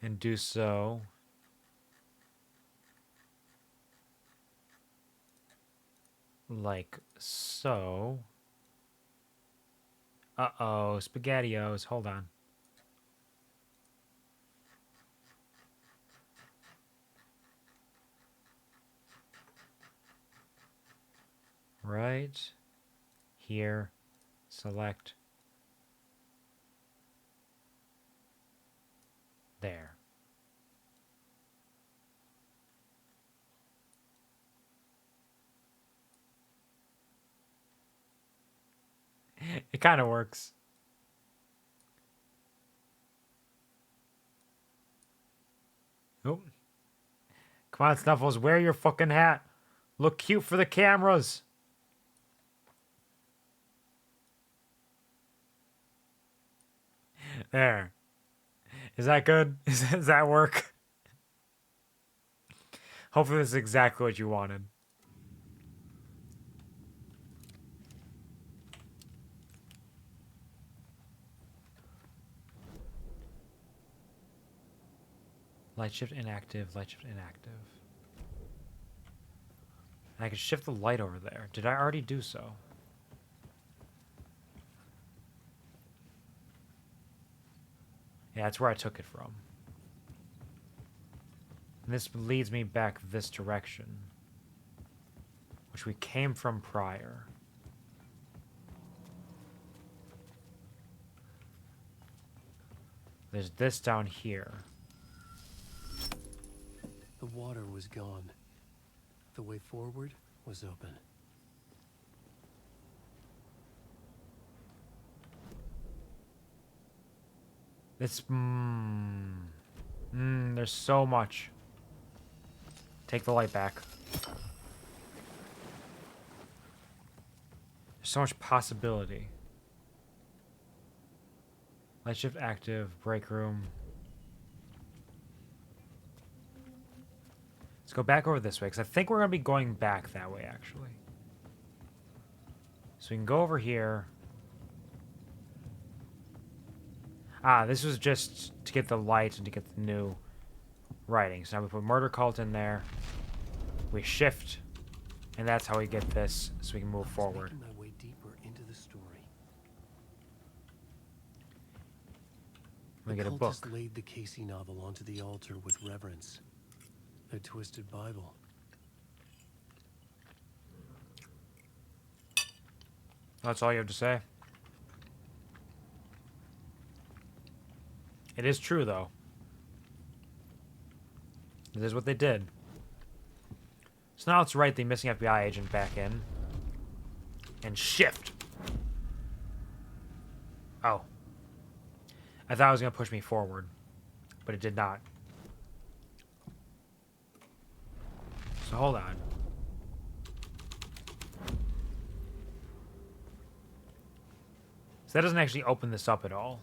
and do so. Like so. Uh-oh, SpaghettiOs. Hold on. Right here, select there. It kind of works. Oh. Come on, Snuffles, wear your fucking hat. Look cute for the cameras. There. Is that good? Does that work? Hopefully this is exactly what you wanted. Light shift inactive, light shift inactive. And I can shift the light over there. Did I already do so? Yeah, that's where I took it from. And this leads me back this direction, which we came from prior. There's this down here. The water was gone. The way forward was open. It's there's so much. Take the light back. There's so much possibility. Light shift active, break room. Let's go back over this way, because I think we're going to be going back that way, actually. So we can go over here. Ah, this was just to get the light and to get the new writing. So now we put murder cult in there. We shift, and that's how we get this, so we can move forward. Making my way deeper into the story. We get a The book. cultists laid the Casey novel onto the altar with reverence. Their twisted Bible. That's all you have to say? It is true, though. It is what they did. So now let's write the missing FBI agent back in. And shift. Oh. I thought it was going to push me forward. But it did not. So hold on. So that doesn't actually open this up at all.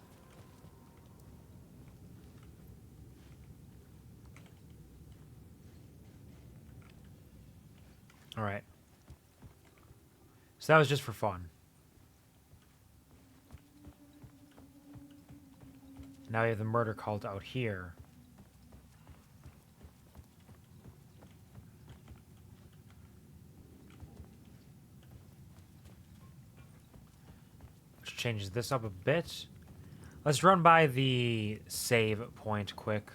Alright. So that was just for fun. Now we have the murder cult out here. Which changes this up a bit. Let's run by the save point quick.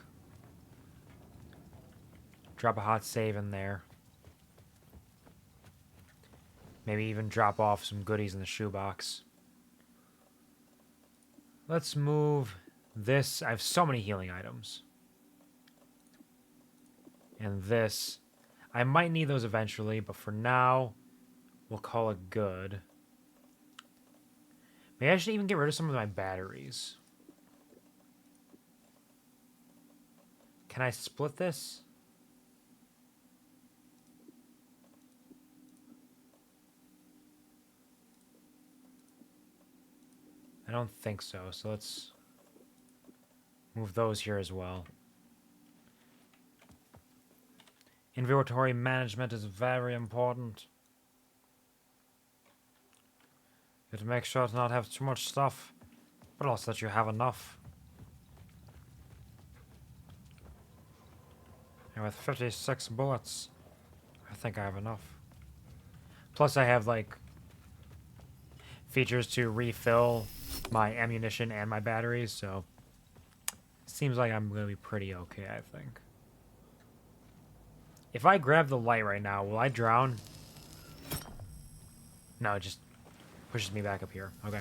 Drop a hot save in there. Maybe even drop off some goodies in the shoebox. Let's move this. I have so many healing items. And this. I might need those eventually, but for now, we'll call it good. Maybe I should even get rid of some of my batteries. Can I split this? I don't think so, so let's move those here as well. Inventory management is very important. You have to make sure to not have too much stuff, but also that you have enough. And with 56 bullets, I think I have enough. Plus I have, like, features to refill my ammunition and my batteries, so seems like I'm going to be pretty okay, I think. If I grab the light right now, will I drown? No, it just pushes me back up here. Okay.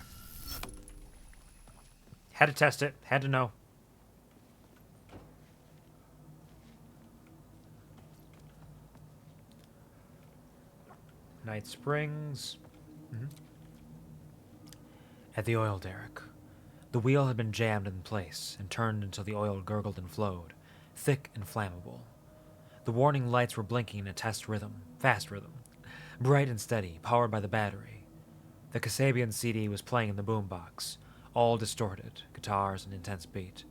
Had to test it. Had to know. Night Springs. At the oil derrick. The wheel had been jammed in place and turned until the oil gurgled and flowed, thick and flammable. The warning lights were blinking in a test rhythm, fast rhythm, bright and steady, powered by the battery. The Kasabian CD was playing in the boombox, all distorted, guitars and intense beat.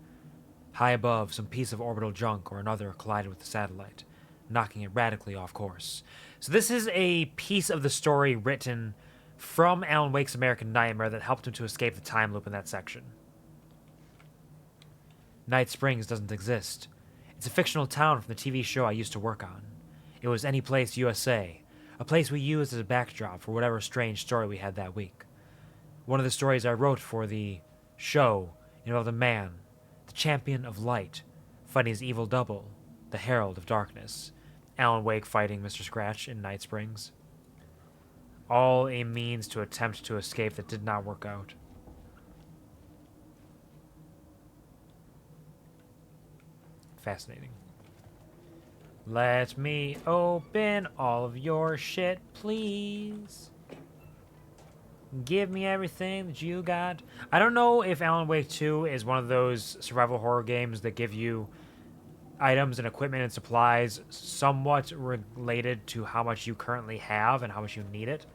High above, some piece of orbital junk or another collided with the satellite, knocking it radically off course. So this is a piece of the story written from Alan Wake's American Nightmare that helped him to escape the time loop in that section. Night Springs doesn't exist. It's a fictional town from the TV show I used to work on. It was Any Place USA, a place we used as a backdrop for whatever strange story we had that week. One of the stories I wrote for the show involved a man, the champion of light, fighting his evil double, the herald of darkness, Alan Wake fighting Mr. Scratch in Night Springs. All a means to attempt to escape that did not work out. Fascinating. Let me open all of your shit, please. Give me everything that you got. I don't know if Alan Wake 2 is one of those survival horror games that give you items and equipment and supplies somewhat related to how much you currently have and how much you need it.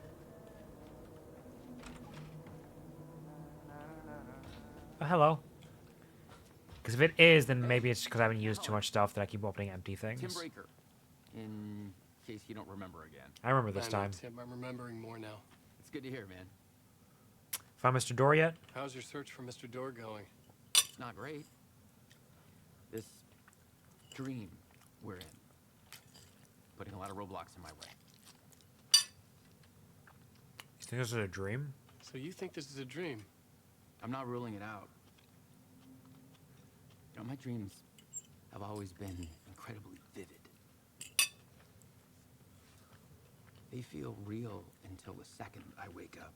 Oh, hello. Because if it is, then maybe it's because I haven't used too much stuff that I keep opening empty things. Tim Breaker, in case you don't remember again. I remember this I know, time. Tim, I'm remembering more now. It's good to hear, man. Found Mr. Door yet? How's your search for Mr. Door going? It's not great. This dream we're in, putting a lot of roadblocks in my way. You think this is a dream? So you think this is a dream? I'm not ruling it out. You know, my dreams have always been incredibly vivid. They feel real until the second I wake up.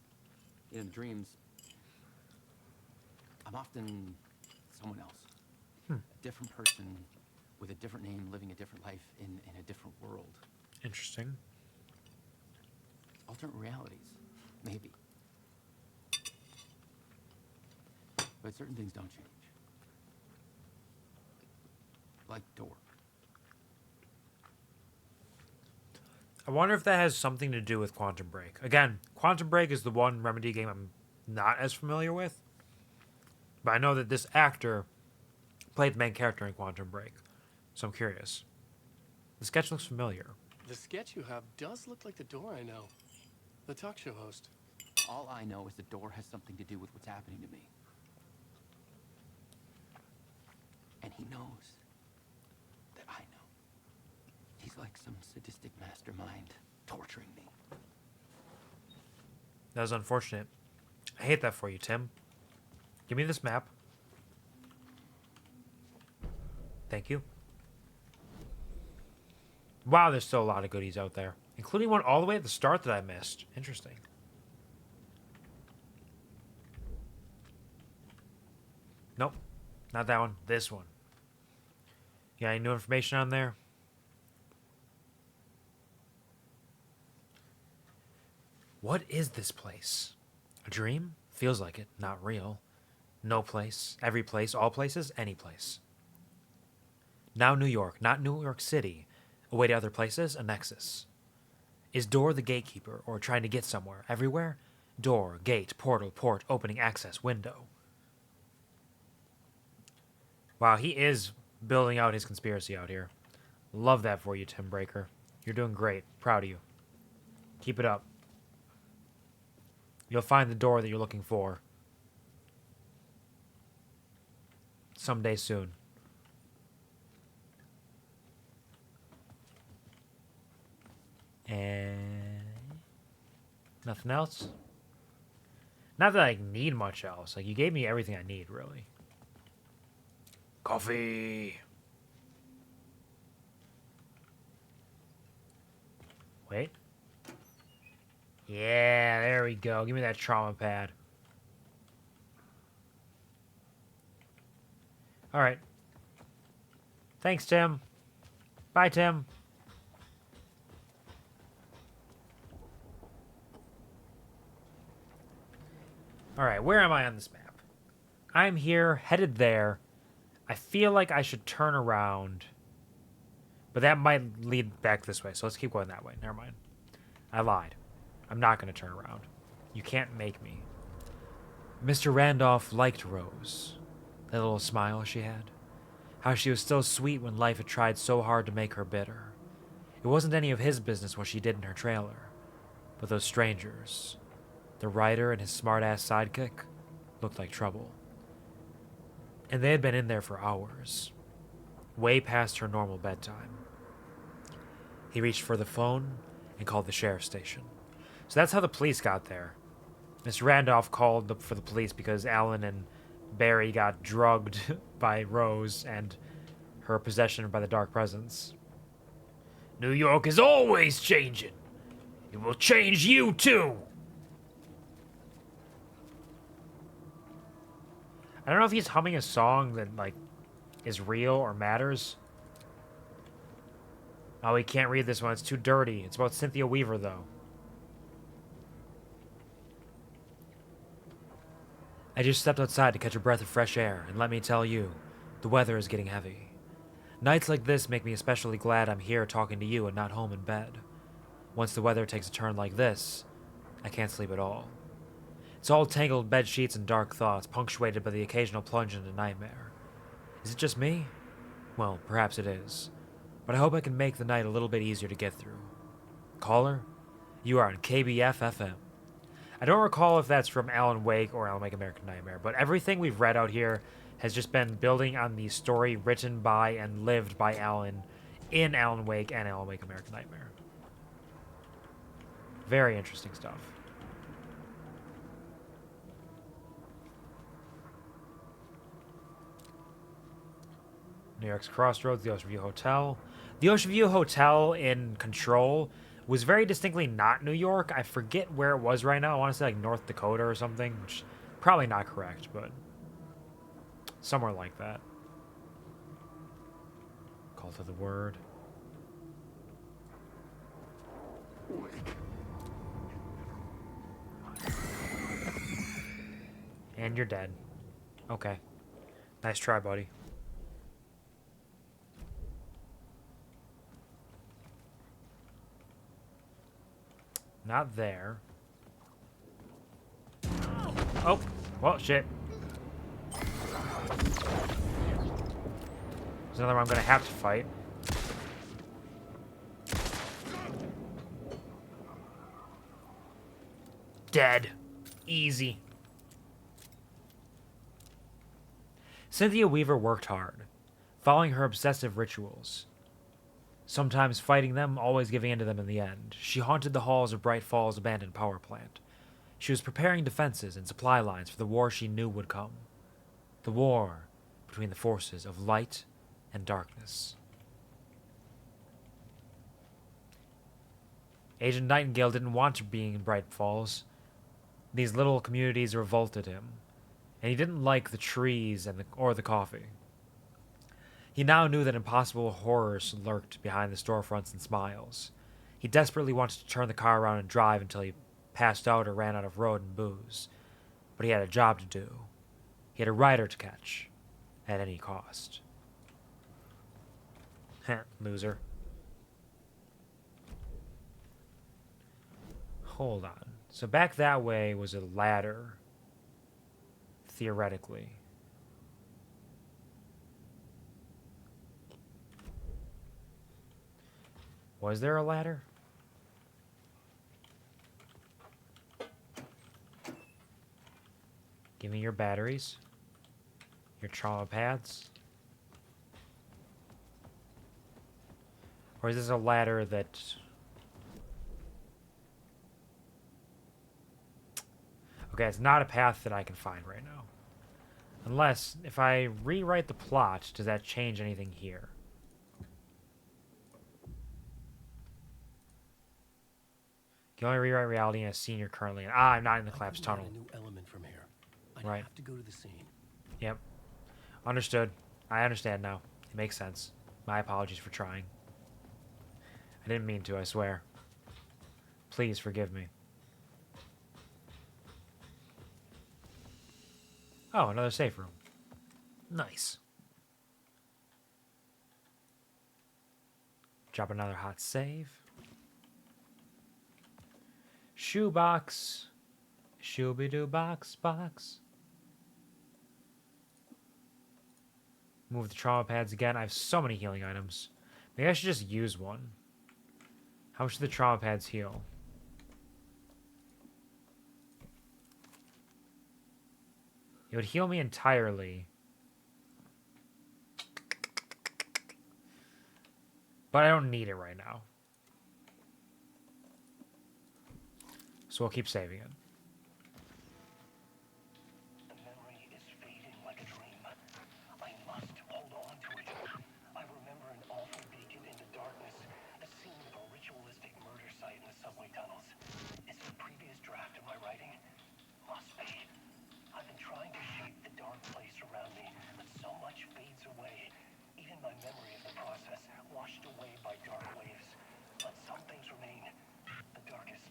In dreams, I'm often someone else. A different person with a different name, living a different life in a different world. Interesting. Alternate realities, maybe. But certain things don't change. Like Door. I wonder if that has something to do with Quantum Break. Again, Quantum Break is the one Remedy game I'm not as familiar with. But I know that this actor played the main character in Quantum Break. So I'm curious. The sketch looks familiar. The sketch you have does look like the Door I know. The talk show host. All I know is the Door has something to do with what's happening to me. And he knows that I know. He's like some sadistic mastermind torturing me. That was unfortunate. I hate that for you, Tim. Give me this map. Thank you. Wow, there's still a lot of goodies out there. Including one all the way at the start that I missed. Interesting. Nope. Not that one. This one. You got any new information on there? What is this place? A dream? Feels like it. Not real. No place. Every place. All places. Any place. Now New York. Not New York City. Away to other places. A nexus. Is Door the gatekeeper or trying to get somewhere? Everywhere? Door, gate, portal, port, opening, access, window. Wow, he is building out his conspiracy out here. Love that for you, Tim Breaker. You're doing great. Proud of you. Keep it up. You'll find the door that you're looking for. Someday soon. And nothing else? Not that I need much else. Like, you gave me everything I need, really. Coffee. Wait. Yeah, there we go. Give me that trauma pad. All right. Thanks, Tim. Bye, Tim. All right, where am I on this map? I'm here, headed there. I feel like I should turn around, but that might lead back this way, so let's keep going that way. Never mind. I lied. I'm not going to turn around. You can't make me. Mr. Randolph liked Rose. That little smile she had. How she was still sweet when life had tried so hard to make her bitter. It wasn't any of his business what she did in her trailer, but those strangers. The writer and his smart-ass sidekick looked like trouble. And they had been in there for hours, way past her normal bedtime. He reached for the phone and called the sheriff's station. So that's how the police got there. Mr. Randolph called for the police because Alan and Barry got drugged by Rose and her possession by the Dark Presence. New York is always changing. It will change you too. I don't know if he's humming a song that, like, is real or matters. Oh, we can't read this one. It's too dirty. It's about Cynthia Weaver, though. I just stepped outside to catch a breath of fresh air, and let me tell you, the weather is getting heavy. Nights like this make me especially glad I'm here talking to you and not home in bed. Once the weather takes a turn like this, I can't sleep at all. It's all tangled bed sheets and dark thoughts, punctuated by the occasional plunge into nightmare. Is it just me? Well, perhaps it is. But I hope I can make the night a little bit easier to get through. Caller, you are on KBF FM. I don't recall if that's from Alan Wake or Alan Wake American Nightmare, but everything we've read out here has just been building on the story written by and lived by Alan in Alan Wake and Alan Wake American Nightmare. Very interesting stuff. New York's Crossroads, the Ocean View Hotel. The Ocean View Hotel in Control was very distinctly not New York. I forget where it was right now. I want to say like North Dakota or something, which probably not correct, but somewhere like that. Call to the Word. And you're dead. Okay. Nice try, buddy. Not there. Oh, well, shit. There's another one I'm gonna have to fight. Dead. Easy. Cynthia Weaver worked hard, following her obsessive rituals. Sometimes fighting them, always giving in to them in the end. She haunted the halls of Bright Falls' abandoned power plant. She was preparing defenses and supply lines for the war she knew would come. The war between the forces of light and darkness. Agent Nightingale didn't want to be in Bright Falls. These little communities revolted him, and he didn't like the trees or the coffee. He now knew that impossible horrors lurked behind the storefronts and smiles. He desperately wanted to turn the car around and drive until he passed out or ran out of road and booze. But he had a job to do. He had a rider to catch, at any cost. Heh, loser. Hold on. So back that way was a ladder, theoretically. Was there a ladder? Give me your batteries. Your trauma pads. Or is this a ladder that... Okay, it's not a path that I can find right now. Unless, if I rewrite the plot, does that change anything here? You can only rewrite reality in a scene you're currently in. I'm not in the collapsed tunnel. A new element from here. I'd Right. have to go to the scene. Yep. Understood. I understand now. It makes sense. My apologies for trying. I didn't mean to, I swear. Please forgive me. Oh, another safe room. Nice. Drop another hot save. Shoebox. Shooby-doo box. Move the trauma pads again. I have so many healing items. Maybe I should just use one. How much do the trauma pads heal? It would heal me entirely. But I don't need it right now. So we'll keep saving it. The memory is fading like a dream. I must hold on to it. I remember an awful beacon in the darkness, the scene of a ritualistic murder site in the subway tunnels. Is it a previous draft of my writing? Must be. I've been trying to shape the dark place around me, but so much fades away. Even my memory of the process, washed away by dark waves. But some things remain. The darkest,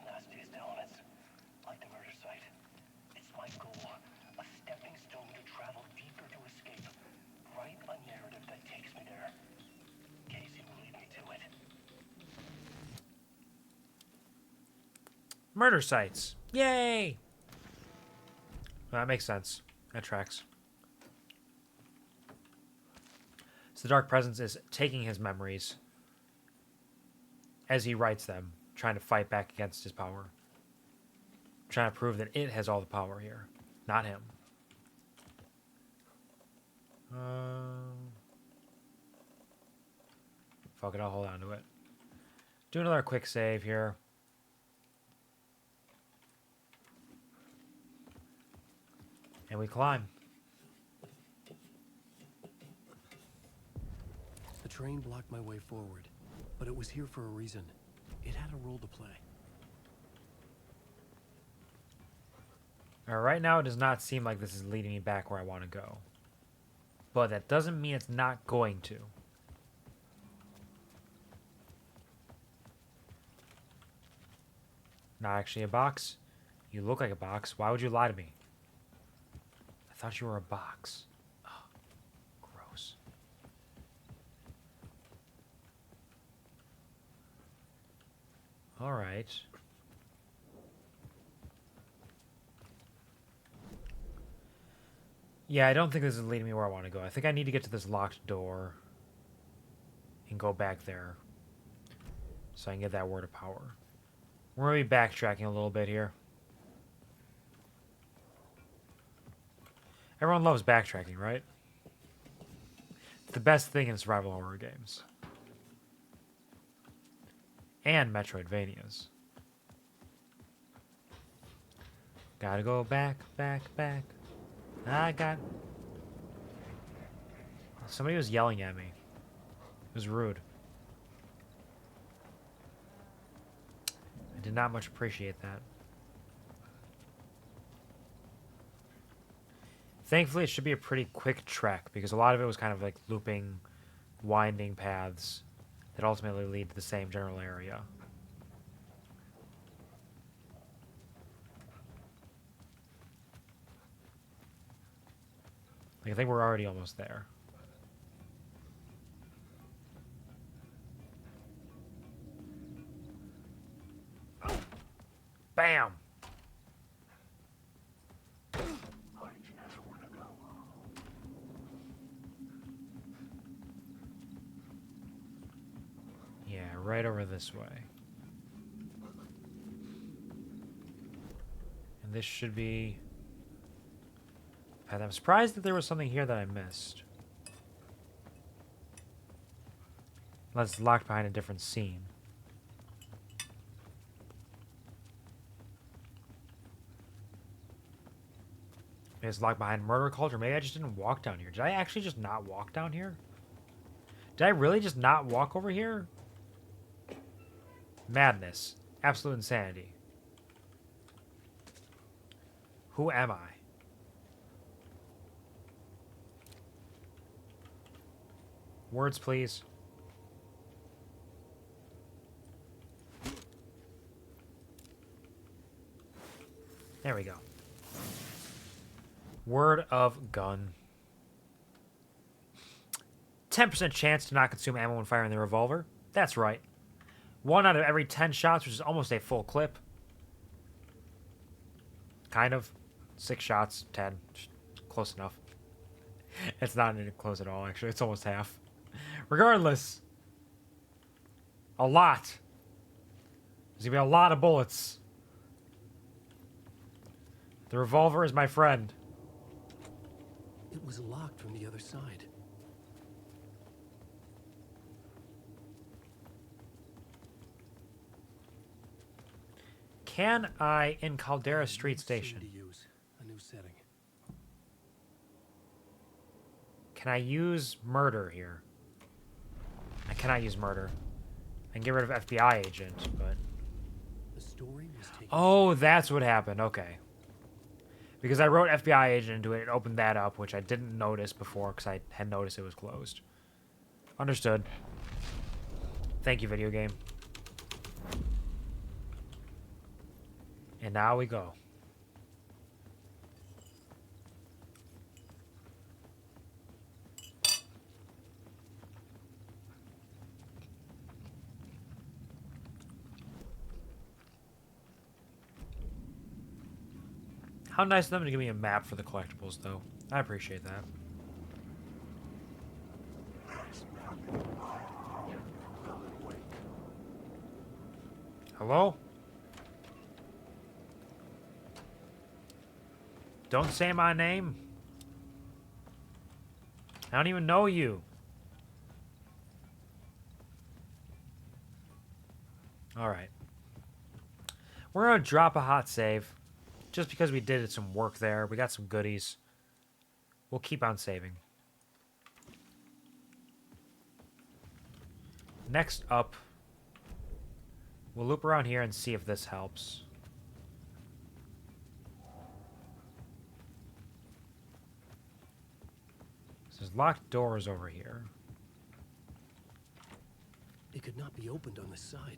nastiest elements, like the murder site. It's my goal, a stepping stone to travel deeper to escape. Write a narrative that takes me there. Casey will lead me to it. Murder sites. Yay! Well, that makes sense. That tracks. So the Dark Presence is taking his memories as he writes them, trying to fight back against his power. Trying to prove that it has all the power here, not him. Fuck it, I'll hold on to it. Do another quick save here. And we climb. The train blocked my way forward, but it was here for a reason. It had a role to play. Right now, it does not seem like this is leading me back where I want to go. But that doesn't mean it's not going to. Not actually a box. You look like a box. Why would you lie to me? I thought you were a box. Oh, gross. All right. Yeah, I don't think this is leading me where I want to go. I think I need to get to this locked door and go back there so I can get that word of power. We're going to be backtracking a little bit here. Everyone loves backtracking, right? It's the best thing in survival horror games. And Metroidvanias. Gotta go back, back, back. I got... Somebody was yelling at me. It was rude. I did not much appreciate that. Thankfully, it should be a pretty quick trek, because a lot of it was kind of like looping, winding paths that ultimately lead to the same general area. Like, I think we're already almost there. Bam! Yeah, right over this way. And this should be... I'm surprised that there was something here that I missed. Unless it's locked behind a different scene. Maybe it's locked behind murder cult, or maybe I just didn't walk down here. Did I actually just not walk down here? Did I really just not walk over here? Madness. Absolute insanity. Who am I? Words, please. There we go. Word of gun. 10% chance to not consume ammo when firing the revolver. That's right. 1 out of every 10 shots, which is almost a full clip. Kind of. 6 shots, 10. Close enough. It's not close at all, actually. It's almost half. Regardless. A lot. There's going to be a lot of bullets. The revolver is my friend. It was locked from the other side. Can I, in Caldera A Street new scene Station, to use. A new setting. can I use murder here? I cannot use murder. I can get rid of FBI agent, but... The story was taken. Oh, that's what happened. Okay. Because I wrote FBI agent into it, it opened that up, which I didn't notice before because I had noticed it was closed. Understood. Thank you, video game. And now we go. How nice of them to give me a map for the collectibles, though. I appreciate that. Hello? Don't say my name. I don't even know you. Alright. We're going to drop a hot save. Just because we did some work there. We got some goodies. We'll keep on saving. Next up, we'll loop around here and see if this helps. There's locked doors over here. It could not be opened on this side.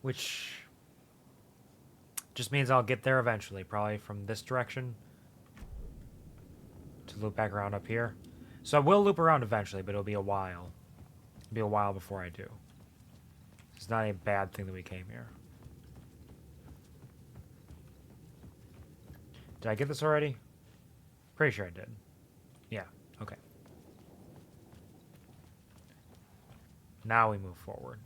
Which just means I'll get there eventually, probably from this direction. To loop back around up here. So I will loop around eventually, but it'll be a while. It'll be a while before I do. It's not a bad thing that we came here. Did I get this already? Pretty sure I did. Yeah, okay. Now we move forward.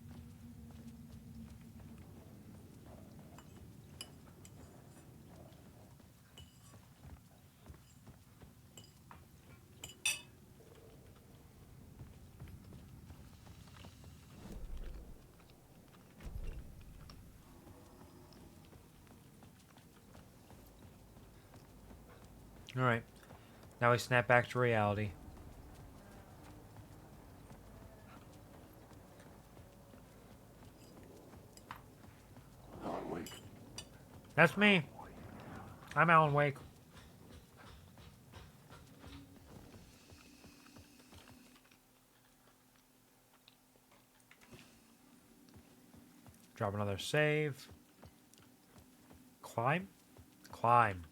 Alright. Now we snap back to reality. Alan Wake. That's me. I'm Alan Wake. Drop another save. Climb? Climb.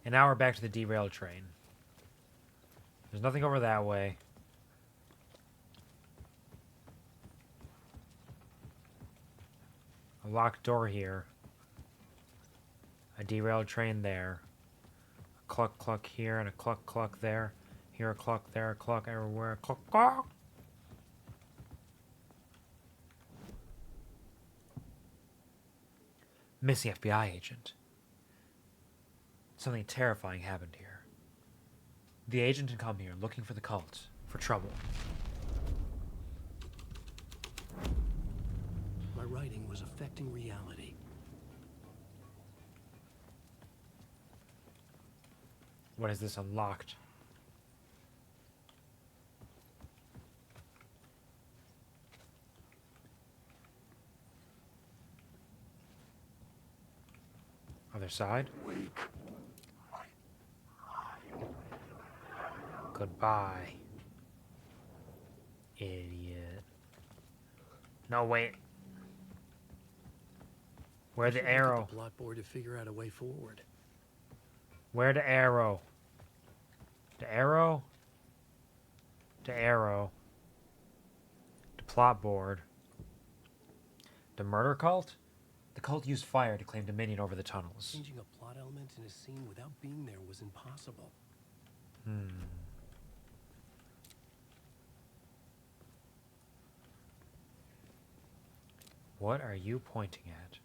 And now we're back to the derailed train. There's nothing over that way. A locked door here. A derailed train there. A cluck cluck here and a cluck cluck there. Here a cluck, there a cluck, everywhere a cluck cluck. Missing FBI agent. Something terrifying happened here. The agent had come here looking for the cult, for trouble. My writing was affecting reality. What is this unlocked? Other side? Goodbye. Idiot. No, wait. Where the arrow? The plot board to figure out a way forward. Where the arrow? The arrow? The arrow. The plot board. The murder cult? The cult used fire to claim dominion over the tunnels. Changing a plot element in a scene without being there was impossible. What are you pointing at?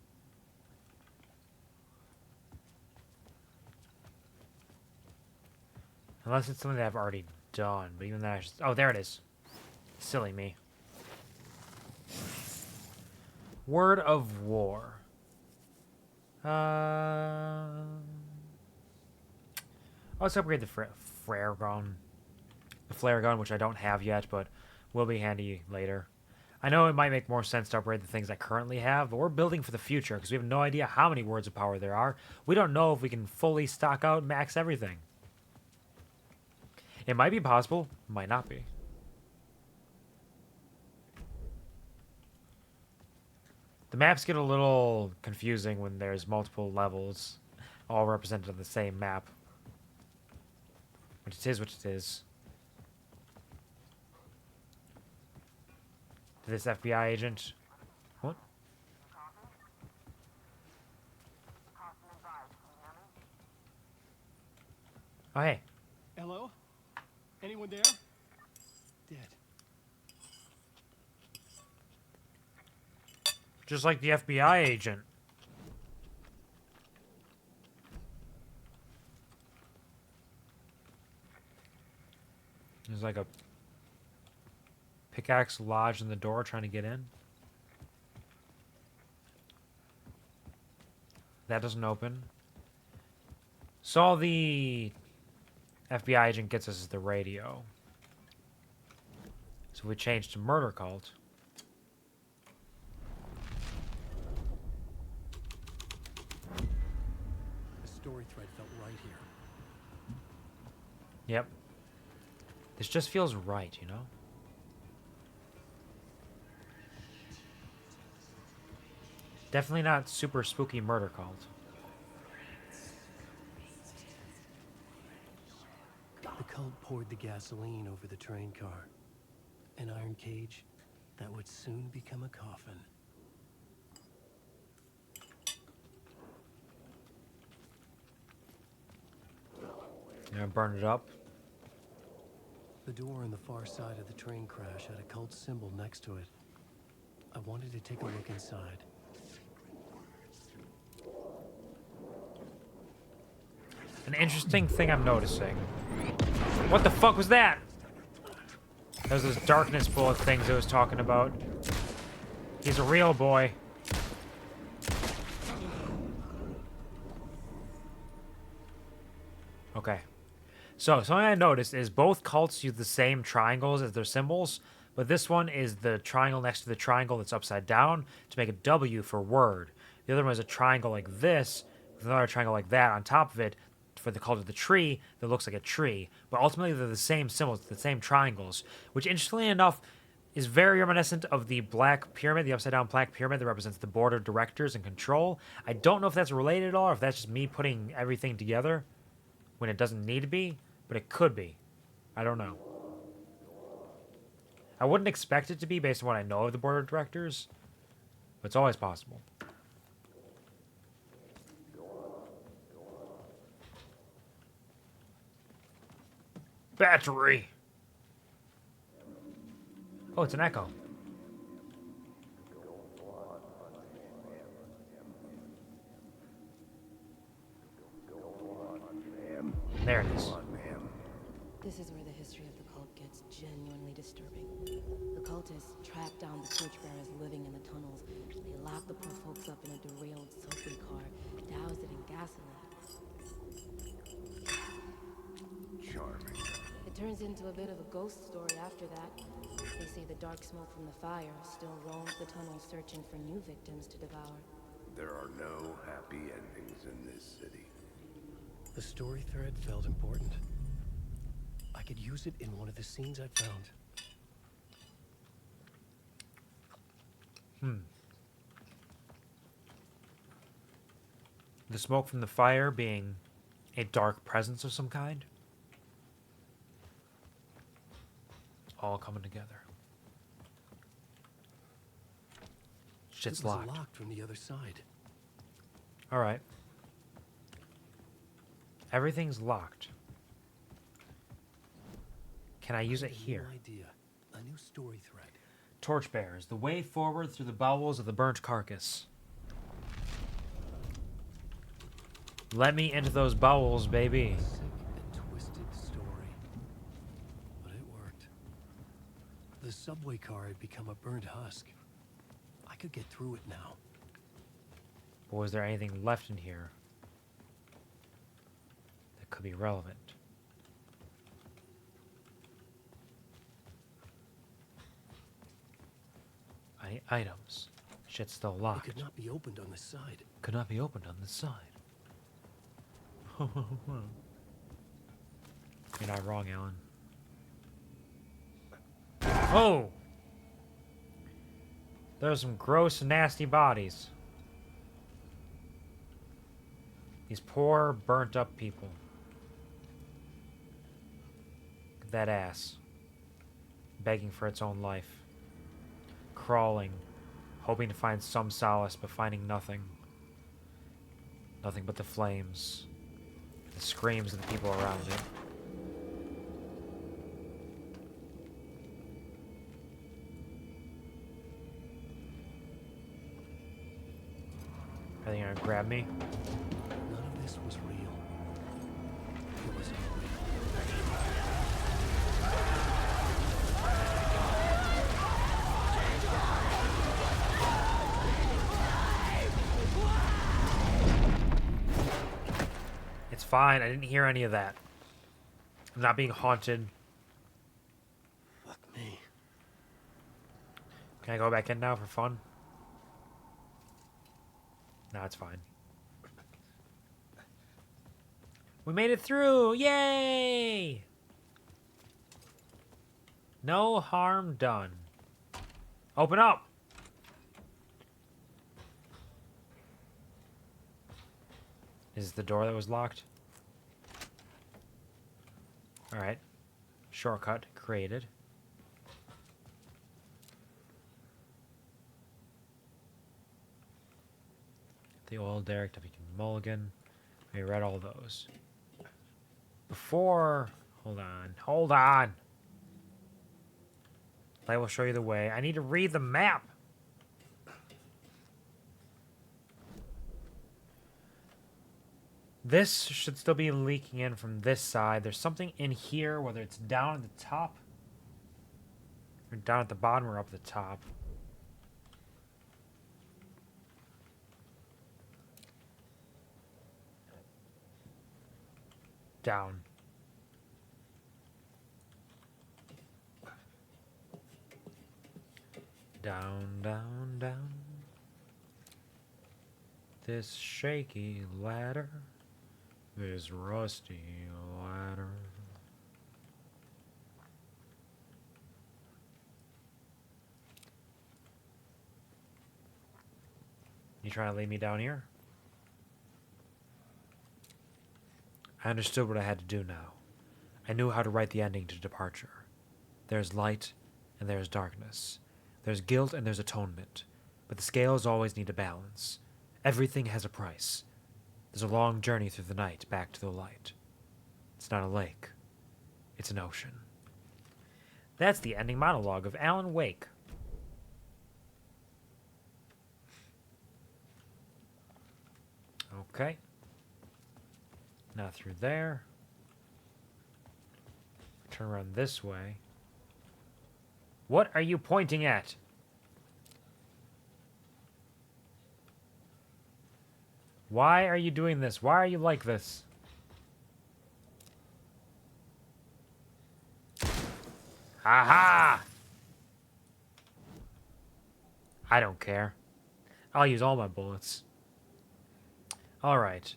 Unless it's something that I've already done, but even that, oh, there it is. Silly me. Word of war. Let's upgrade the flare gun. The flare gun, which I don't have yet, but will be handy later. I know it might make more sense to upgrade the things I currently have, but we're building for the future because we have no idea how many words of power there are. We don't know if we can fully stock out and max everything. It might be possible, might not be. The maps get a little confusing when there's multiple levels, all represented on the same map. Which it is, which it is. This FBI agent. What? Oh, hey. Hello? Anyone there? Dead. Just like the FBI agent. There's like a pickaxe lodged in the door trying to get in. That doesn't open. So all the FBI agent gets us is the radio. So we change to murder cult. The story thread felt right here. Yep. This just feels right, you know? Definitely not super spooky murder cult. The cult poured the gasoline over the train car. An iron cage that would soon become a coffin. Yeah, burn it up. The door on the far side of the train crash had a cult symbol next to it. I wanted to take a look inside. An interesting thing I'm noticing. What the fuck was that? There's this darkness full of things I was talking about. He's a real boy. Okay. So, something I noticed is both cults use the same triangles as their symbols, but this one is the triangle next to the triangle that's upside down to make a W for word. The other one is a triangle like this, with another triangle like that on top of it for the cult of the tree that looks like a tree. But ultimately, they're the same symbols, the same triangles, which interestingly enough is very reminiscent of the black pyramid, the upside down black pyramid that represents the board of directors and control. I don't know if that's related at all, or if that's just me putting everything together when it doesn't need to be, but it could be. I don't know. I wouldn't expect it to be based on what I know of the board of directors, but it's always possible. Battery! Oh, it's an echo. There it is. This is where the history of the cult gets genuinely disturbing. The cultists tracked down the torchbearers living in the tunnels. They locked the poor folks up in a derailed subway car, doused it in gasoline. Charming. It turns into a bit of a ghost story after that. They say the dark smoke from the fire still roams the tunnels searching for new victims to devour. There are no happy endings in this city. The story thread felt important. I could use it in one of the scenes I found. The smoke from the fire being a dark presence of some kind. All coming together. Shit's It was locked. locked from the other side. Alright. Everything's locked. Can I use it here? New idea. A new story thread. Torchbearers, the way forward through the bowels of the burnt carcass. Let me into those bowels, baby. A sick and twisted story. The subway car had become a burnt husk. I could get through it now. But was there anything left in here that could be relevant? Any items? Shit's still It locked. could not be opened on the side. Could not be opened on this side. You're not wrong, Alan. Oh! There's some gross, nasty bodies. These poor, burnt-up people. Look at that ass. Begging for its own life. Crawling. Hoping to find some solace, but finding nothing. Nothing but the flames. The screams of the people around it. Are they gonna grab me? None of this was real. It was all real. It's fine. I didn't hear any of that. I'm not being haunted. Fuck me. Can I go back in now for fun? No, it's fine. We made it through! Yay! No harm done. Open up! Is it the door that was locked? Alright. Shortcut created. The oil derrick, W. Mulligan. We read all those. Before... Hold on. Hold on! I will show you the way. I need to read the map! This should still be leaking in from this side. There's something in here, whether it's down at the top, or down at the bottom, or up at the top. Down. Down, down, down. This shaky ladder. This rusty ladder. You trying to lead me down here? I understood what I had to do now. I knew how to write the ending to Departure. There's light and there's darkness. There's guilt and there's atonement. But the scales always need a balance. Everything has a price. There's a long journey through the night back to the light. It's not a lake. It's an ocean. That's the ending monologue of Alan Wake. Okay. Now through there. Turn around this way. What are you pointing at? Why are you doing this? Why are you like this? Aha! I don't care. I'll use all my bullets. Alright.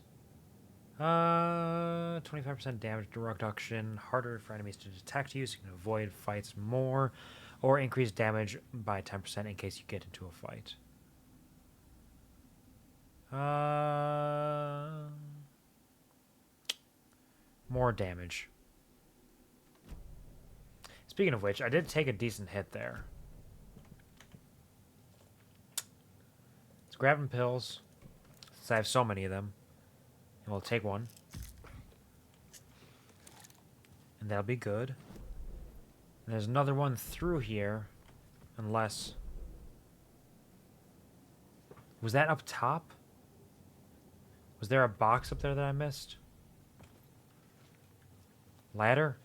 25% damage reduction. Harder for enemies to detect you, so you can avoid fights more. Or increase damage by 10% in case you get into a fight. More damage. Speaking of which, I did take a decent hit there. Let's grab some pills, since I have so many of them. And we'll take one. And that'll be good. And there's another one through here, unless... Was that up top? Was there a box up there that I missed? Ladder?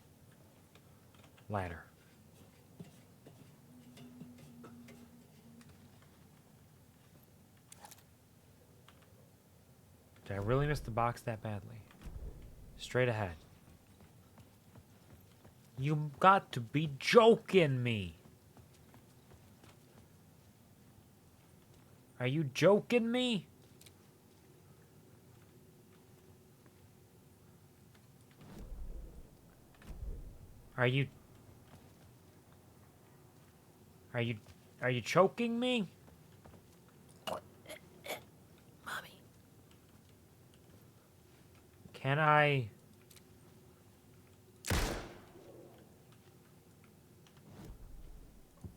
Ladder. Did I really miss the box that badly? Straight ahead. You got to be joking me. Are you joking me? Are you choking me? Mommy. Can I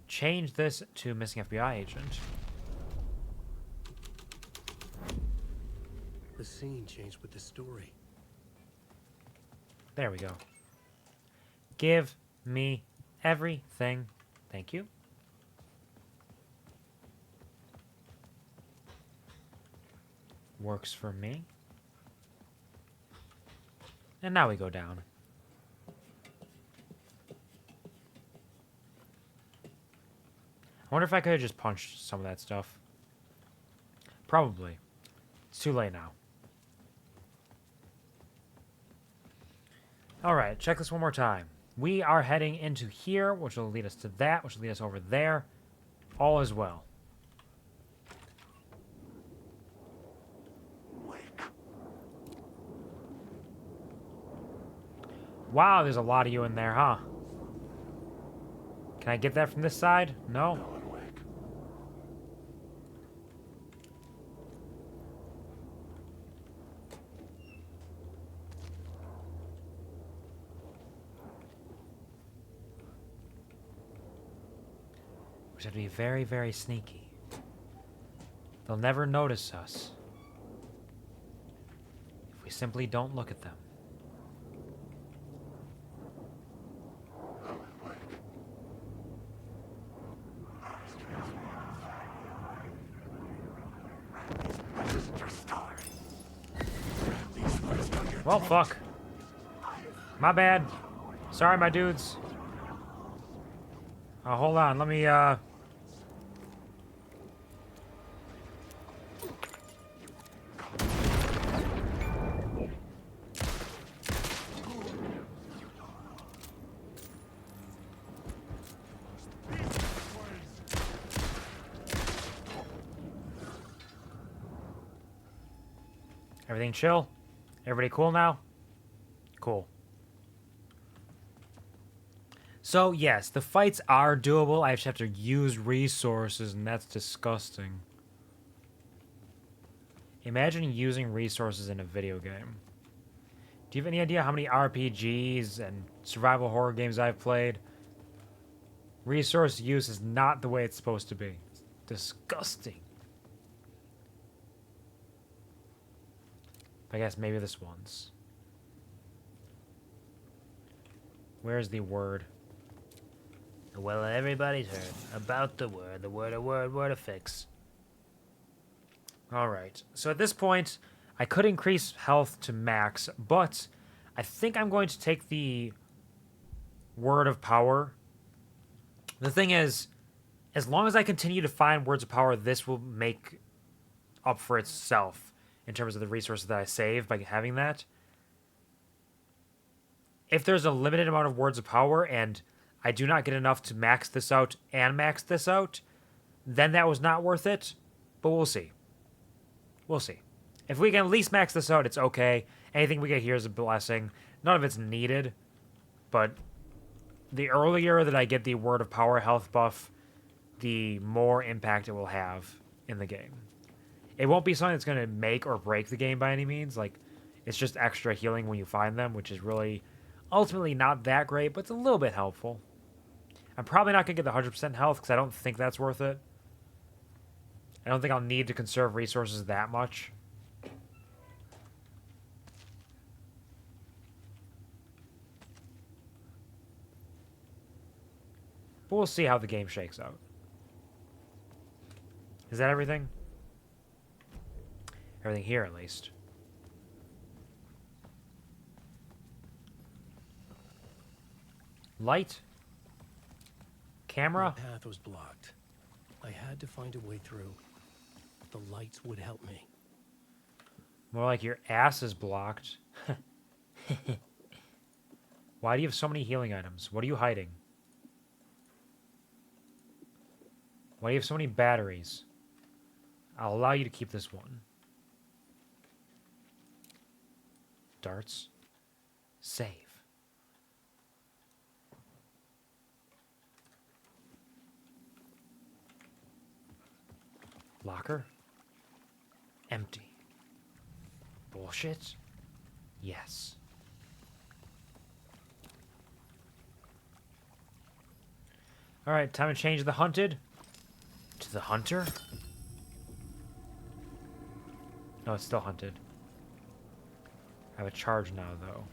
change this to missing FBI agent? The scene changed with the story. There we go. Give me everything. Thank you. Works for me. And now we go down. I wonder if I could have just punched some of that stuff. Probably. It's too late now. Alright, check this one more time. We are heading into here, which will lead us to that, which will lead us over there. All is well. Wow, there's a lot of you in there, huh? Can I get that from this side? No? We have to be very, very sneaky. They'll never notice us if we simply don't look at them. Well, fuck. My bad. Sorry, my dudes. Hold on. Let me, Everything chill? Everybody cool now? Cool. So, yes, the fights are doable. I just have to use resources, and that's disgusting. Imagine using resources in a video game. Do you have any idea how many RPGs and survival horror games I've played? Resource use is not the way it's supposed to be. It's disgusting. I guess maybe this one's. Where's the word? Well, everybody's heard about the word, word affix. Alright, so at this point, I could increase health to max, but I think I'm going to take the word of power. The thing is, as long as I continue to find words of power, this will make up for itself in terms of the resources that I save by having that. If there's a limited amount of words of power and I do not get enough to max this out and max this out, then that was not worth it. But we'll see. We'll see. If we can at least max this out, it's okay. Anything we get here is a blessing. None of it's needed. But the earlier that I get the word of power health buff, the more impact it will have in the game. It won't be something that's going to make or break the game by any means. Like, it's just extra healing when you find them, which is really ultimately not that great, but it's a little bit helpful. I'm probably not going to get the 100% health because I don't think that's worth it. I don't think I'll need to conserve resources that much. But we'll see how the game shakes out. Is that everything? Everything here, at least. Light? Camera? The path was blocked. I had to find a way through. The lights would help me. More like your ass is blocked. Why do you have so many healing items? What are you hiding? Why do you have so many batteries? I'll allow you to keep this one. Darts. Save. Locker. Empty. Bullshit? Yes. Alright, time to change the hunted to the hunter. No, it's still hunted. I have a charge now, though.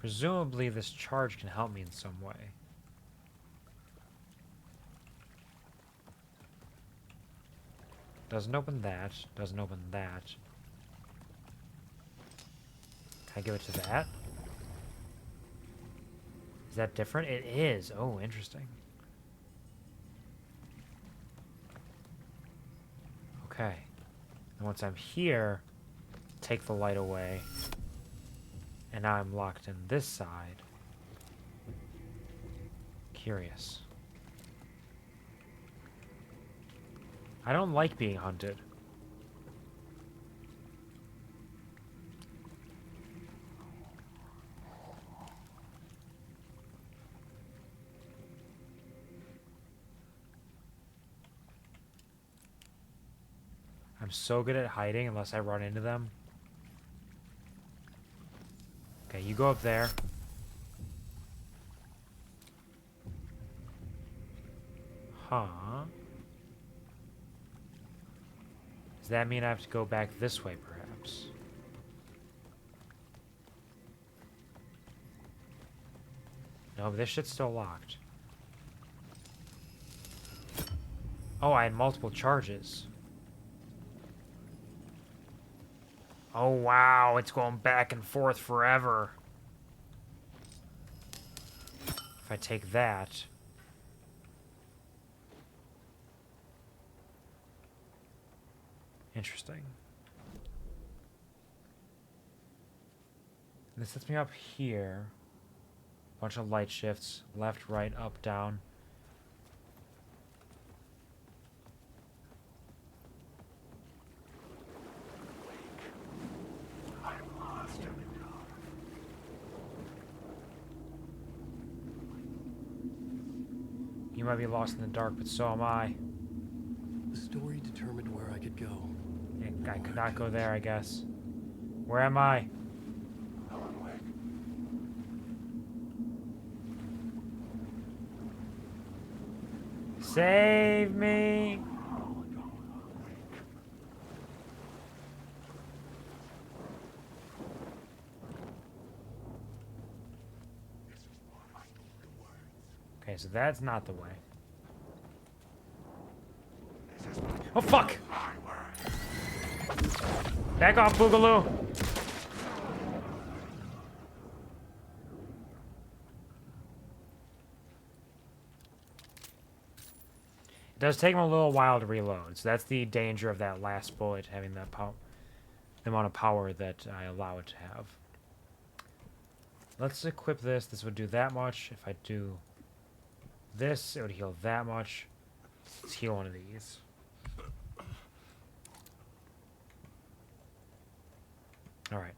Presumably, this charge can help me in some way. Doesn't open that. Doesn't open that. Can I give it to that? Is that different? It is. Oh, interesting. Okay. And once I'm here, take the light away. And now I'm locked in this side. Curious. I don't like being hunted. I'm so good at hiding unless I run into them. Okay, you go up there. Huh. Does that mean I have to go back this way, perhaps? No, but this shit's still locked. Oh, I had multiple charges. Oh, wow, it's going back and forth forever. If I take that... Interesting. This sets me up here. Bunch of light shifts. Left, right, up, down. You might be lost in the dark, but so am I. The story determined where I could go. I could not go there, I guess. Where am I? Save me! Okay, so that's not the way. Oh, fuck! Back off, Boogaloo! It does take him a little while to reload, so that's the danger of that last bullet having that the amount of power that I allow it to have. Let's equip this. This would do that much. If I do this, it would heal that much. Let's heal one of these. Alright.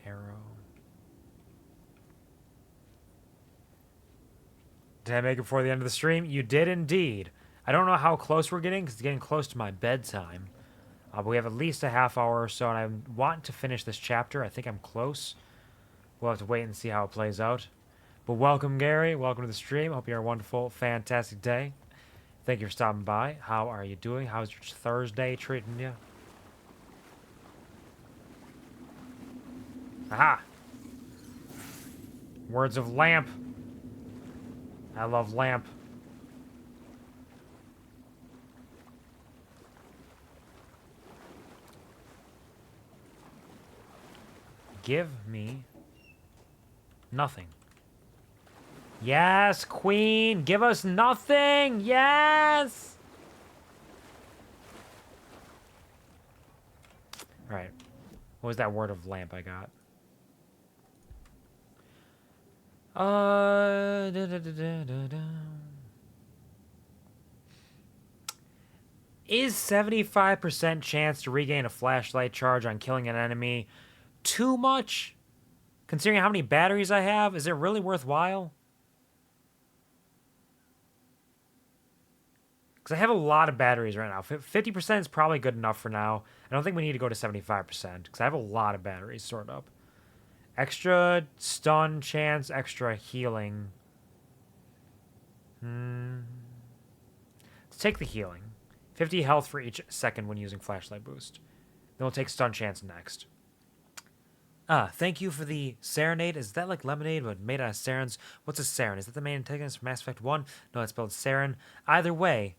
Arrow. Did I make it before the end of the stream? You did indeed. I don't know how close we're getting, because it's getting close to my bedtime. But we have at least a half hour or so, and I want to finish this chapter. I think I'm close. We'll have to wait and see how it plays out. But welcome, Gary. Welcome to the stream. Hope you have a wonderful, fantastic day. Thank you for stopping by. How are you doing? How's your Thursday treating you? Aha! Words of lamp. I love lamp. give me nothing. Yes, queen, give us nothing. Yes. All right. What was that word of lamp I got? Is 75% chance to regain a flashlight charge on killing an enemy too much? Considering how many batteries I have, is it really worthwhile? Because I have a lot of batteries right now. 50% is probably good enough for now. I don't think we need to go to 75% because I have a lot of batteries stored up. Extra stun chance, extra healing. Let's take the healing. 50 health for each second when using flashlight boost. Then we'll take stun chance next. Thank you for the serenade. Is that like lemonade but made out of sarens? What's a saren? Is that the main antagonist from Mass Effect 1? No, it's spelled saren. Either way,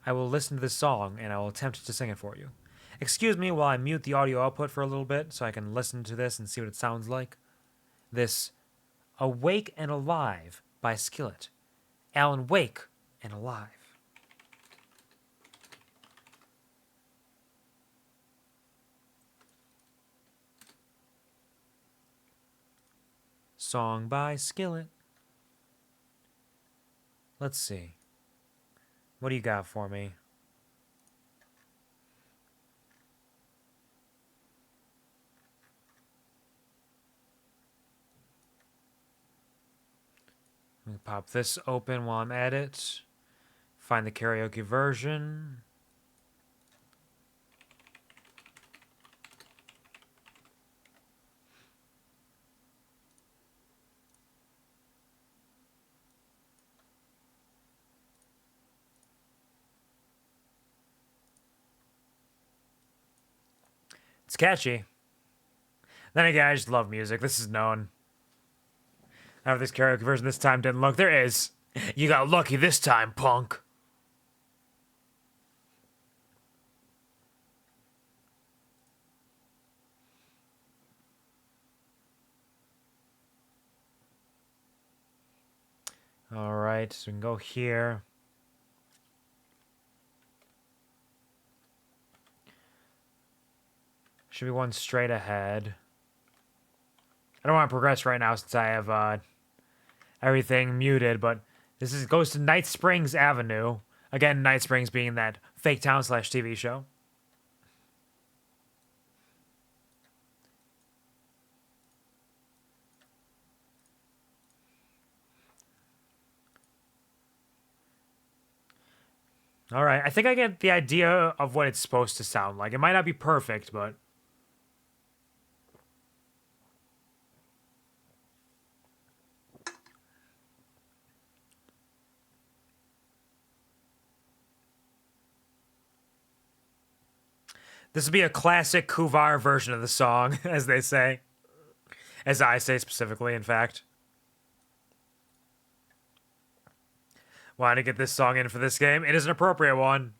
I will listen to this song and I will attempt to sing it for you. Excuse me while I mute the audio output for a little bit so I can listen to this and see what it sounds like. This Awake and Alive by Skillet. Alan Wake and Alive. Song by Skillet. Let's see. What do you got for me? Let me pop this open while I'm at it. Find the karaoke version. It's catchy. Then again, I just love music. This is known. I have this karaoke version this time didn't look. There is. You got lucky this time, punk. All right, so we can go here. Should be one straight ahead. I don't want to progress right now since I have everything muted, but this goes to Night Springs Avenue. Again, Night Springs being that fake town / TV show. All right, I think I get the idea of what it's supposed to sound like. It might not be perfect, but... This would be a classic Kuvar version of the song, as they say. As I say specifically, in fact. Wanted to get this song in for this game. It is an appropriate one.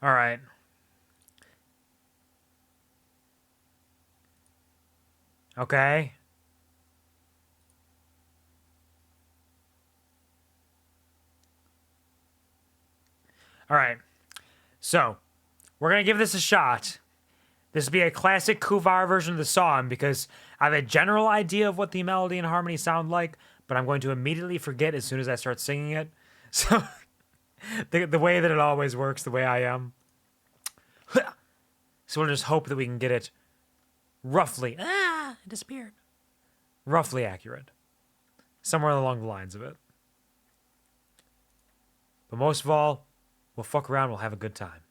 All right. Okay. All right. So, we're going to give this a shot. This will be a classic Kuvar version of the song because I have a general idea of what the melody and harmony sound like, but I'm going to immediately forget as soon as I start singing it. So... The way that it always works, the way I am. So we'll just hope that we can get it roughly. It disappeared. Roughly accurate. Somewhere along the lines of it. But most of all, we'll fuck around, we'll have a good time.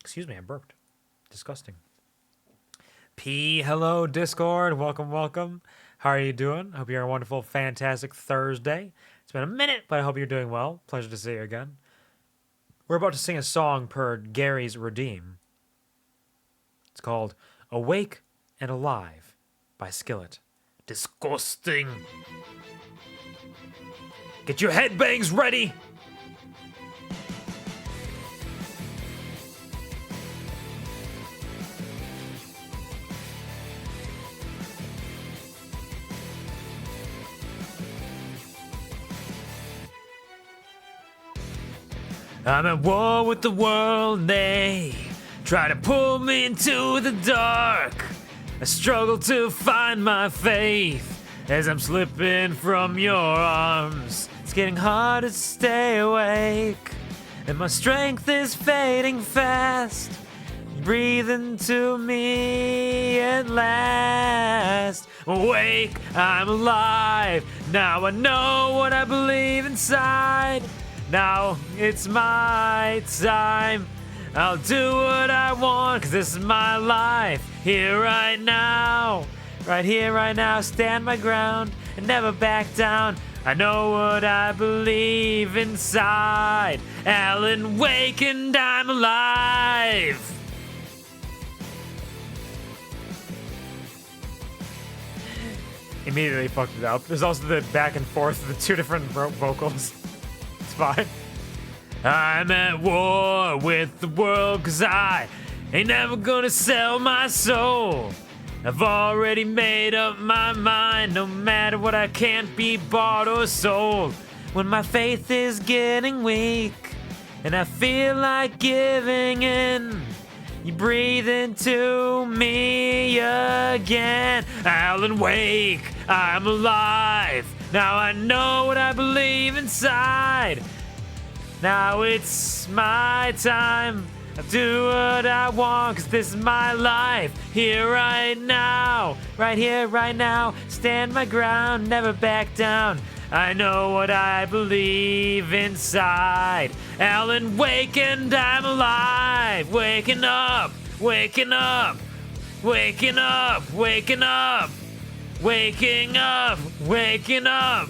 Excuse me, I burped. Disgusting. P, hello, Discord. Welcome, welcome. How are you doing? Hope you're a wonderful, fantastic Thursday. It's been a minute, but I hope you're doing well. Pleasure to see you again. We're about to sing a song per Gary's Redeem. It's called Awake and Alive by Skillet. Disgusting. Get your headbangs ready. I'm at war with the world, they try to pull me into the dark. I struggle to find my faith as I'm slipping from your arms. It's getting hard to stay awake, and my strength is fading fast. Breathe into me at last. Awake, I'm alive. Now I know what I believe inside. Now it's my time. I'll do what I want, 'cause this is my life. Here right now, right here, right now. Stand my ground and never back down. I know what I believe inside. Alan Wake and I'm alive. Immediately fucked it up. There's also the back and forth of the two different vocals. It's fine. I'm at war with the world, 'cause I ain't never gonna sell my soul. I've already made up my mind. No matter what, I can't be bought or sold. When my faith is getting weak and I feel like giving in, you breathe into me again. Alan Wake, I'm alive. Now I know what I believe inside. Now it's my time. I'll do what I want, 'cause this is my life. Here right now, right here, right now. Stand my ground, never back down. I know what I believe inside. Alan Wake and I'm alive. Waking up, waking up, waking up, waking up, waking up, waking up,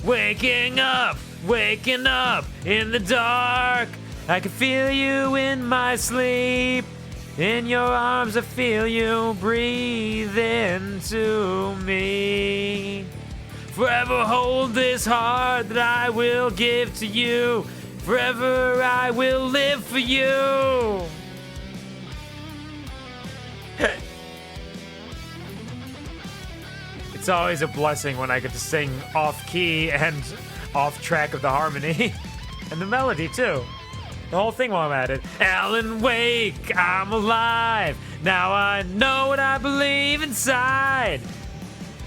waking up, waking up in the dark. I can feel you in my sleep. In your arms I feel you breathe into me. Forever hold this heart that I will give to you. Forever I will live for you. It's always a blessing when I get to sing off key and off track of the harmony. And the melody too. The whole thing while I'm at it. Alan Wake, I'm alive. Now I know what I believe inside.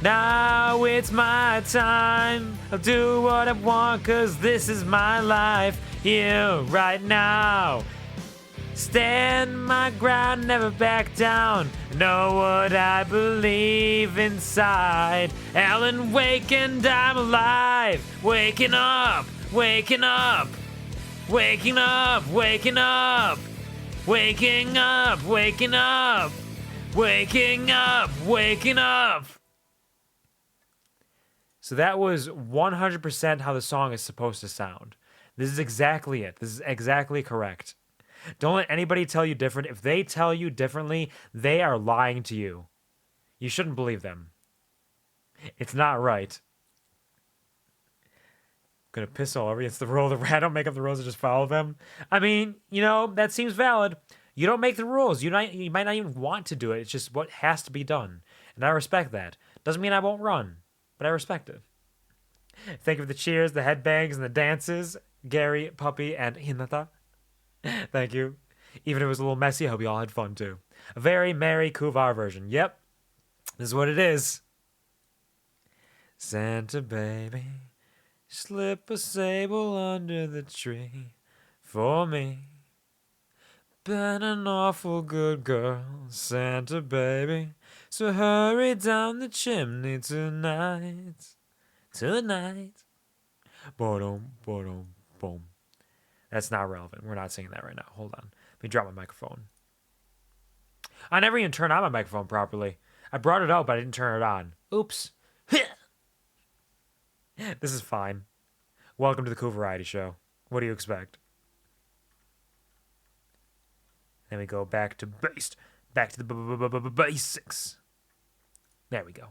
Now it's my time. I'll do what I want, 'cause this is my life. Here, right now. Stand my ground, never back down. Know what I believe inside. Alan Wake and I'm alive. Waking up, waking up. Waking up, waking up. Waking up, waking up. Waking up, waking up. So that was 100% how the song is supposed to sound. This is exactly it. This is exactly correct. Don't let anybody tell you different. If they tell you differently, they are lying to you. You shouldn't believe them. It's not right. Gonna piss all over you. It's the rule of the rat. Don't make up the rules and just follow them. I mean, you know, that seems valid. You don't make the rules. You might not even want to do it. It's just what has to be done. And I respect that. Doesn't mean I won't run, but I respect it. Thank you for the cheers, the headbangs, and the dances. Gary, Puppy, and Hinata. Thank you. Even if it was a little messy, I hope you all had fun too. A very merry Kuvar version. Yep. This is what it is. Santa baby, slip a sable under the tree for me. Been an awful good girl, Santa baby. So hurry down the chimney tonight. Tonight. Boom, boom, boom. That's not relevant. We're not singing that right now. Hold on. Let me drop my microphone. I never even turned on my microphone properly. I brought it out, but I didn't turn it on. Oops. This is fine. Welcome to the QuvarTV show. What do you expect? Then we go back to back to the basics. There we go.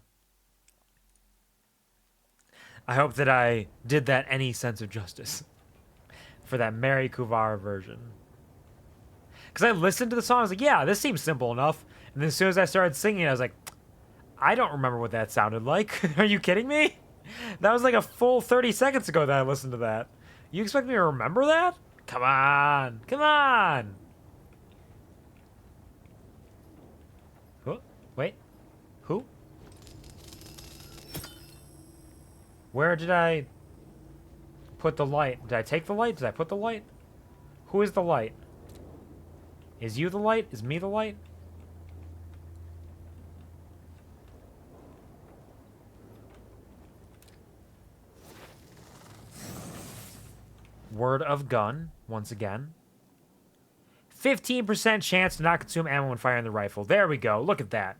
I hope that I did that any sense of justice for that Mary Kuvar version. Because I listened to the song, I was like, yeah, this seems simple enough. And then as soon as I started singing, I was like, I don't remember what that sounded like. Are you kidding me? That was like a full 30 seconds ago that I listened to that. You expect me to remember that? Come on. Come on. Who? Wait. Who? Where did I put the light? Did I take the light? Did I put the light? Who is the light? Is you the light? Is me the light? Word of gun, once again. 15% chance to not consume ammo when firing the rifle. There we go. Look at that.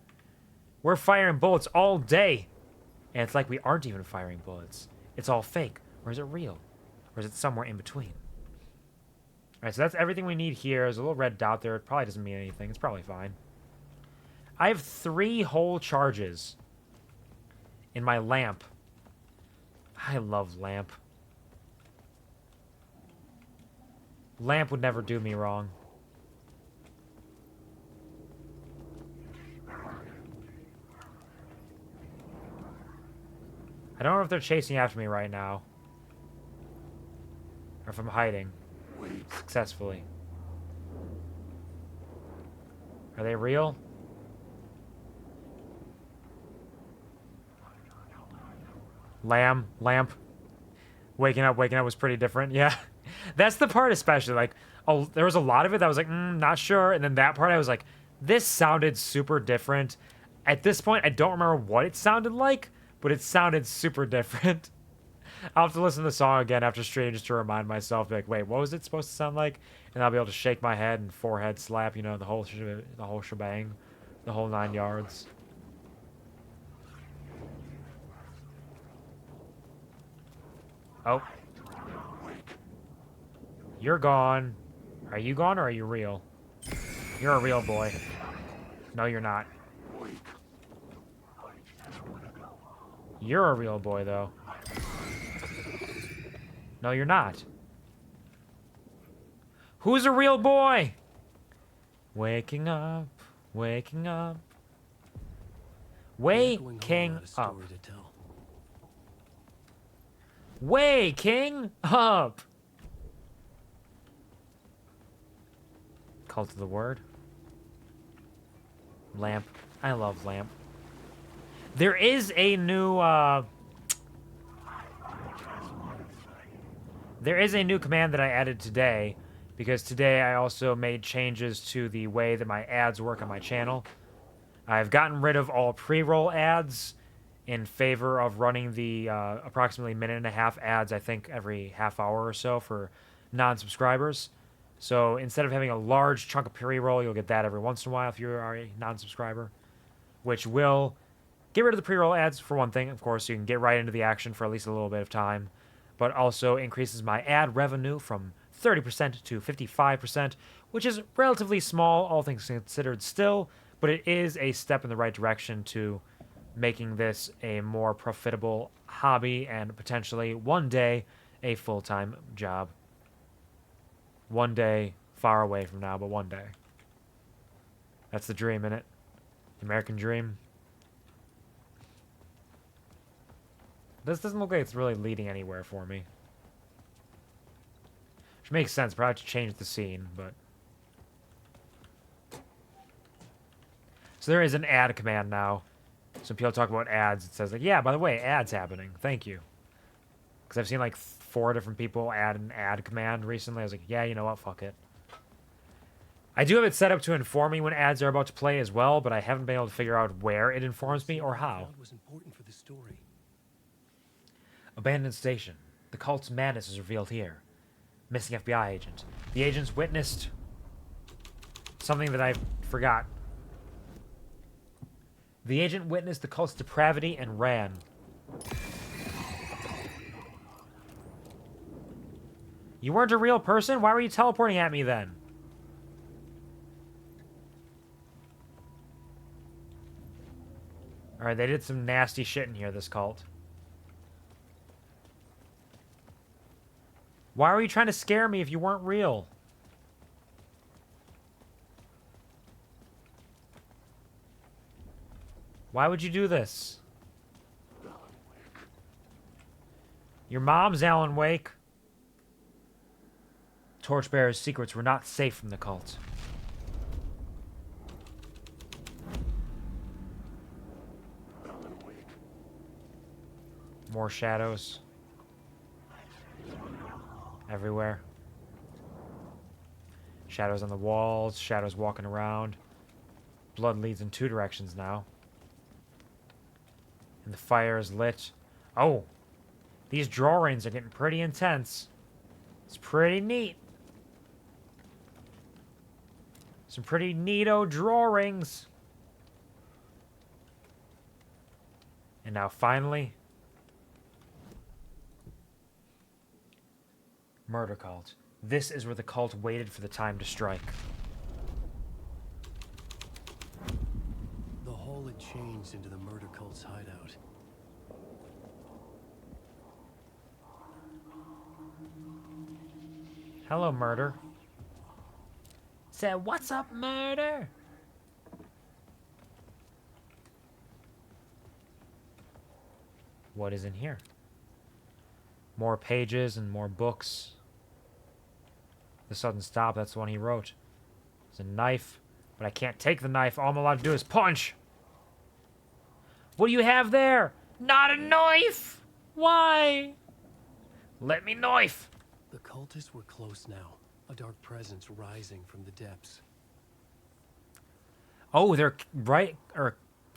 We're firing bullets all day. And it's like we aren't even firing bullets. It's all fake. Or is it real? Or is it somewhere in between? Alright, so that's everything we need here. There's a little red dot there. It probably doesn't mean anything. It's probably fine. I have 3 whole charges in my lamp. I love lamp. Lamp would never do me wrong. I don't know if they're chasing after me right now. Or if I'm hiding. Successfully. Are they real? Lamp. Waking up was pretty different. Yeah. That's the part especially. Like, oh, there was a lot of it that I was like, not sure. And then that part I was like, this sounded super different. At this point, I don't remember what it sounded like, but it sounded super different. I'll have to listen to the song again after stream just to remind myself, like, wait, what was it supposed to sound like? And I'll be able to shake my head and forehead slap, you know, the whole shebang, the whole 9 yards. Oh. You're gone. Are you gone or are you real? You're a real boy. No, you're not. You're a real boy, though. No, you're not. Who's a real boy? Waking up, waking up. Waking up. Waking up. Cult of the word. Lamp. I love lamp. There is a new command that I added today, because today I also made changes to the way that my ads work on my channel. I've gotten rid of all pre-roll ads in favor of running the approximately 1.5-minute ads, I think, every half hour or so for non-subscribers. So instead of having a large chunk of pre-roll, you'll get that every once in a while if you are a non-subscriber, which will get rid of the pre-roll ads, for one thing, of course, so you can get right into the action for at least a little bit of time, but also increases my ad revenue from 30% to 55%, which is relatively small, all things considered still, but it is a step in the right direction to making this a more profitable hobby and potentially one day a full-time job. One day, far away from now, but one day. That's the dream, innit? The American dream. This doesn't look like it's really leading anywhere for me. Which makes sense. Probably have to change the scene, but... So there is an ad command now. So people talk about ads. It says, like, yeah, by the way, ads happening. Thank you. Because I've seen, like, 4 different people add an ad command recently. I was like, yeah, you know what? Fuck it. I do have it set up to inform me when ads are about to play as well, but I haven't been able to figure out where it informs me or how. Was important for the story. Abandoned station. The cult's madness is revealed here. Missing FBI agent. The agents witnessed something that I forgot. The agent witnessed the cult's depravity and ran. You weren't a real person? Why were you teleporting at me then? Alright, they did some nasty shit in here, this cult. Why were you trying to scare me if you weren't real? Why would you do this? Your mom's Alan Wake. Torchbearer's secrets were not safe from the cult. More shadows. Everywhere. Shadows on the walls, shadows walking around. Blood leads in 2 directions now. And the fire is lit. Oh! These drawings are getting pretty intense. It's pretty neat. Some pretty neato drawings. And now finally... Murder cult. This is where the cult waited for the time to strike. The hall had changed into the murder cult's hideout. Hello, Murder. Said, what's up, Murder? What is in here? More pages and more books. The sudden stop, that's the one he wrote. There's a knife, but I can't take the knife. All I'm allowed to do is punch. What do you have there? Not a knife! Why? Let me knife! The cultists were close now, a dark presence rising from the depths. Oh, they're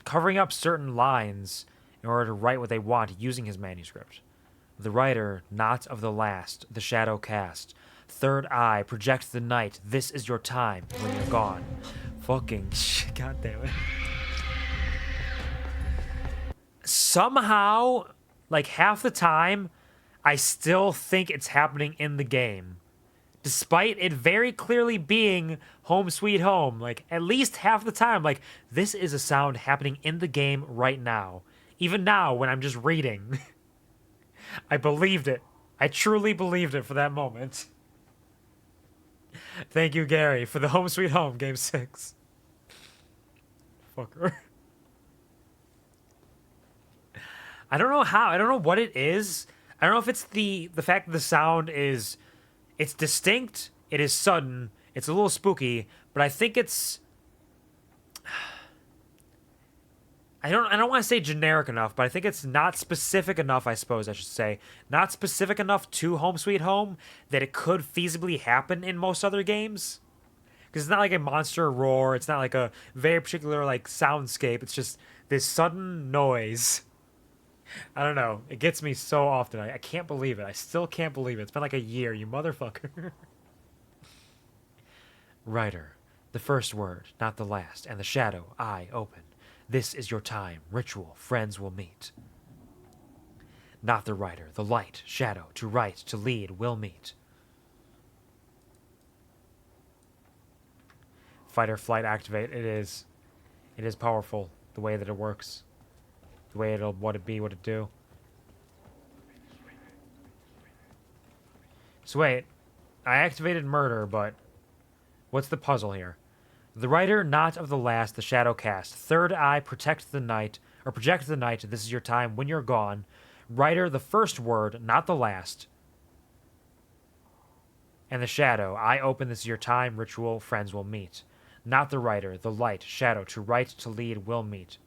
covering up certain lines in order to write what they want using his manuscript. The writer, not of the last, the shadow cast. Third eye, project the night. This is your time when you're gone. Fucking shit, god damn it. Somehow, like half the time, I still think it's happening in the game. Despite it very clearly being Home Sweet Home. Like, at least half the time, like, this is a sound happening in the game right now. Even now, when I'm just reading. I believed it. I truly believed it for that moment. Thank you, Gary, for the Home Sweet Home, Game 6. Fucker. I don't know how. I don't know what it is. I don't know if it's the fact that the sound is... It's distinct. It is sudden. It's a little spooky. But I think it's... I don't want to say generic enough, but I think it's not specific enough, I suppose I should say. Not specific enough to Home Sweet Home that it could feasibly happen in most other games. Because it's not like a monster roar. It's not like a very particular like soundscape. It's just this sudden noise. I don't know. It gets me so often. I can't believe it. I still can't believe it. It's been like a year, you motherfucker. Writer. The first word, not the last. And the shadow, eye open. This is your time. Ritual. Friends will meet. Not the writer. The light. Shadow. To write. To lead. Will meet. Fight or flight activate. It is. It is powerful. The way that it works. The way it'll... What it be. What it do. So wait. I activated murder, but... What's the puzzle here? The writer, not of the last, the shadow cast. Third eye, protect the night, or project the night. This is your time when you're gone. Writer, the first word, not the last. And the shadow, eye open. This is your time. Ritual, friends will meet. Not the writer, the light, shadow, to write, to lead, will meet.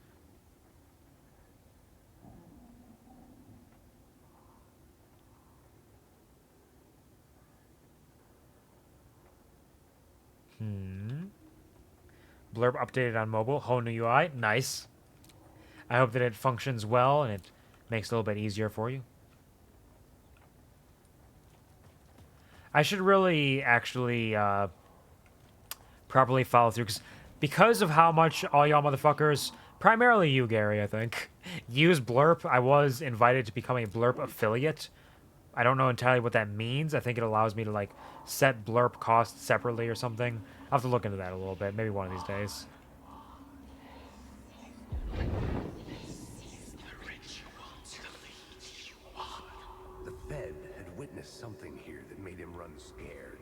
Blurb updated on mobile. Whole new UI. Nice. I hope that it functions well and it makes it a little bit easier for you. I should really actually properly follow through because of how much all y'all motherfuckers Primarily you, Gary, I think. Use Blurp. I was invited to become a Blurp affiliate. I don't know entirely what that means. I think it allows me to, like, set Blurp costs separately or something. I'll have to look into that a little bit. Maybe one of these days. The Fed had witnessed something here that made him run scared.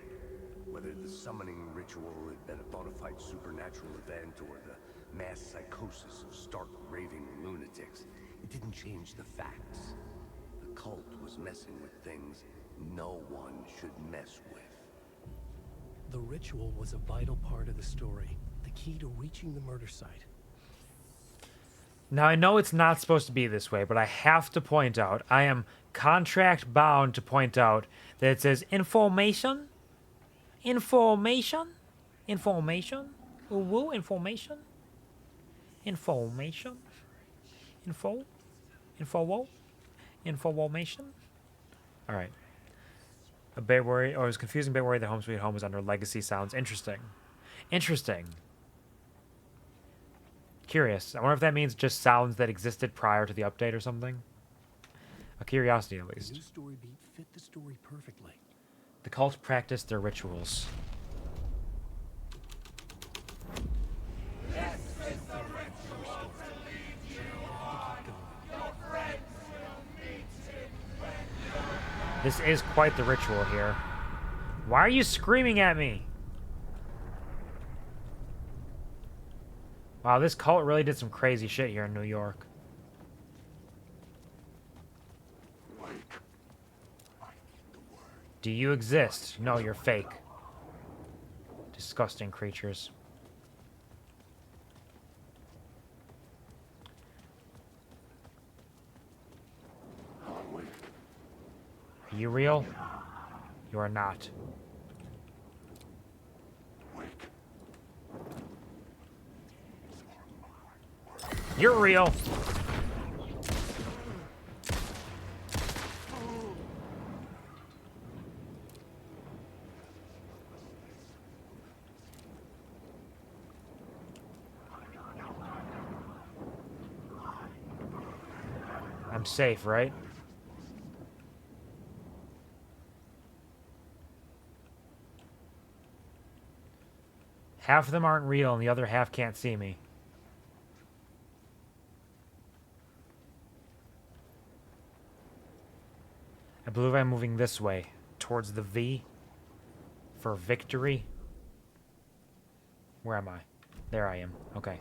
Whether the summoning ritual had been a bona fide supernatural event or the mass psychosis of stark raving lunatics, it didn't change the facts. The cult was messing with things no one should mess with. The ritual was a vital part of the story, the key to reaching the murder site. Now, I know it's not supposed to be this way, but I have to point out, I am contract bound to point out that it says information, information, information, woo, information, information, info, information. All right. A bit worried, or it was confusing, bit worried that Home Sweet Home was under Legacy sounds. Interesting. Interesting. Curious. I wonder if that means just sounds that existed prior to the update or something. A curiosity, at least. The new story beat fit the story perfectly. The cult practiced their rituals. This is quite the ritual here. Why are you screaming at me? Wow, this cult really did some crazy shit here in New York. Do you exist? No, you're fake. Disgusting creatures. Are you real? You are not. You're real. I'm safe, right? Half of them aren't real and the other half can't see me. I believe I'm moving this way, towards the V, for victory. Where am I? There I am. Okay.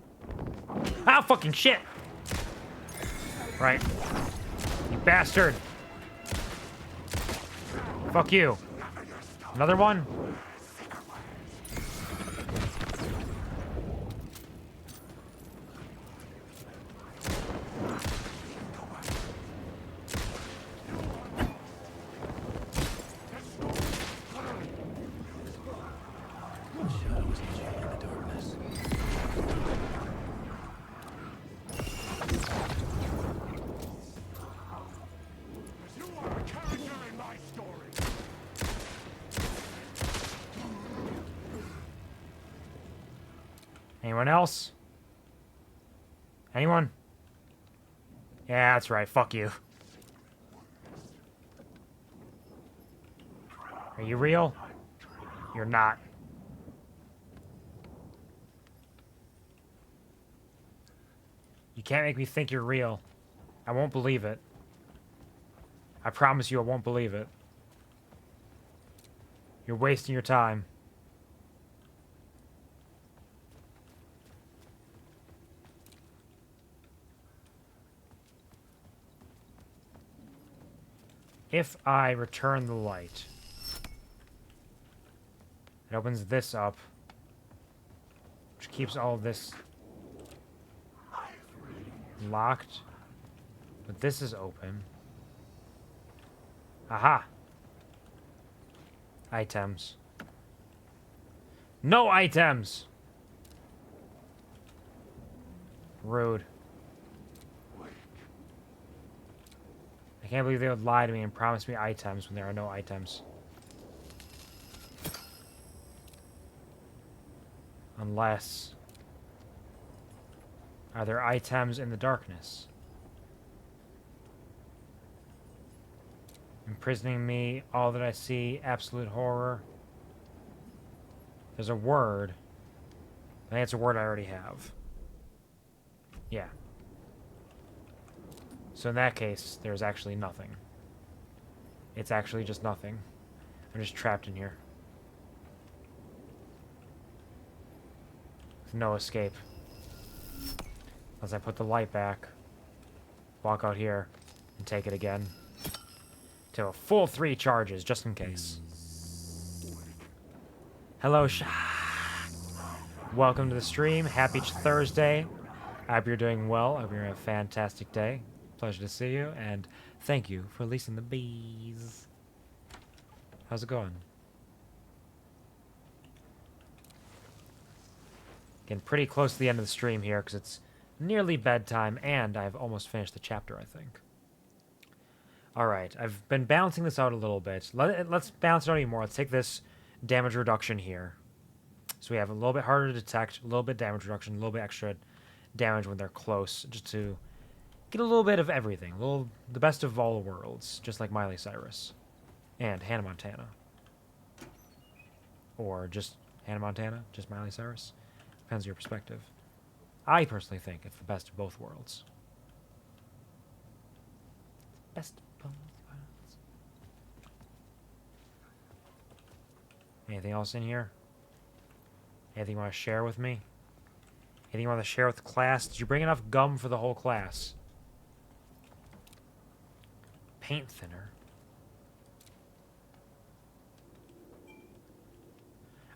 Ah, fucking shit! Right. You bastard! Fuck you. Another one? Anyone else? Anyone? Yeah, that's right. Fuck you. Are you real? You're not. You can't make me think you're real. I won't believe it. I promise you I won't believe it. You're wasting your time. If I return the light, it opens this up, which keeps all of this locked, but this is open. Aha! Items. No items! Rude. I can't believe they would lie to me and promise me items when there are no items. Unless Are there items in the darkness? Imprisoning me, all that I see, absolute horror. There's a word. I think it's a word I already have. Yeah. So in that case, there's actually nothing. It's actually just nothing. I'm just trapped in here. With no escape. Unless I put the light back. Walk out here. And take it again. To a full 3 charges, just in case. Hello, welcome to the stream. Happy Thursday. I hope you're doing well. I hope you're having a fantastic day. Pleasure to see you, and thank you for releasing the bees. How's it going? Getting pretty close to the end of the stream here, because it's nearly bedtime, and I've almost finished the chapter, I think. Alright, I've been balancing this out a little bit. Let's balance it out even more. Let's take this damage reduction here. So we have a little bit harder to detect, a little bit damage reduction, a little bit extra damage when they're close, just to get a little bit of everything. The best of all worlds, just like Miley Cyrus. And Hannah Montana. Or just Hannah Montana, just Miley Cyrus. Depends on your perspective. I personally think it's the best of both worlds. Best of both worlds. Anything else in here? Anything you want to share with me? Anything you want to share with the class? Did you bring enough gum for the whole class? Paint thinner.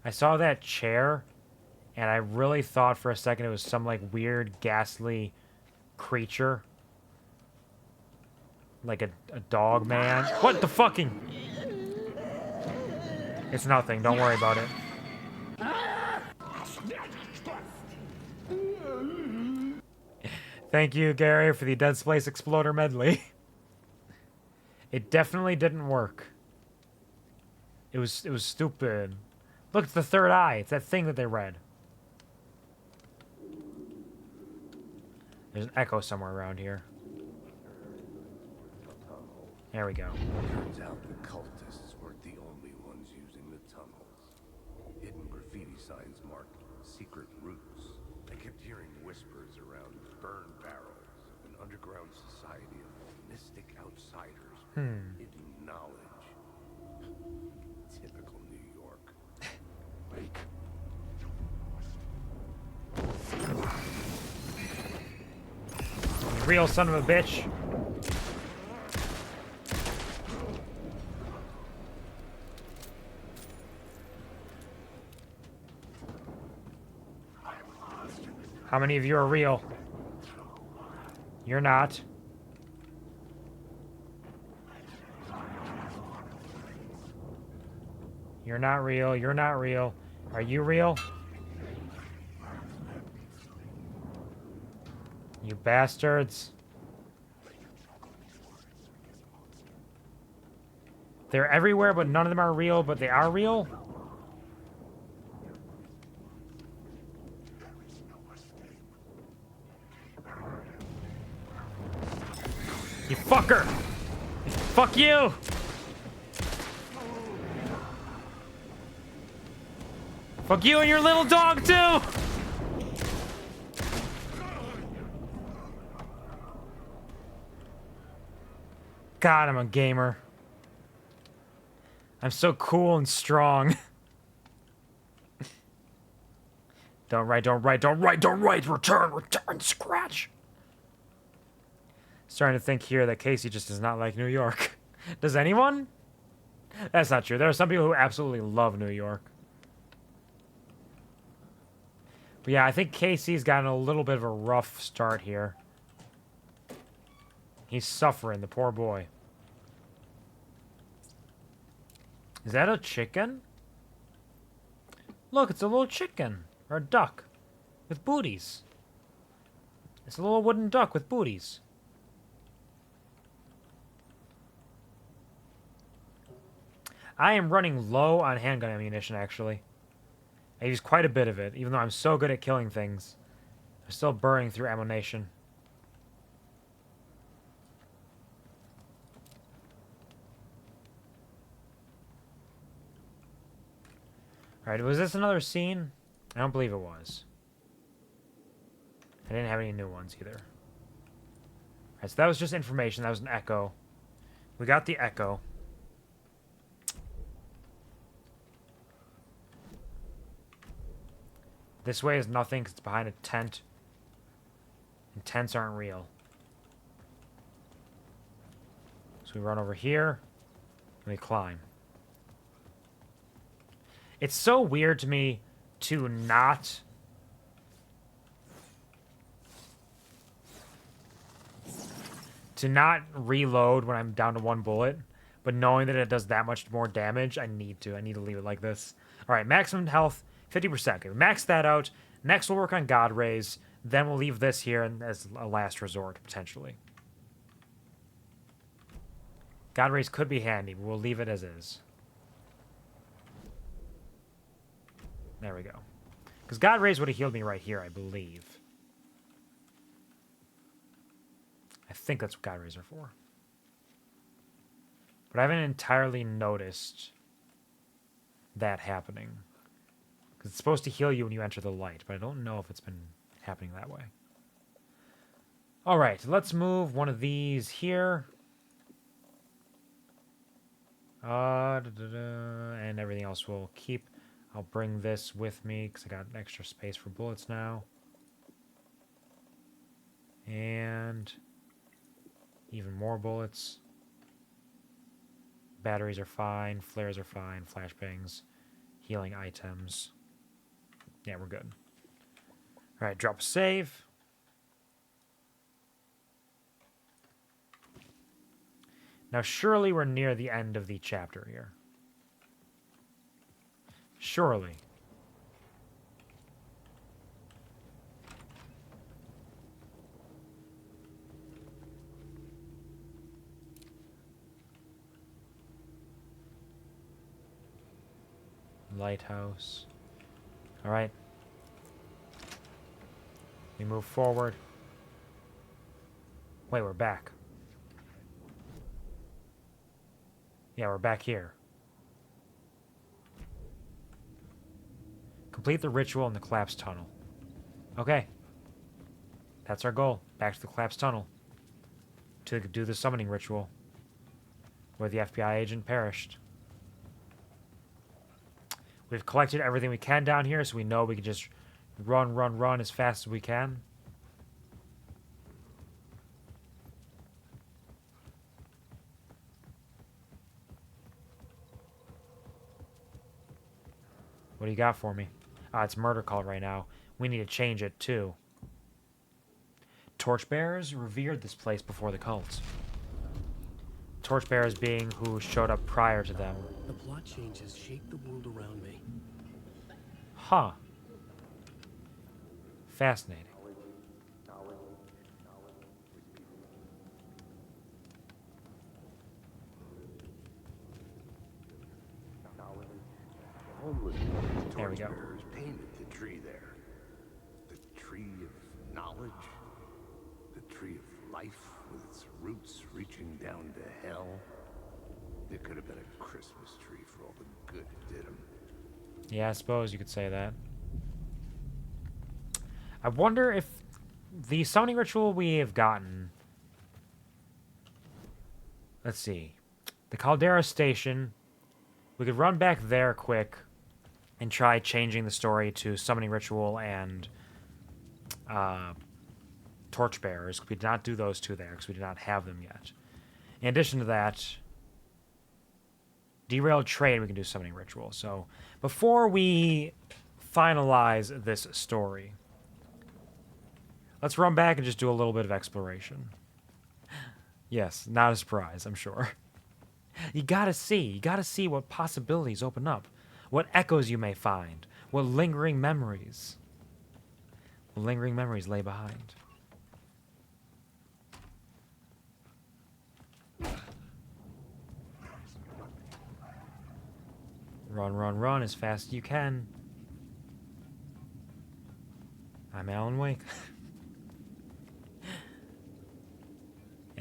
I saw that chair, and I really thought for a second it was some, like, weird, ghastly creature. Like a dog man. What the fucking... It's nothing. Don't worry about it. Thank you, Gary, for the Dead Space Exploder medley. It definitely didn't work. It was stupid. Look, it's the third eye. It's that thing that they read. There's an echo somewhere around here. There we go. Turns out the cultists weren't the only ones using the tunnels. Hidden graffiti signs marked secret routes. I kept hearing whispers around burn barrels of an underground society of mystic outsiders with hidden knowledge. Typical New York. Wake. Real son of a bitch. How many of you are real? You're not. You're not real. You're not real. Are you real? You bastards. They're everywhere, but none of them are real, but they are real? You fucker! Fuck you! Fuck you and your little dog, too! God, I'm a gamer. I'm so cool and strong. Don't write, don't write, don't write, don't write! Return, return, scratch! Starting to think here that Casey just does not like New York. Does anyone? That's not true. There are some people who absolutely love New York. But yeah, I think Casey's gotten a little bit of a rough start here. He's suffering, the poor boy. Is that a chicken? Look, it's a little chicken. Or a duck. With booties. It's a little wooden duck with booties. I am running low on handgun ammunition, actually. I use quite a bit of it, even though I'm so good at killing things. I'm still burning through ammunition. Alright, was this another scene? I don't believe it was. I didn't have any new ones either. Alright, so that was just information. That was an echo. We got the echo. This way is nothing because it's behind a tent. And tents aren't real. So we run over here. And we climb. It's so weird to me to not... to not reload when I'm down to one bullet. But knowing that it does that much more damage, I need to. I need to leave it like this. Alright, maximum health, 50%. Okay, max that out. Next we'll work on God Rays. Then we'll leave this here as a last resort, potentially. God Rays could be handy, but we'll leave it as is. There we go. Because God Rays would have healed me right here, I believe. I think that's what God Rays are for. But I haven't entirely noticed that happening. Because it's supposed to heal you when you enter the light, but I don't know if it's been happening that way. Alright, let's move one of these here. And everything else we'll keep. I'll bring this with me because I got extra space for bullets now. And even more bullets. Batteries are fine. Flares are fine. Flashbangs. Healing items. Yeah, we're good. Alright, drop a save. Now, surely we're near the end of the chapter here. Surely. Lighthouse. All right. We move forward. Wait, we're back. Yeah, we're back here. Complete the ritual in the collapsed tunnel. Okay. That's our goal. Back to the collapsed tunnel. To do the summoning ritual. Where the FBI agent perished. We've collected everything we can down here, so we know we can just run as fast as we can. What do you got for me? It's murder call right now. We need to change it, too. Torchbearers revered this place before the cult. Torchbearers being who showed up prior to them. The plot changes shake the world around me. Huh. Fascinating. There we go. Torchbearers painted the tree there. The tree of knowledge. The tree of life with its roots reaching down to hell. It could have been a Christmas tree for all the good it did him. Yeah, I suppose you could say that. I wonder if the summoning ritual we have gotten... Let's see. The Caldera Station. We could run back there quick and try changing the story to summoning ritual and torchbearers. We did not do those two there because we did not have them yet. In addition to that, derailed trade, we can do summoning ritual. So before we finalize this story, let's run back and just do a little bit of exploration. Yes, not a surprise, I'm sure. You gotta see what possibilities open up, what echoes you may find, what lingering memories lay behind. Run as fast as you can. I'm Alan Wake.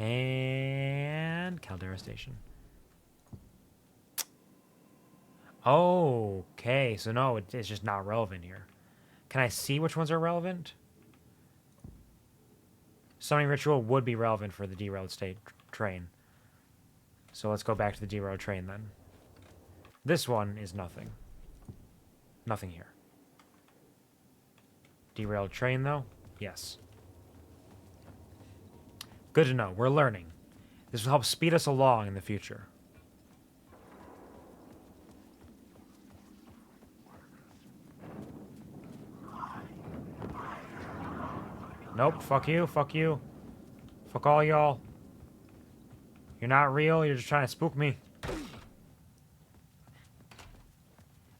And Caldera Station. Okay, so no, it's just not relevant here. Can I see which ones are relevant? Summoning Ritual would be relevant for the derailed state train. So let's go back to the derailed train then. This one is nothing. Nothing here. Derailed train, though? Yes. Good to know. We're learning. This will help speed us along in the future. Nope. Fuck you. Fuck you. Fuck all y'all. You're not real. You're just trying to spook me.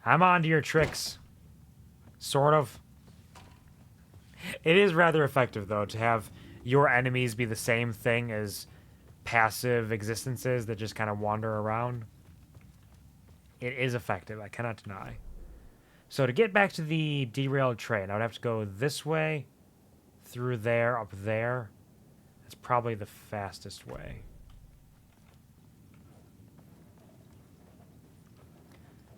I'm on to your tricks. Sort of. It is rather effective, though, to have your enemies be the same thing as passive existences that just kind of wander around. It is effective. I cannot deny. So to get back to the derailed train, I would have to go this way, through there, up there. That's probably the fastest way.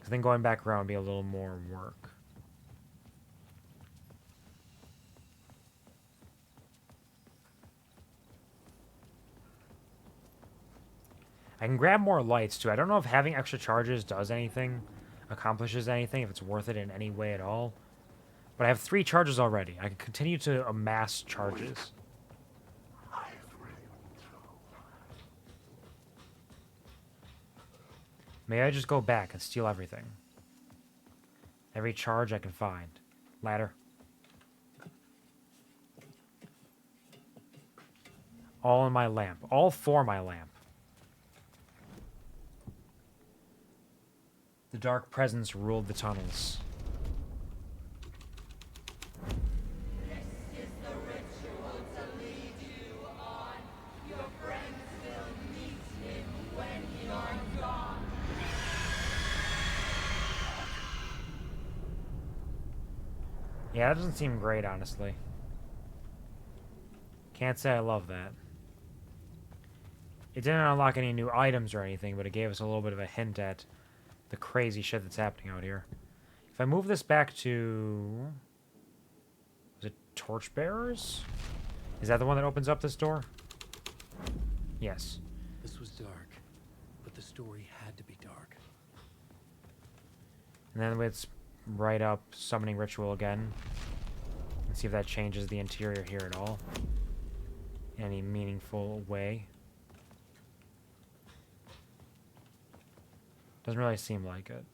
I think going back around would be a little more work. I can grab more lights, too. I don't know if having extra charges does anything, accomplishes anything, if it's worth it in any way at all. But I have 3 charges already. I can continue to amass charges. Maybe I just go back and steal everything. Every charge I can find. Ladder. All in my lamp. All for my lamp. The dark presence ruled the tunnels. Yeah, that doesn't seem great, honestly. Can't say I love that. It didn't unlock any new items or anything, but it gave us a little bit of a hint at the crazy shit that's happening out here. If I move this back to... Is it Torchbearers? Is that the one that opens up this door? Yes. This was dark, but the story had to be dark. And then let's write up Summoning Ritual again. And see if that changes the interior here at all. In any meaningful way. Doesn't really seem like it.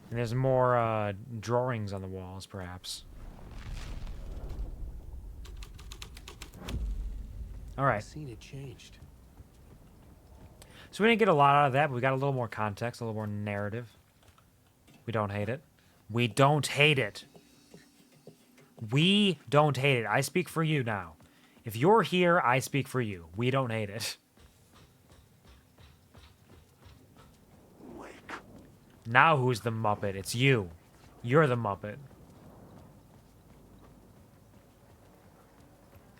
And there's more drawings on the walls, perhaps. Alright. The scene had changed. So we didn't get a lot out of that, but we got a little more context, a little more narrative. We don't hate it. We don't hate it. We don't hate it. I speak for you now. If you're here, I speak for you. We don't hate it. Now who's the Muppet? It's you. You're the Muppet.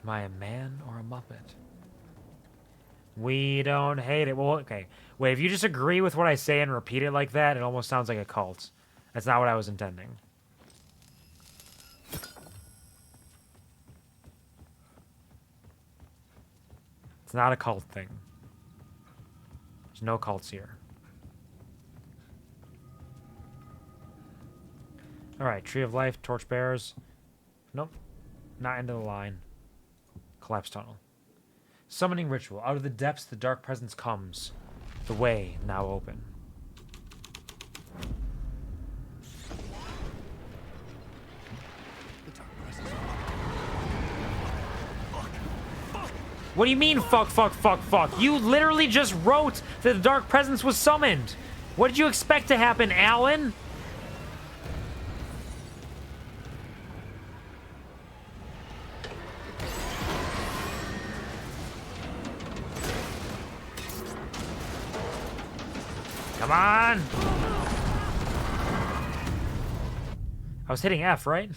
Am I a man or a Muppet? We don't hate it. Well, okay. Wait, if you just agree with what I say and repeat it like that, it almost sounds like a cult. That's not what I was intending. It's not a cult thing. There's no cults here. Alright, Tree of Life, Torchbearers. Nope. Not into the line. Collapse Tunnel. Summoning Ritual. Out of the depths, the dark presence comes. The way now open. What do you mean, fuck, fuck, fuck, fuck? You literally just wrote that the dark presence was summoned. What did you expect to happen, Alan? Come on! I was hitting F, right?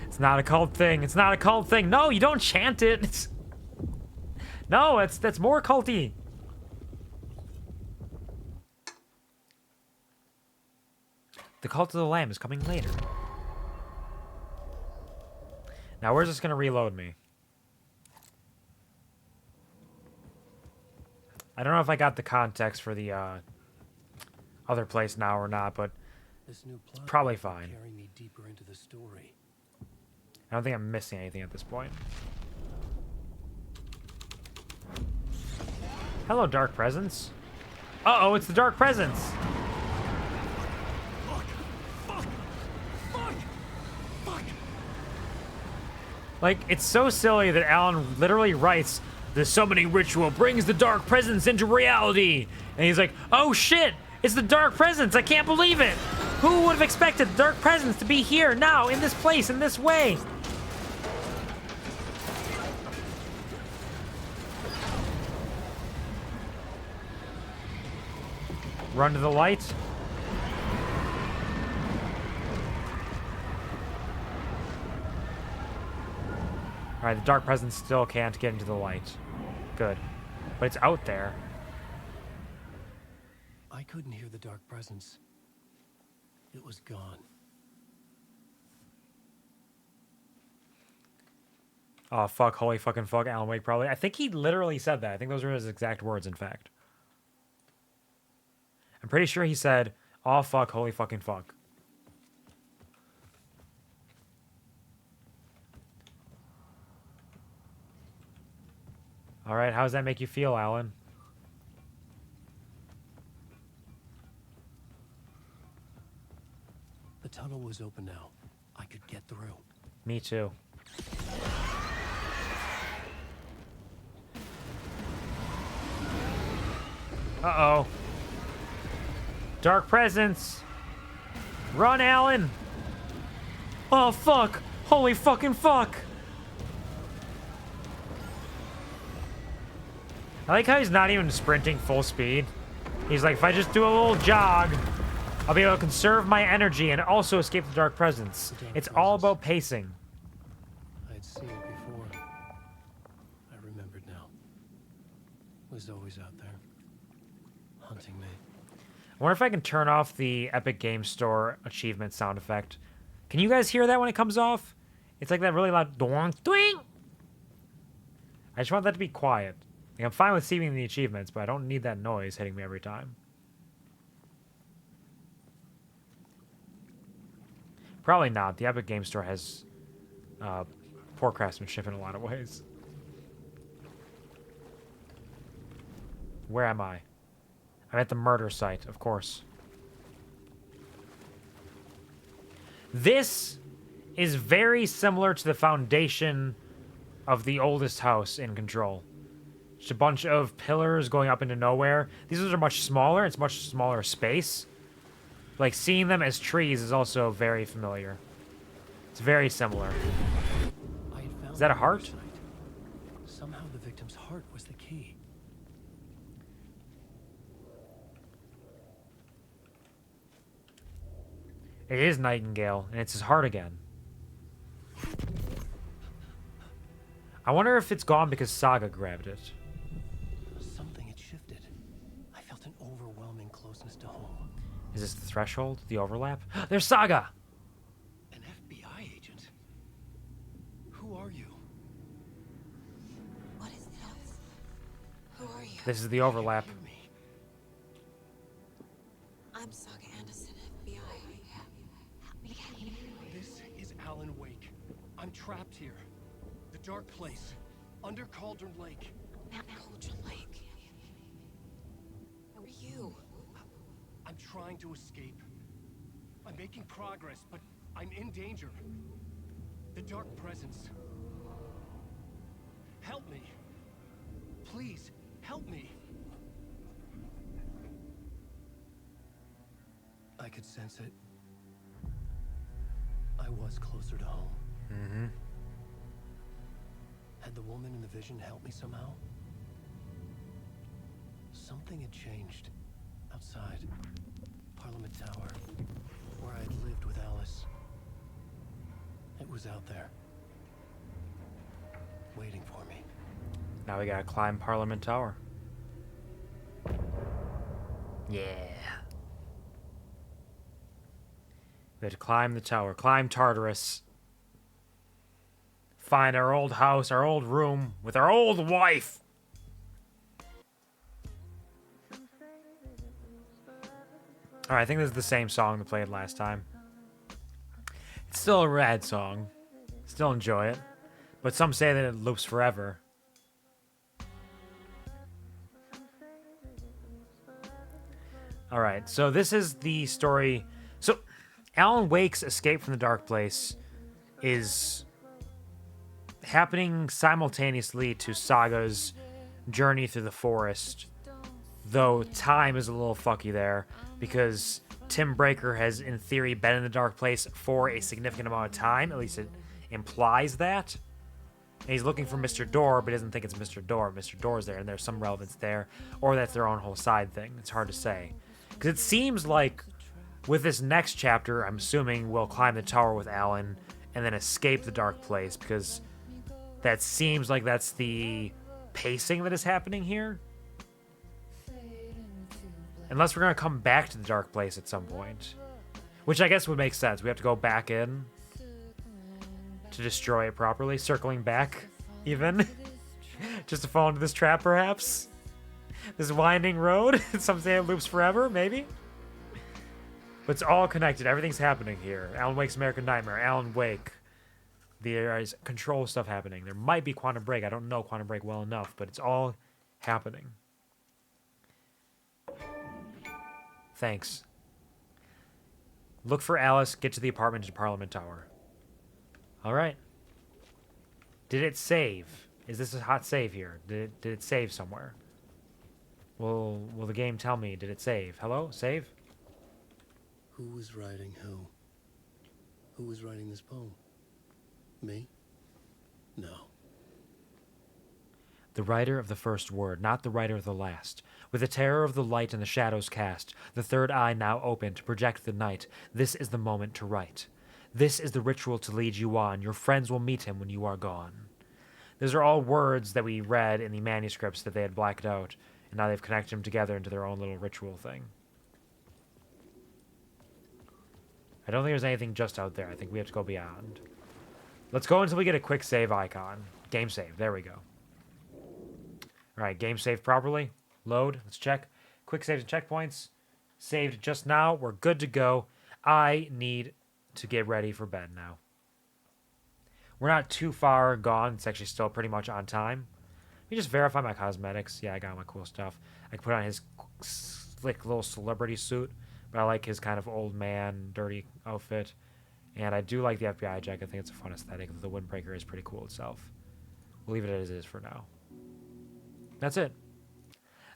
It's not a cult thing. It's not a cult thing. No, you don't chant it. No, that's more culty. The Cult of the Lamb is coming later. Now, where's this gonna reload me? I don't know if I got the context for the other place now or not, but This new it's plot probably will fine. carry me deeper into the story. I don't think I'm missing anything at this point. Hello, Dark Presence. Uh-oh, it's the Dark Presence. Like, it's so silly that Alan literally writes, "The summoning ritual brings the Dark Presence into reality." And he's like, "Oh shit, it's the Dark Presence, I can't believe it. Who would have expected the Dark Presence to be here now, in this place, in this way?" Run to the light. Alright, the Dark Presence still can't get into the light. Good. But it's out there. I couldn't hear the Dark Presence. It was gone. Oh, fuck, holy fucking fuck, Alan Wake probably. I think he literally said that. I think those were his exact words, in fact. I'm pretty sure he said, "Oh, fuck, holy fucking fuck." Alright, how does that make you feel, Alan? The tunnel was open now. I could get through. Me too. Uh-oh. Dark Presence. Run, Alan. Oh, fuck. Holy fucking fuck. I like how he's not even sprinting full speed. He's like, if I just do a little jog, I'll be able to conserve my energy and also escape the Dark Presence. It's all about pacing. I'd seen it before. I remembered now. It was always out there, hunting me. I wonder if I can turn off the Epic Games Store achievement sound effect. Can you guys hear that when it comes off? It's like that really loud doing doing. I just want that to be quiet. Like, I'm fine with seeing the achievements, but I don't need that noise hitting me every time. Probably not. The Epic Games Store has poor craftsmanship in a lot of ways. Where am I? I'm at the murder site, of course. This is very similar to the foundation of the oldest house in Control. Just a bunch of pillars going up into nowhere. These ones are much smaller. It's much smaller space. Like, seeing them as trees is also very familiar. It's very similar. Is that a heart? Somehow the victim's heart was the key. It is Nightingale, and it's his heart again. I wonder if it's gone because Saga grabbed it. Something had shifted. I felt an overwhelming closeness to home. Is this the threshold? The overlap? There's Saga! An FBI agent? Who are you? What is this? Who are you? This is the overlap. I'm Saga Anderson, FBI. This is Alan Wake. I'm trapped here. The dark place. Under Cauldron Lake. Cauldron Lake. Who are you? I'm trying to escape. I'm making progress, but I'm in danger. The Dark Presence. Help me. Please, help me. I could sense it. I was closer to home. Mm-hmm. Had the woman in the vision helped me somehow? Something had changed. Outside. Parliament Tower. where I'd lived with Alice. It was out there, waiting for me. Now we gotta climb Parliament Tower. Yeah. We have to climb the tower, climb Tartarus, find our old house, our old room with our old wife. Alright, I think this is the same song that played last time. It's still a rad song. Still enjoy it. But some say that it loops forever. Alright, so this is the story. So, Alan Wake's escape from the dark place is happening simultaneously to Saga's journey through the forest. Though time is a little fucky there, because Tim Breaker has, in theory, been in the dark place for a significant amount of time. At least it implies that. And he's looking for Mr. Door, but doesn't think it's Mr. Door. Mr. Door's there, and there's some relevance there. Or that's their own whole side thing. It's hard to say. Because it seems like with this next chapter, I'm assuming we'll climb the tower with Alan and then escape the dark place, because that seems like that's the pacing that is happening here. Unless we're going to come back to the dark place at some point. Which I guess would make sense. We have to go back in to destroy it properly. Circling back, even. Just to fall into this trap, perhaps. This winding road. Some say it loops forever, maybe. But it's all connected. Everything's happening here. Alan Wake's American Nightmare. Alan Wake. There is control stuff happening. There might be Quantum Break. I don't know Quantum Break well enough, but it's all happening. Thanks. Look for Alice, get to the apartment to Parliament Tower. Alright. Did it save? Is this a hot save here? Did it save somewhere? Will the game tell me, did it save? Hello? Save? Who was writing who? Who was writing this poem? Me? No. The writer of the first word, not the writer of the last. With the terror of the light and the shadows cast, the third eye now open to project the night, this is the moment to write. This is the ritual to lead you on. Your friends will meet him when you are gone. Those are all words that we read in the manuscripts that they had blacked out, and now they've connected them together into their own little ritual thing. I don't think there's anything just out there. I think we have to go beyond. Let's go until we get a quick save icon. Game save. There we go. Alright, game saved properly. Load. Let's check. Quick saves and checkpoints. Saved just now. We're good to go. I need to get ready for bed now. We're not too far gone. It's actually still pretty much on time. Let me just verify my cosmetics. Yeah, I got my cool stuff. I can put on his slick little celebrity suit, but I like his kind of old man, dirty outfit. And I do like the FBI jacket. I think it's a fun aesthetic. The windbreaker is pretty cool itself. We'll leave it as it is for now. That's it.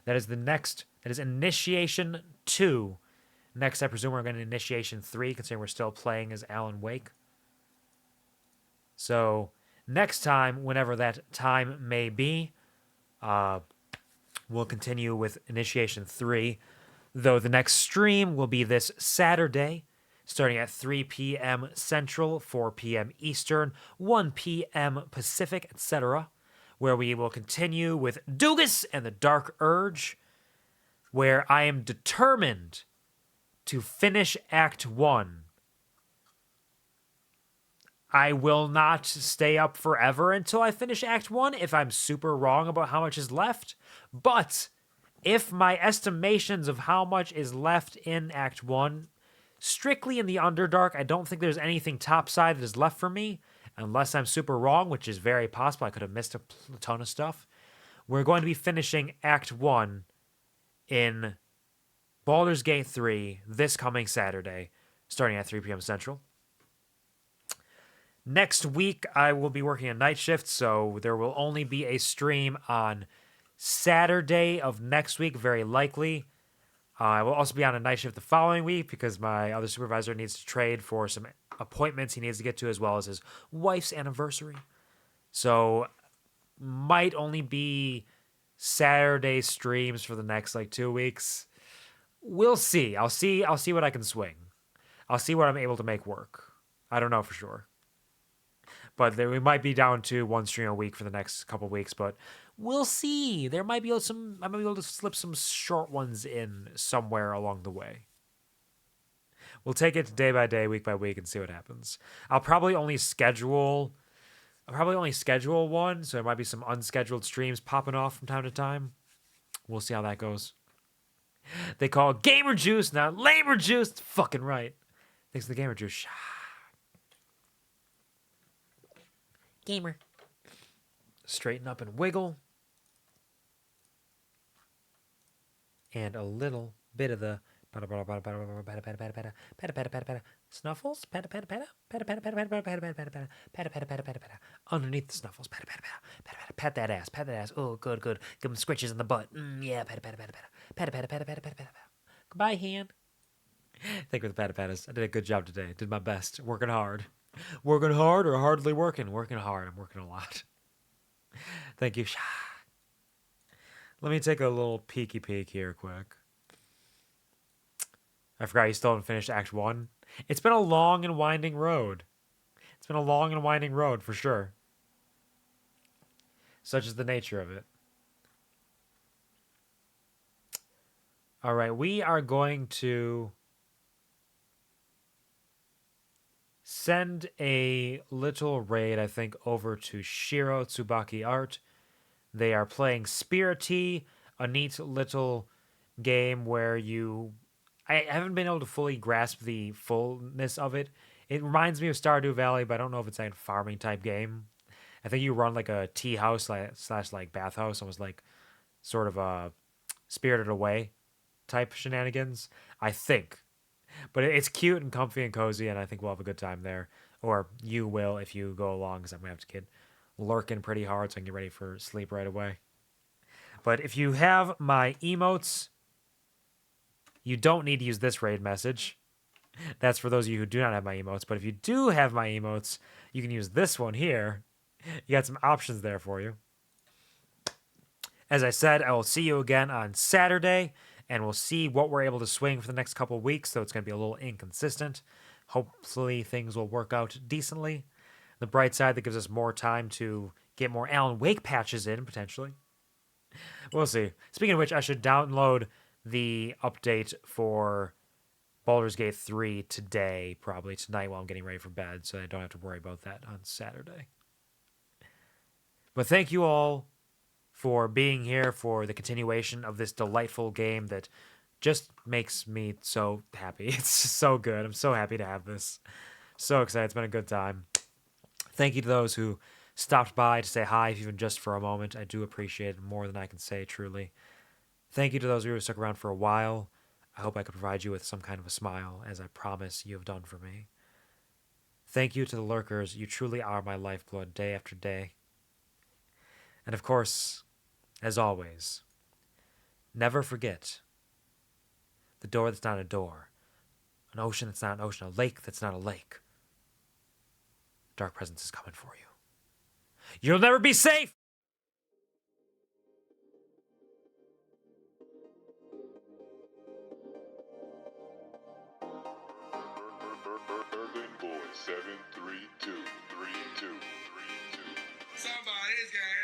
That is the next. That is Initiation 2. Next, I presume we're going to Initiation 3, considering we're still playing as Alan Wake. So, next time, whenever that time may be, we'll continue with Initiation 3. Though the next stream will be this Saturday, starting at 3 p.m. Central, 4 p.m. Eastern, 1 p.m. Pacific, etc., where we will continue with Dugas and the Dark Urge, where I am determined to finish Act 1. I will not stay up forever until I finish Act 1 if I'm super wrong about how much is left, but if my estimations of how much is left in Act 1, strictly in the Underdark, I don't think there's anything topside that is left for me, unless I'm super wrong, which is very possible. I could have missed a ton of stuff. We're going to be finishing Act 1 in Baldur's Gate 3 this coming Saturday, starting at 3 p.m. Central. Next week, I will be working a night shift, so there will only be a stream on Saturday of next week, very likely. I will also be on a night shift the following week because my other supervisor needs to trade for some appointments he needs to get to, as well as his wife's anniversary. So, might only be Saturday streams for the next 2 weeks. We'll see. I'll see what I can swing. I'll see what I'm able to make work. I don't know for sure. But we might be down to one stream a week for the next couple weeks, but we'll see. I might be able to slip some short ones in somewhere along the way. We'll take it day by day, week by week, and see what happens. I'll probably only schedule one, so there might be some unscheduled streams popping off from time to time. We'll see how that goes. They call it Gamer Juice, not Labor Juice. It's fucking right. Thanks to the Gamer Juice. Gamer. Straighten up and wiggle. And a little bit of the snuffles. Underneath the snuffles. Pat that ass. Pat that ass. Oh, good, good. Give him scritches in the butt. Yeah. Goodbye, hand. Thank you for the pat-a-pattas. I did a good job today. Did my best. Working hard. Working hard or hardly working? Working hard. I'm working a lot. Thank you. Let me take a little peeky peek here quick. I forgot you still haven't finished Act 1. It's been a long and winding road. It's been a long and winding road for sure. Such is the nature of it. All right, we are going to send a little raid, I think, over to Shiro Tsubaki Art. They are playing Spirity, a neat little game where I haven't been able to fully grasp the fullness of it. It reminds me of Stardew Valley, but I don't know if it's like a farming type game. I think you run like a tea house slash like bathhouse, almost like sort of a Spirited Away type shenanigans, I think. But it's cute and comfy and cozy, and I think we'll have a good time there. Or you will if you go along, because I'm going to have to get lurking pretty hard so I can get ready for sleep right away. But if you have my emotes, you don't need to use this raid message. That's for those of you who do not have my emotes. But if you do have my emotes, you can use this one here. You got some options there for you. As I said, I will see you again on Saturday, and we'll see what we're able to swing for the next couple of weeks, so it's going to be a little inconsistent. Hopefully things will work out decently. The bright side, that gives us more time to get more Alan Wake patches in, potentially. We'll see. Speaking of which, I should download the update for Baldur's Gate 3 today, probably tonight while I'm getting ready for bed, so I don't have to worry about that on Saturday. But thank you all for being here for the continuation of this delightful game that just makes me so happy. It's just so good. I'm so happy to have this. So excited. It's been a good time. Thank you to those who stopped by to say hi, even just for a moment. I do appreciate it more than I can say, truly. Thank you to those of you who stuck around for a while. I hope I could provide you with some kind of a smile, as I promise you have done for me. Thank you to the lurkers. You truly are my lifeblood day after day. And of course, as always, never forget the door that's not a door, an ocean that's not an ocean, a lake that's not a lake. Dark presence is coming for you. You'll never be safe! Urban Boy 7323232. Somebody's got